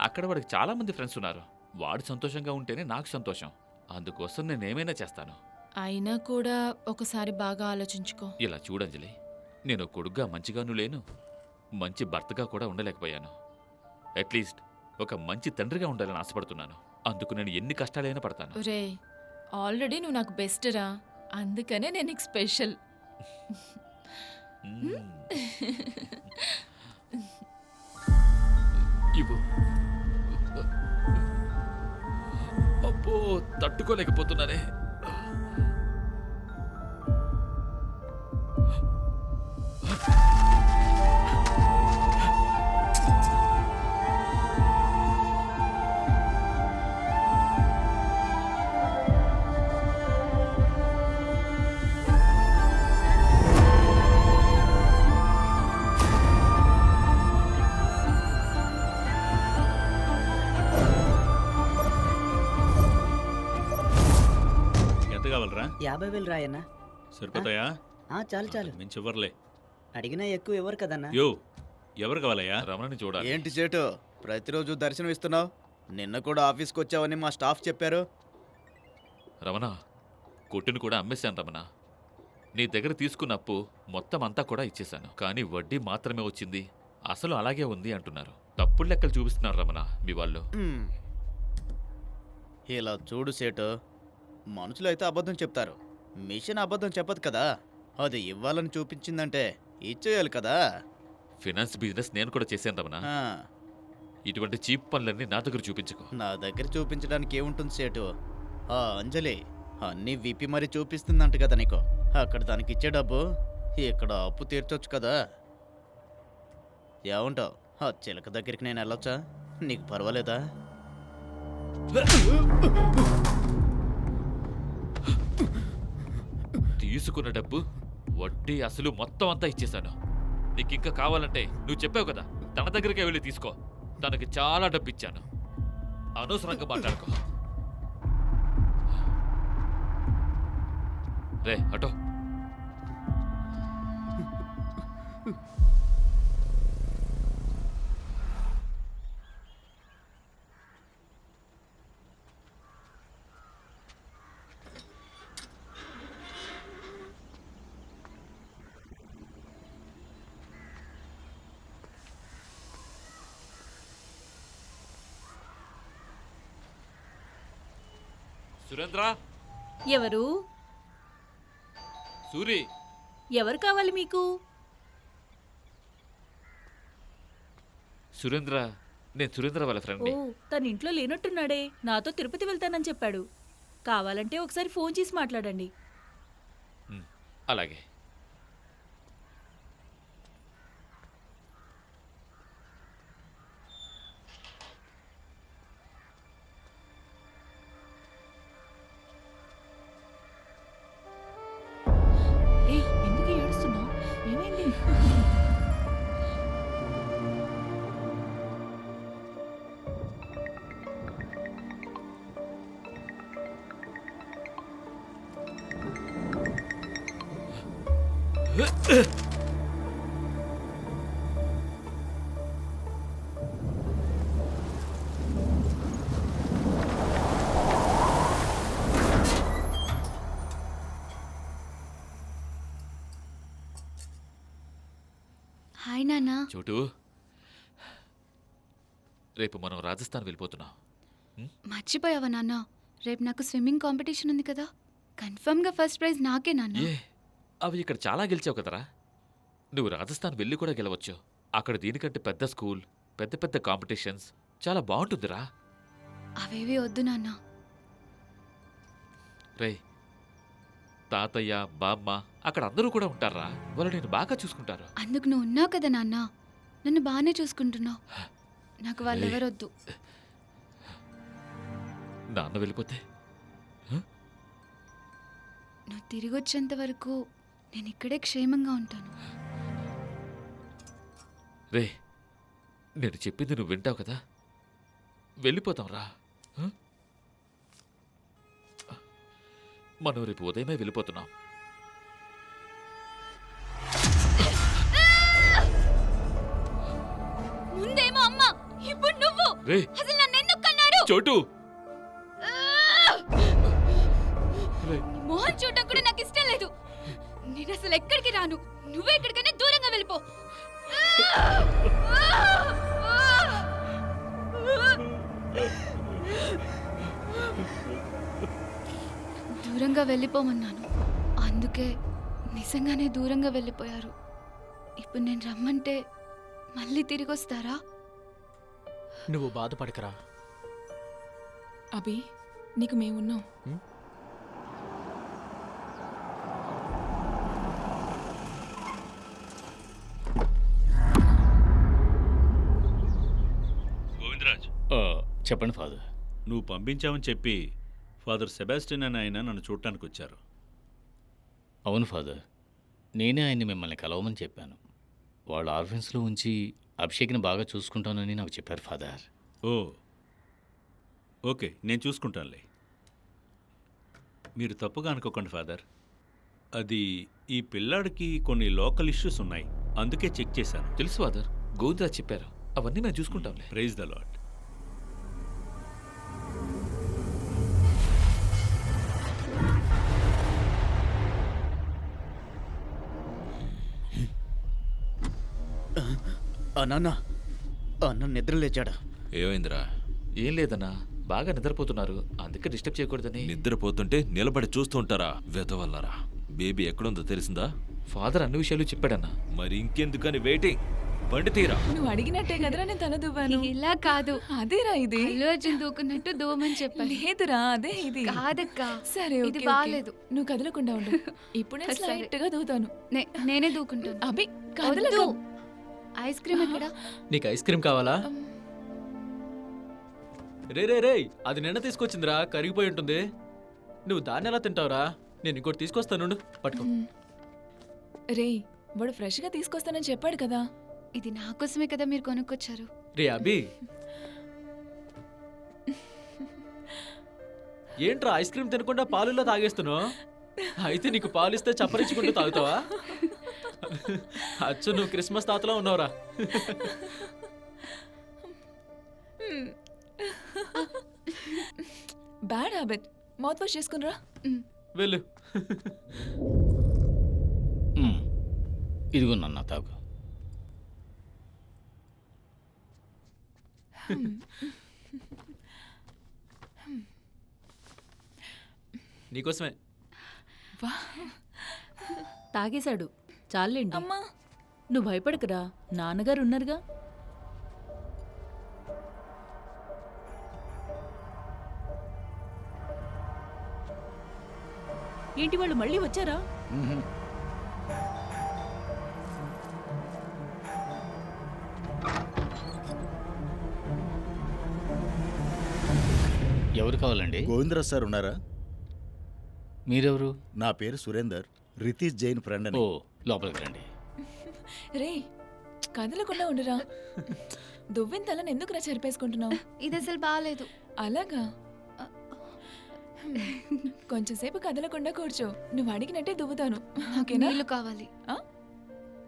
అక్కడ వాడికి చాలామంది ఫ్రెండ్స్ ఉన్నారు. వాడు సంతోషంగా ఉంటేనే నాకు సంతోషం. అందుకోసం నేనేమైనా చేస్తాను. అయినా కూడా ఒకసారి బాగా ఆలోచించుకో. ఇలా చూడంజలి, నేను కొడుగ్గా మంచిగాను లేను, మంచి భర్తగా కూడా ఉండలేకపోయాను. అట్లీస్ట్ ఒక మంచి తండ్రిగా ఉండాలని ఆశపడుతున్నాను. అందుకు నేను ఎన్ని కష్టాలైనా పడతాను. రే, ఆల్రెడీ నువ్వు నాకు బెస్ట్ రా, అందుకనే నేను నీకు స్పెషల్. ఇవ్వు. అబ్బో, తట్టుకోలేకపోతున్నానే. ఎంత కావాలరా? 50,000 రాయన్నా. సరిపోతాయా? చాలు చాలు. మించి ఇవ్వర్లే. అడిగినా ఎక్కువ ఎవరు కదన్నా. యో, ఎవరు కావాలయ్యా? రమణని చూడాలి. ఏంటి చేటు ప్రతిరోజు దర్శనం ఇస్తున్నావు? నిన్న కూడా ఆఫీస్కి వచ్చావని మా స్టాఫ్ చెప్పారు. రమణ, కొట్టును కూడా అమ్మేశాను రమణ. నీ దగ్గర తీసుకున్న అప్పు మొత్తం అంతా కూడా ఇచ్చేశాను. కానీ వడ్డీ మాత్రమే వచ్చింది, అసలు అలాగే ఉంది అంటున్నారు. తప్పుడు లెక్కలు చూపిస్తున్నారు రమణ మీ వాళ్ళు. ఇలా చూడు సేటు, మనుషులు అయితే అబద్ధం చెప్తారు, మిషన్ అబద్ధం చెప్పదు కదా. అది ఇవ్వాలని చూపించిందంటే ఇచ్చేయాలి కదా. ఫినాన్స్ బిజినెస్ నేను కూడా చేశాను రమణ. ఇటువంటి చీప్ పనులన్నీ నా దగ్గర చూపించుకో. నా దగ్గర చూపించడానికి ఏముంటుంది సేటు? ఆ అంజలి అన్నీ విప్పి మరీ చూపిస్తుందంట కదా నీకు. అక్కడ దానికి ఇచ్చే డబ్బు ఇక్కడ అప్పు తీర్చొచ్చు కదా. ఏమంటావు? ఆ చిలక దగ్గరికి నేను వెళ్ళొచ్చా? నీకు పర్వాలేదా? తీసుకున్న డబ్బు వడ్డీ అసలు మొత్తం అంతా ఇచ్చేశాను. నీకు ఇంకా కావాలంటే నువ్వు చెప్పావు కదా, తన దగ్గరికే వెళ్ళి తీసుకో. తనకి చాలా డబ్బు ఇచ్చాను. అనవసరంగా మాట్లాడుకో. రే అటో. సురేంద్ర, ఎవరు సూరి, ఎవరు కావాలి మీకు? సురేంద్ర, నేను సురేంద్ర వాళ్ళ ఓ ఫ్రెండ్ని. తన ఇంట్లో లేనట్టున్నాడే. నాతో తిరుపతి వెళ్తానని చెప్పాడు. కావాలంటే ఒకసారి ఫోన్ చేసి మాట్లాడండి. అలాగే. ఏయ్, ఎందుకు ఏడుస్తున్నావు? ఏమైంది? హాయ్ నాన్న. చోటు, రేపు మనం రాజస్థాన్ వెళ్ళిపోతున్నాం. మర్చిపోయావా నాన్న? రేపు నాకు స్విమ్మింగ్ కాంపిటీషన్ ఉంది కదా. కన్ఫర్మ్గా ఫస్ట్ ప్రైజ్ నాకే నాన్న. ఏ, అవి ఇక్కడ చాలా గెలిచావు కదరా. నువ్వు రాజస్థాన్ వెళ్ళి కూడా గెలవచ్చు. అక్కడ దీనికంటే పెద్ద స్కూల్, పెద్ద పెద్ద కాంపిటీషన్స్, చాలా బాగుంటుందిరా. అవేవి వద్దు నాన్న. రేయ్, తాతయ్య, బామ్మ అక్కడ అందరూ కూడా ఉంటారా. వాళ్ళు నేను బాగా చూసుకుంటారు. అందుకు నువ్వు ఉన్నావు కదా నాన్న. నన్ను బాగానే చూసుకుంటున్నావు. నాకు వాళ్ళు ఎవరొద్దు. నాన్న వెళ్ళిపోతే నువ్వు తిరిగి వచ్చేంత వరకు నేను ఇక్కడే క్షేమంగా ఉంటాను. రే, నేను చెప్పింది నువ్వు వింటావు కదా. వెళ్ళిపోతాం రా. మనం రేపు ఉదయమే వెళ్ళిపోతున్నాం. ముందేమో అమ్మ, ఇప్పుడు నువ్వు. రే, అసలు నన్ను ఎందుకు కన్నారు? చోటు, మోహన్ చూడటం కూడా నాకు ఇష్టం లేదు. నేను అసలు ఎక్కడికి రాను. నువ్వే ఎక్కడికైనా దూరంగా వెళ్ళిపో. దూరంగా వెళ్ళిపోమన్నాను. అందుకే నిజంగానే దూరంగా వెళ్ళిపోయారు. ఇప్పుడు నేను రమ్మంటే మళ్ళీ తిరిగి వస్తారా? నువ్వు బాధపడకరా. అభి, నీకు మేమున్నాం. గోవిందరాజ్, చెప్పండి ఫాదర్. నువ్వు పంపించావని చెప్పి ఫాదర్ సెబాస్టిన్ అని ఆయన నన్ను చూడటానికి వచ్చారు. అవును ఫాదర్, నేనే ఆయన్ని మిమ్మల్ని కలవమని చెప్పాను. వాళ్ళ ఆర్ఫెన్స్లో ఉంచి అభిషేక్ని బాగా చూసుకుంటానని నాకు చెప్పారు ఫాదర్. ఓ, ఓకే, నేను చూసుకుంటానులే. మీరు తప్పుగా అనుకోకండి ఫాదర్. అది ఈ పిల్లాడికి కొన్ని లోకల్ ఇష్యూస్ ఉన్నాయి, అందుకే చెక్ చేశాను. తెలుసు ఫాదర్, గోవిందరాజ్ చెప్పారు. అవన్నీ మేము చూసుకుంటాంలే. Praise the lord. అన్న అన్న నిద్ర లేచాడా? ఏమైందిరా? ఏం లేదన్నా, బాగా నిద్రపోతున్నారు, అందుకే డిస్టర్బ్ చేయకూడదని. నిద్రపోతుంటే నిలబడి చూస్తూ ఉంటారా వెదవల్లరా? బేబీ ఎక్కడుందో తెలిసిందా? ఫాదర్ అన్ని విషయాలు చెప్పాడన్నా. మరి ఇంకెందుకని వెయిటింగ్? బండి తీరా. నువ్వు అడిగినట్టే కదరా నేను తల దువ్వాను. ఇలా కాదు. అదేరా ఇది. అల్లు అర్జున్ దూకున్నట్టు దూమని చెప్పాను. లేదురా, అదే ఇది. కాదక్క, సరే, ఇది ఓకే, బాలేదు. ఓకే. నువ్వు కదలకుండా ఉండు. ఇప్పుడు నేను సరే. స్లైట్ గా దూతాను. నేనే దూకుంటాను. అభి, కదలకు. వద్దు. ఐస్ క్రీమ్ ఎక్కడ? నీకు ఐస్ క్రీమ్ కావాలా? రే రే రే, అది నిన్న తీసుకొచ్చిందిరా, కరిగిపోయి ఉంటుంది. నువ్వు దాన్ని ఎలా తింటావురా? నేను ఇంకోటి తీసుకొస్తాను, పట్టుకో. రే, వాడు ఫ్రెష్ గా తీసుకొస్తానని చెప్పాడు కదా. ఇది నా కోసమే కదా మీరు కొనుక్కొచ్చారు. రే అభి, ఏంట్రా ఐస్ క్రీమ్ తినకుండా పాలులో తాగేస్తున్నావు? అయితే నీకు పాలు ఇస్తే చప్పరించుకుంటూ తాగుతావా? అచ్చు, నువ్వు క్రిస్మస్ తాతలో ఉన్నావురా. Bad habit. మౌత్ వాష్ చేసుకునిరా. వెళ్ళు. ఇదిగో నన్న తాగు. నీకోసమే. తాగేశాడు చాలండి. అమ్మా నువ్వు భయపడకురా, నాన్నగారు ఉన్నారుగా. ఏంటి వాళ్ళు మళ్ళీ వచ్చారా? ఎవరు కావాలండి? గోవిందరాజ్ సార్ ఉన్నారా? మీరెవరు? నా పేరు సురేందర్, రితీష్ జైన్ ఫ్రెండ్ అని. ఓ, లోపలికి రండి. రే కదలకుండా ఉండరా. దువ్విన తలని ఎందుకురా చెరిపేసుకుంటున్నావు? ఇది అసలు బాగాలేదు. అలాగా కొంచెం సేపు కదలకుండా కూర్చో. నువ్వు అడిగినట్టే దువ్వుతాను. ఓకేనా? నీళ్ళు కావాలి. ఆ?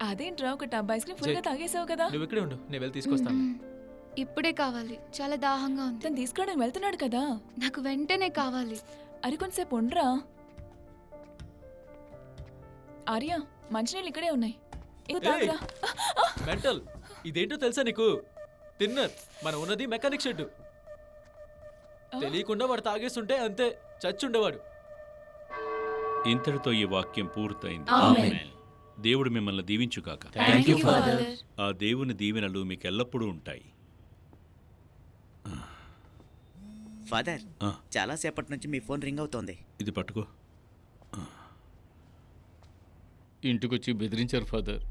అదేంట్రా ఒక టబ్ ఐస్ క్రీమ్ ఫుల్గా తాగేసావు కదా. నువ్వు ఇక్కడే ఉండు, నేను వెళ్ళి తీసుకొస్తాను. ఇప్పుడే కావాలి, చాలా దాహంగా ఉంది. తను తీసుకోవడానికి వెళ్తున్నాడు కదా. నాకు వెంటనే కావాలి. అరి కొంతసేపు ఉండరా. ఆర్య మంచినీళ్ళు ఇక్కడే ఉన్నాయి. ఇదిగో తాగురా. మెంటల్, ఇదేంటో తెలుసా నీకు? తిన్నర్, మనం ఉన్నది మెకానిక్ షెడ్. తెలియకుండా వాడు తాగేస్తుంటే అంతే, చచ్చుండేవాడు. ఇంతటితో ఈ వాక్యం పూర్తయింది. ఆమేన్. దేవుడు మిమ్మల్ని దీవించుగాక. Thank you, Father. ఆ దేవుని దీవెనలు మీకు ఎల్లప్పుడూ ఉంటాయి. ఫాదర్, ఆ. చాలా సేపటి నుంచి మీ ఫోన్ రింగ్ అవుతోంది. ఇది పట్టుకో. ఇంటికొచ్చి బెదిరించారు ఫాదర్.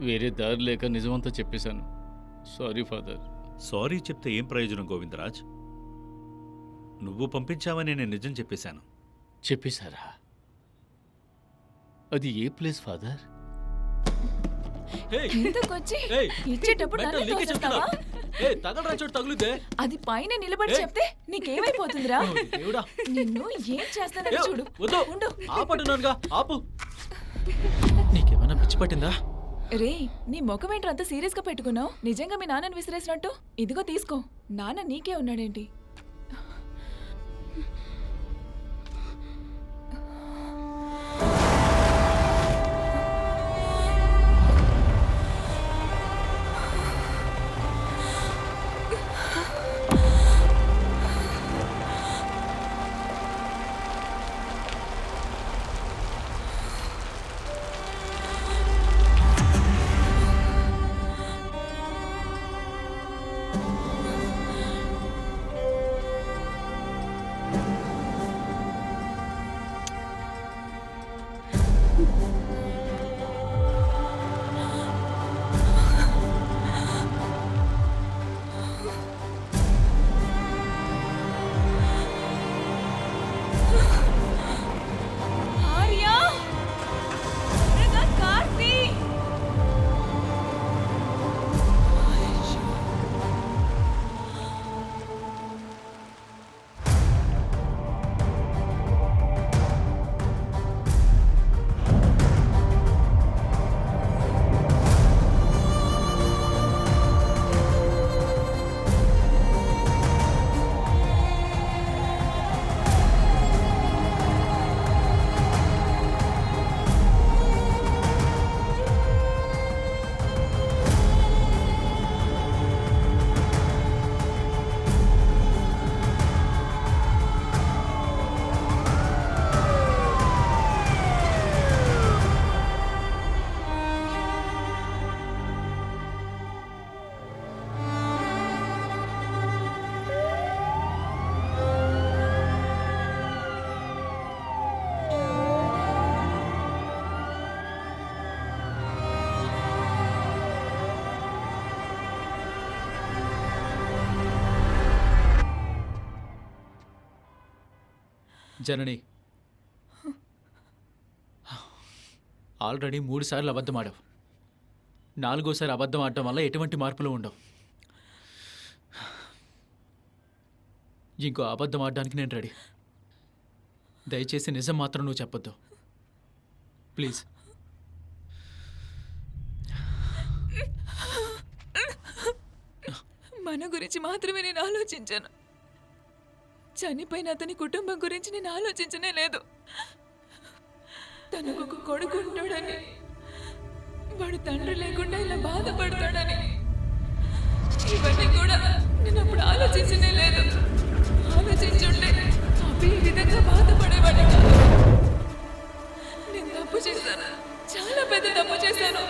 వేరే దారి లేక నిజమంతా చెప్పేశాను. Sorry father. సారీ చెప్తే ఏం ప్రయోజనం గోవిందరాజ్? నువ్వు పంపించావని నేను నిజం చెప్పేశాను. చెప్పేశారా? అది ఏ ప్లేస్ ఫాదర్? ఇంతకొచ్చి ఇచ్చేటప్పుడు నన్ను తోసేస్తావా? తగలరా చోటు తగులుదే. అది పైన నిలబడి చెప్తే నీకేమైపోతుందిరా? దేవుడా, నిన్ను ఏం చేస్తానని చూడు. వద్దు, ఉండు. ఆపంటున్నానుగా, ఆపు. నీకేమైనా పిచ్చి పట్టిందా? రే నీ ముఖం ఏంట్రా అంత సీరియస్ గా పెట్టుకున్నావు? నిజంగా మీ నాన్నని విసిరేసినట్టు? ఇదిగో తీసుకో. నాన్న నీకే ఉన్నాడేంటి? జనని, ఆల్రెడీ 3 సార్లు అబద్ధం ఆడావు. 4వసారి అబద్ధం ఆడటం వల్ల ఎటువంటి మార్పులు ఉండవు. ఇంకో అబద్ధం ఆడడానికి నేను రెడీ. దయచేసి నిజం మాత్రం నువ్వు చెప్పొద్దు ప్లీజ్. మన గురించి మాత్రమే నేను ఆలోచించాను. చనిపోయిన అతని కుటుంబం గురించి నేను ఆలోచించనే లేదు. తనకు ఒక కొడుకు ఉంటాడని, వాడు తండ్రి లేకుండా ఇలా బాధపడతాడని, ఇవన్నీ కూడా నేను అప్పుడు ఆలోచించనే లేదు. ఆలోచించుంటే అవి ఈ విధంగా బాధపడేవాడు చాలా పెద్ద తప్పు చేశాను.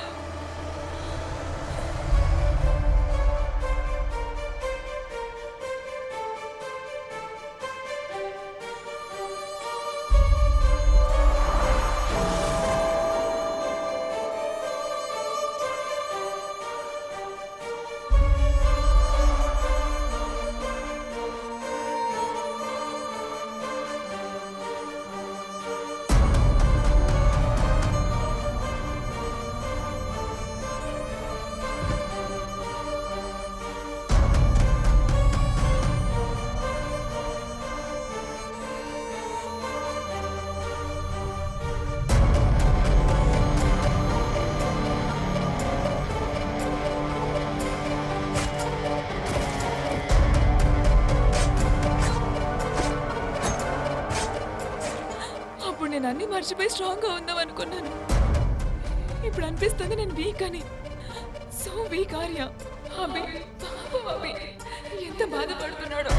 నేను అన్ని మర్చిపోయి స్ట్రాంగ్గా ఉందాం అనుకున్నాను. ఇప్పుడు అనిపిస్తుంది నేను వీక్ అని. So weak Arya. అభి పాపం అభి ఎంత బాధపడుతున్నాడో.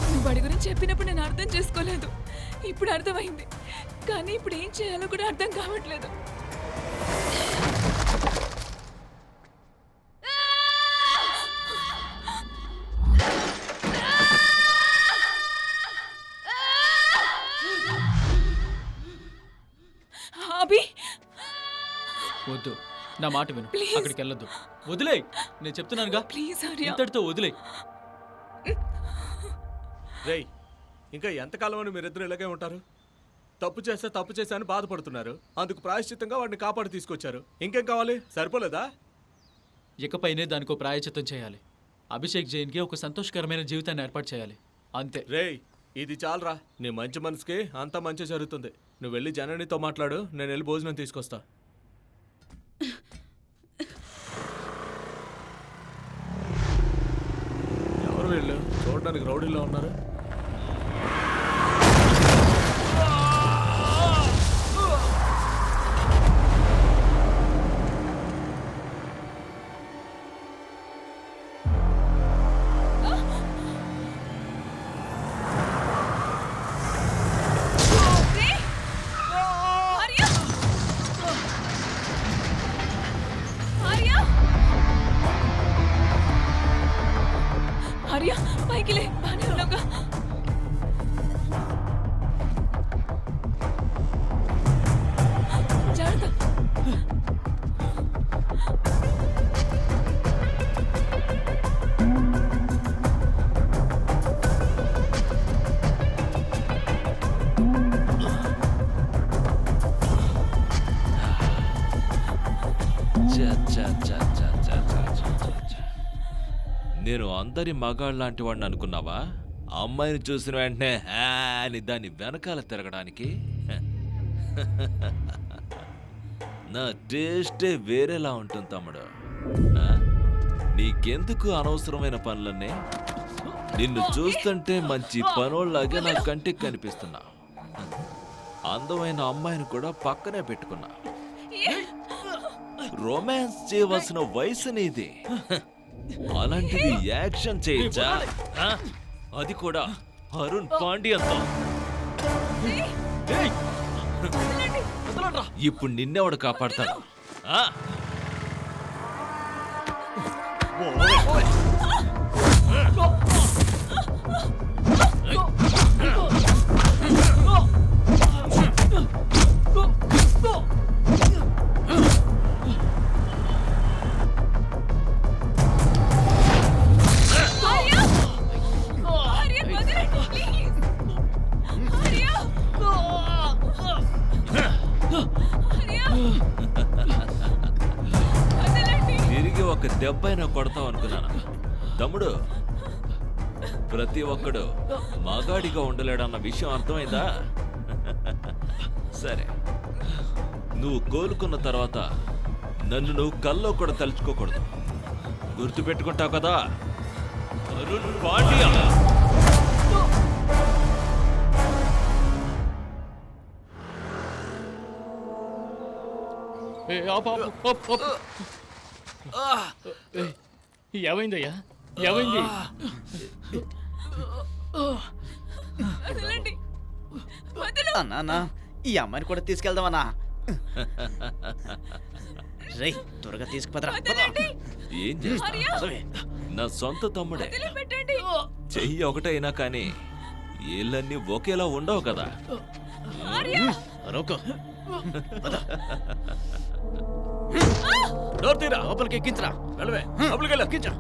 నువ్వు వాడి గురించి చెప్పినప్పుడు నేను అర్థం చేసుకోలేదు. ఇప్పుడు అర్థమైంది. కానీ ఇప్పుడు ఏం చేయాలో కూడా అర్థం కావట్లేదు. అభి వద్దు, నా మాట విను. Please. అక్కడికి వెళ్ళొద్దు. వదిలే, నేను చెప్తున్నానుగా. ప్లీజ్ ఆర్య. ఇంతటితో వదిలే. రేయ్, ఇంకా ఎంతకాలం అని మీరిద్దరు ఇలాగే ఉంటారు? తప్పు చేస్తే అని బాధపడుతున్నారు. అందుకు ప్రాయశ్చిత్తంగా వాడిని కాపాడి తీసుకొచ్చారు. ఇంకేం కావాలి? సరిపోలేదా? ఇకపైనే దానికో ప్రాయచిత్తం చేయాలి. అభిషేక్ జైన్కి ఒక సంతోషకరమైన జీవితాన్ని ఏర్పాటు చేయాలి. అంతే. రేయ్, ఇది చాలరా. నీ మంచి మనసుకి అంతా మంచి జరుగుతుంది. నువ్వు వెళ్ళి జననితో మాట్లాడు, నేను వెళ్ళి భోజనం తీసుకొస్తా. ఎవరు వీళ్ళు? చూడడానికి రౌడీలో ఉన్నారు. ఆర్య పైకి లే. బానే ఉన్నావుగా? జాగ్రత్త. నేను అందరి మగాళ్ళ లాంటి వాడిని అనుకున్నావా? అమ్మాయిని చూసిన వెంటనే హా అని దాని వెనకాల తిరగడానికి? నా టేస్టే వేరేలా ఉంటుంది తమ్ముడు. ఆ? నీకెందుకు అనవసరమైన పనులన్నీ? నిన్ను చూస్తుంటే మంచి పనోళ్ళలాగే నా కంటికి కనిపిస్తున్నా. అందమైన అమ్మాయిని కూడా పక్కనే పెట్టుకున్నా. రొమాన్స్ చేయవలసిన వయసు నీది. అలాంటిది యాక్షన్ చేయొచ్చా? అది కూడా అరుణ్ పాండ్యన్తో. ఇప్పుడు నిన్నెవడు కాపాడతాడు? తిరిగి ఒక దెబ్బైనా కొడతావు అనుకున్నాను తమ్ముడు. ప్రతి ఒక్కడు మగాడిగా ఉండలేడన్న విషయం అర్థమైందా? సరే, నువ్వు కోలుకున్న తర్వాత నన్ను నువ్వు కల్లో కూడా తలుచుకోకూడదు. గుర్తుపెట్టుకుంటావు కదా? అరుణ్ పాండ్య. ఏమైందయ్యా ఏమైంది? అన్నా ఈ అమ్మాయిని కూడా తీసుకెళ్దామన్నా. రేయ్ త్వరగా తీసుకుపదరా. ఏం చేస్తా? నా సొంత తమ్ముడే. చెయ్యి ఒకటైనా కానీ ఏళ్ళన్నీ ఒకేలా ఉండవు కదా. రోకో డోర్ తీరా. లోపలికి ఎక్కించరా. వెళ్ళవే లోపలికి వెళ్ళి ఎక్కించా.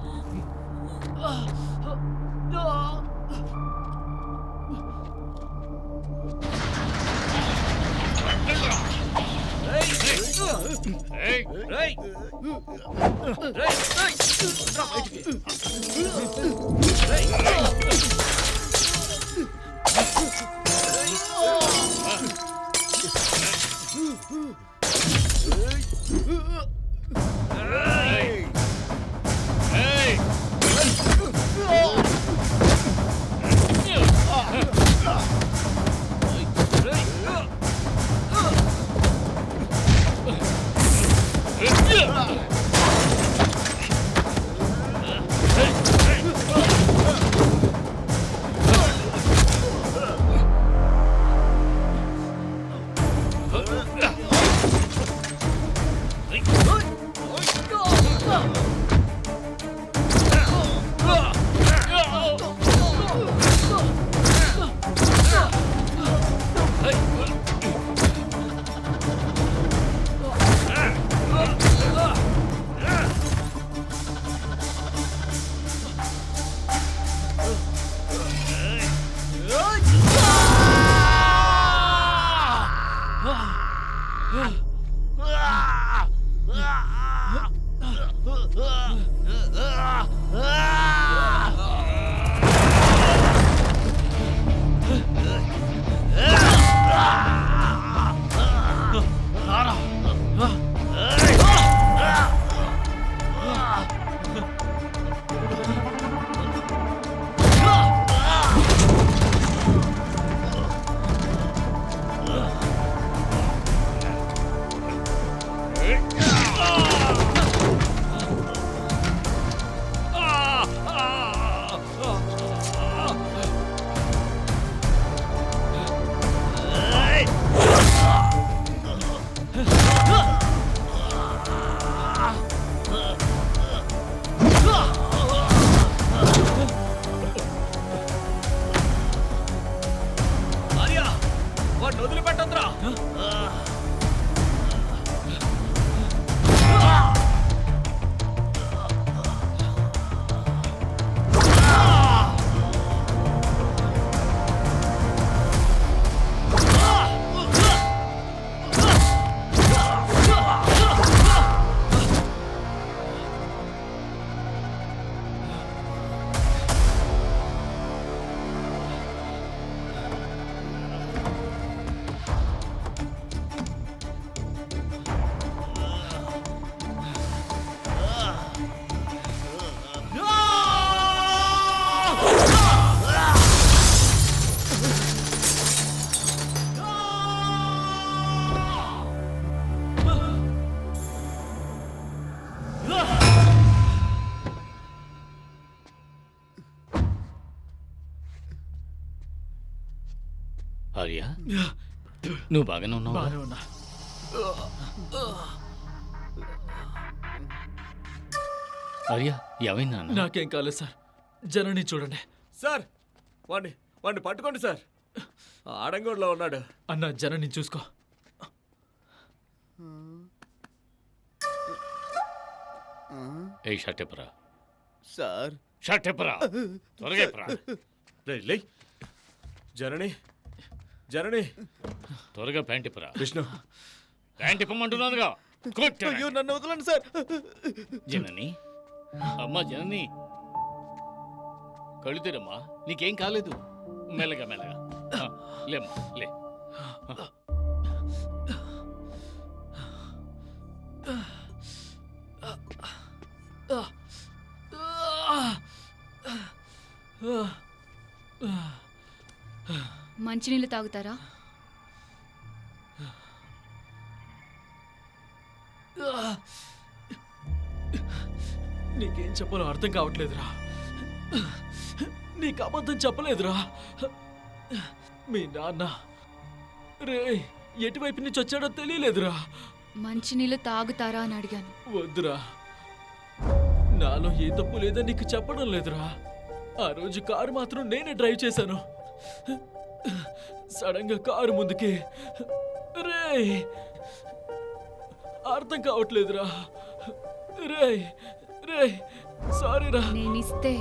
ఆర్య నువ్వు బాగానే ఉన్నావు? బాగానే ఉన్నా. ఆర్య ఏమైందా అన్న? నాకేం కాలేదు సార్. జనని చూడండి సార్. వాడిని పట్టుకోండి సార్. ఆడంగోడ్లో ఉన్నాడు. అన్న జనని చూసుకో. ఏ షర్టెప్పరా సార్. షర్టెప్పరా త్వరగా ఎప్పరా. లే జనని జనని త్వరగా ప్యాంట్ ఇప్పరా. విష్ణు ప్యాంట్ ఇప్పమంటున్నానుగా. అయ్యో నన్ను వదలండి సార్. జనని అమ్మా జనని కళ్ళు తెరమ్మా. నీకేం కాలేదు. మెల్లగా మెల్లగా లేమ్మా లే. మంచినీళ్ళు తాగుతారా? నీకేం చెప్పాలో అర్థం కావట్లేదురా. నీకు అబద్ధం చెప్పలేదురా. మీ నాన్న రే ఎటువైపు నుంచి వచ్చాడో తెలియలేదురా. మంచినీళ్ళు తాగుతారా అని అడిగాను. వద్దురా, నాలో ఏ తప్పు లేదని నీకు చెప్పడం లేదురా. ఆ రోజు కారు మాత్రం నేనే డ్రైవ్ చేశాను. సడన్ గా కారు ముందుకి రే అర్థం కావట్లేదురా. రే రే సారీరా. నేనిస్తే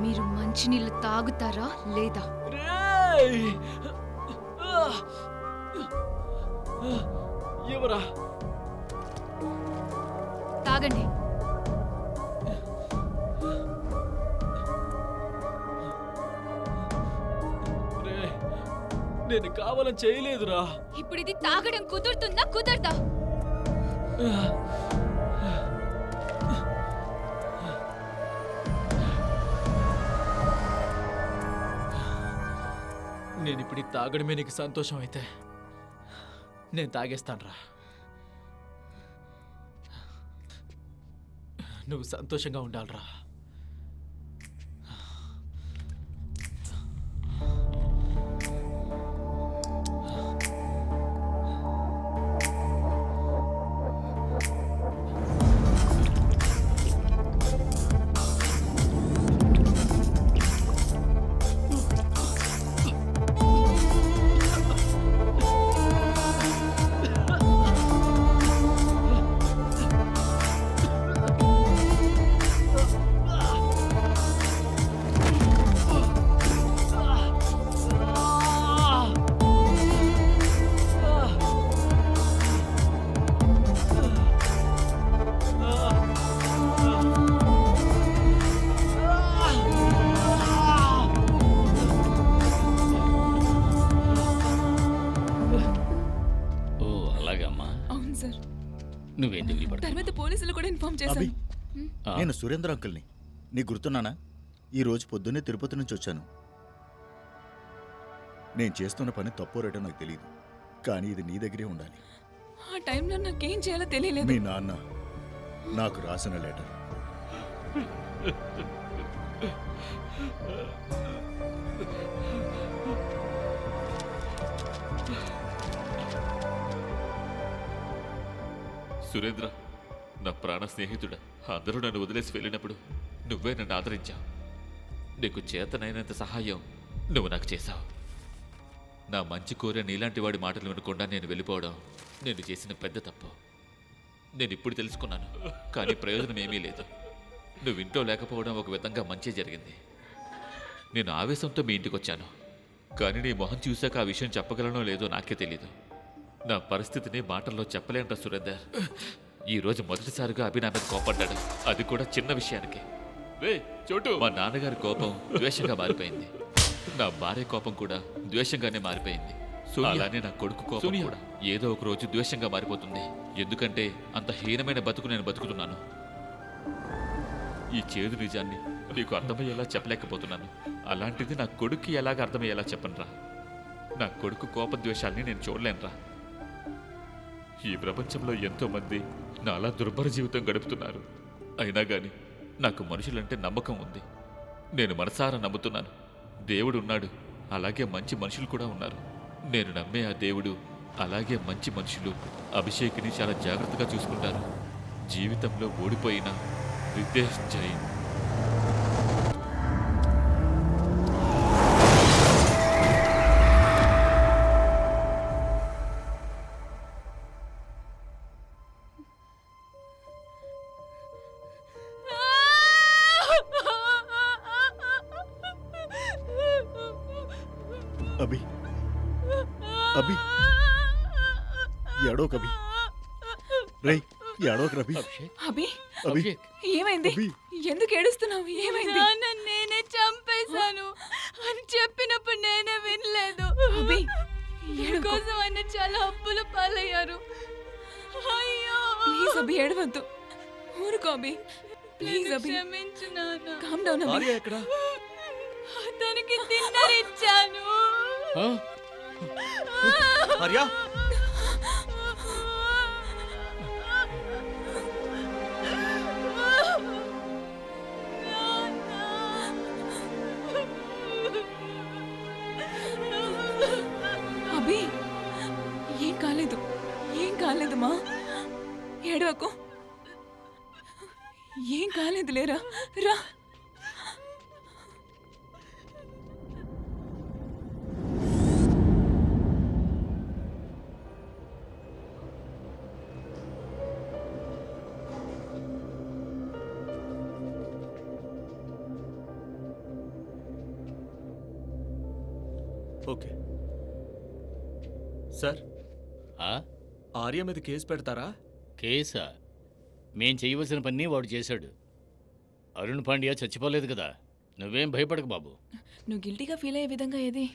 మీరు మంచినీళ్ళు తాగుతారా లేదా? రేయ్! ఎవరా? తాగండి. నేను కావాలని చేయలేదురా. ఇప్పుడు ఇది తాగడం కుదురుతుందా కుదరదా? నేను ఇప్పుడు ఇది తాగడమే నీకు సంతోషం అయితే నేను తాగేస్తానురా. నువ్వు సంతోషంగా ఉండాలిరా. నువ్వేం దిగులు పడకు. తర్వాత పోలీసులు కూడా ఇన్ఫార్మ్ అభి, చేశాను. నేను సురేంద్ర అంకుల్ని. నీకు గుర్తున్నానా? ఈ రోజు పొద్దున్నే తిరుపతి నుంచి వచ్చాను. నేను చేస్తున్న పని తప్పో రేటో నాకు తెలియదు, కానీ ఇది నీ దగ్గరే ఉండాలి. ఆ టైంలో నాకేం చేయాలో తెలియలేదు. మీ నాన్న నాకు రాసిన లెటర్. సురేంద్ర, నా ప్రాణ స్నేహితుడా, అందరూ నన్ను వదిలేసి వెళ్ళినప్పుడు నువ్వే నన్ను ఆదరించావు. నీకు చేతనైనంత సహాయం నువ్వు నాకు చేశావు. నా మంచి కోరే నీలాంటి వాడి మాటలు వినకుండా నేను వెళ్ళిపోవడం నేను చేసిన పెద్ద తప్పు. నేను ఇప్పుడు తెలుసుకున్నాను, కానీ ప్రయోజనం ఏమీ లేదు. నువ్వు ఇంట్లో లేకపోవడం ఒక విధంగా మంచి జరిగింది. నేను ఆవేశంతో మీ ఇంటికి వచ్చాను, కానీ నీ మొహం చూశాక ఆ విషయం చెప్పగలనో లేదో నాకే తెలీదు. నా పరిస్థితిని మాటల్లో చెప్పలేంట సురేందర్. ఈరోజు మొదటిసారిగా అభి నా మీద కోపడ్డాడు, అది కూడా చిన్న విషయానికి. మా నాన్నగారి కోపం ద్వేషంగా మారిపోయింది, నా భార్య కోపం కూడా ద్వేషంగానే మారిపోయింది. అలానే నా కొడుకు కోపం కూడా ఏదో ఒక రోజు ద్వేషంగా మారిపోతుంది. ఎందుకంటే అంత హీనమైన బతుకు నేను బతుకుతున్నాను. ఈ చేదు నిజాన్ని నీకు అర్థమయ్యేలా చెప్పలేకపోతున్నాను. అలాంటిది నా కొడుక్కి ఎలాగ అర్థమయ్యేలా చెప్పనురా? నా కొడుకు కోపద్వేషాల్ని నేను చూడలేనురా. ఈ ప్రపంచంలో ఎంతో మంది నాలా దుర్భర జీవితం గడుపుతున్నారు. అయినా కానీ నాకు మనుషులంటే నమ్మకం ఉంది. నేను మనసారా నమ్ముతున్నాను, దేవుడు ఉన్నాడు, అలాగే మంచి మనుషులు కూడా ఉన్నారు. నేను నమ్మే ఆ దేవుడు అలాగే మంచి మనుషులు అభిషేక్ని చాలా జాగ్రత్తగా చూసుకుంటారు. జీవితంలో ఓడిపోయిన రితేష్ జైన్. అభి, అభి, ఏడోక్ అభి. రేయ్, ఏడోక్ రభి. అభి, అభి, ఏమైంది? అభి. ఎందుకు ఏడుస్తున్నావు? ఏమైంది? నాన్న నేనే చంపేశాను అని చెప్పినప్పుడు నేనే వినలేదు. అభి, కోసం ఆయన చాలా అప్పుల పాలయ్యారు. అయ్యో, ప్లీజ్ అభి ఏడవద్దు. ఊరుకో అభి, ప్లీజ్ అభి. క్షమించు నాన్న. కామ్ డౌన్ అభి. ఎక్కడ? అతనికి డిన్నర్ ఇచ్చాను. ఆర్యా, కాలేదమ్మా, ఏడవకు. ఏం కాలేదు లేరా, రా. ఓకే సార్, ఆ? ఆర్య మీద కేసు పెడతారా? కేసా? మేం చేయవలసిన పని వాడు చేశాడు. అరుణ్ పాండ్యా చచ్చిపోలేదు కదా, నువ్వేం భయపడకు బాబు. నువ్వు గిల్టీగా ఫీల్ అయ్యే విధంగా ఏది?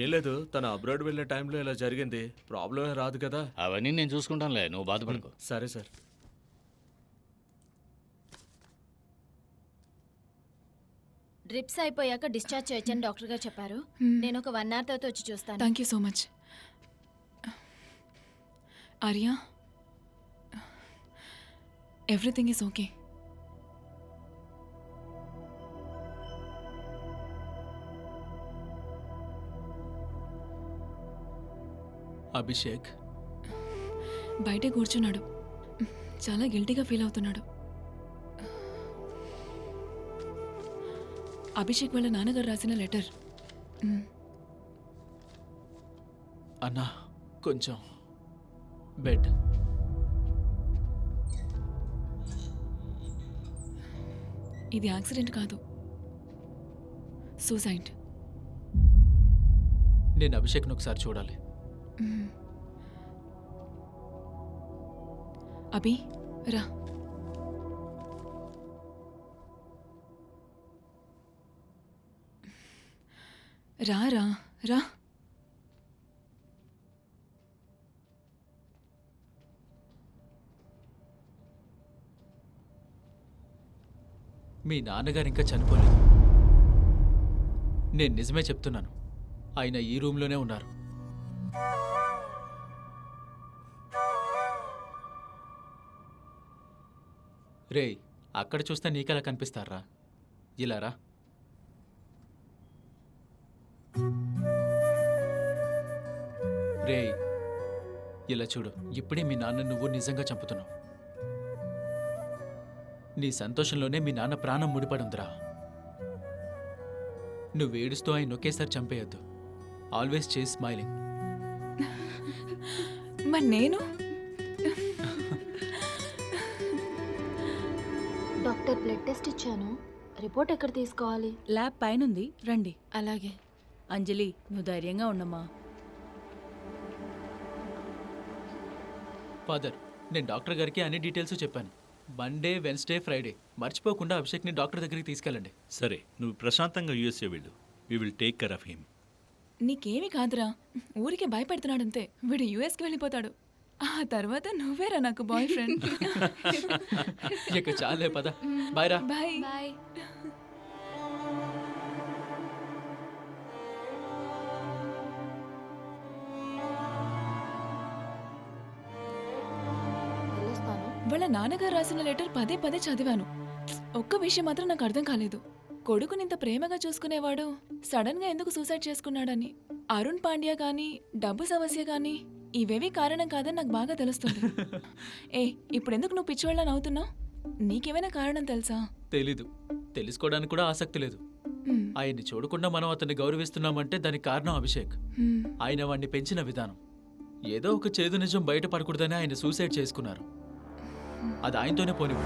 ఏం లేదు, తను అబ్రాడ్ వెళ్ళే టైంలో ఇలా జరిగింది. ప్రాబ్లమే రాదు కదా. అవన్నీ నేను చూసుకుంటానులే, నువ్వు బాధపడకు. సరే సార్. డ్రిప్స్ అయిపోయాక డిశ్చార్జ్ చేయొచ్చని డాక్టర్ గారు చెప్పారు. నేను ఒక 1 hour తర్వాత వచ్చి చూస్తాను. Thank you so much. Arya, everything is okay. Abhishek బయటే కూర్చున్నాడు, చాలా గిల్టీగా ఫీల్ అవుతున్నాడు. అభిషేక్ వాళ్ళ నాన్నగారు రాసిన లెటర్. అన్నా కొంచెం బెడ్. ఇది యాక్సిడెంట్ కాదు, సూసైడ్. నేను అభిషేక్ను ఒకసారి చూడాలి. అభి రా. రా రా రా. మీ నాన్నగారు ఇంకా చనిపోలేదు. నేను నిజమే చెప్తున్నాను, ఆయన ఈ రూమ్లోనే ఉన్నారు. రేయ్, అక్కడ చూస్తే నీకెలా కనిపిస్తారా? ఇలా రా. రేయ్, ఇలా చూడు, ఇప్పుడే మీ నాన్న నువ్వు నిజంగా చంపుతున్నావు. నీ సంతోషంలోనే మీ నాన్న ప్రాణం ముడిపడి ఉందిరా. నువ్వు ఏడుస్తూ ఆయన ఒకేసారి చంపేయొద్దు. ఆల్వేస్ చేసి స్మైలింగ్. మరి నేను? డాక్టర్ బ్లడ్ టెస్ట్ ఇచ్చాను. రిపోర్ట్ ఎక్కడ తీసుకోవాలి? ల్యాబ్ పైనుంది, రండి. అలాగే. అంజలి, నువ్వు ధైర్యంగా ఉండమ్మా. ఫాదర్, నేను డాక్టర్ గారికి అన్ని డీటెయిల్స్ చెప్పాను. మండే, వెన్స్డే, ఫ్రైడే మర్చిపోకుండా అభిషేక్ని డాక్టర్ దగ్గరికి తీసుకెళ్ళండి. సరే, నువ్వు ప్రశాంతంగా యూఎస్ఏ వెళ్ళు. We will take care of him. నీకేమీ కాదురా, ఊరికే భయపెడుతున్నాడంతే. వీడు యూఎస్కి వెళ్ళిపోతాడు, ఆ తర్వాత నువ్వేరా నాకు బాయ్ ఫ్రెండ్. ఇక చాలే, పద. బాయ్ రా. Bye bye. వాళ్ళ నాన్నగారు రాసిన లెటర్ పదే పదే చదివాను. ఒక్క విషయం మాత్రం నాకు అర్థం కాలేదు. కొడుకునింత ప్రేమగా చూసుకునేవాడు సడన్ గా ఎందుకు సూసైడ్ చేసుకున్నాడని. అరుణ్ పాండ్యా కానీ, డబ్బు సమస్య కానీ ఇవేవీ కారణం కాదని నాకు బాగా తెలుస్తుంది. ఏ, ఇప్పుడెందుకు నువ్వు పిచ్చివాళ్ళని అవుతున్నావు? నీకేమైనా కారణం తెలుసా? తెలీదు, తెలుసుకోవడానికి కూడా ఆసక్తి లేదు. ఆయన్ని చూడకుండా మనం అతన్ని గౌరవిస్తున్నామంటే దానికి కారణం అభిషేక్. ఆయన వాడిని పెంచిన విధానం. ఏదో ఒక చేదు నిజం బయటపడకూడదని ఆయన సూసైడ్ చేసుకున్నారు. అది ఆయనతోనే పోనివ్వు.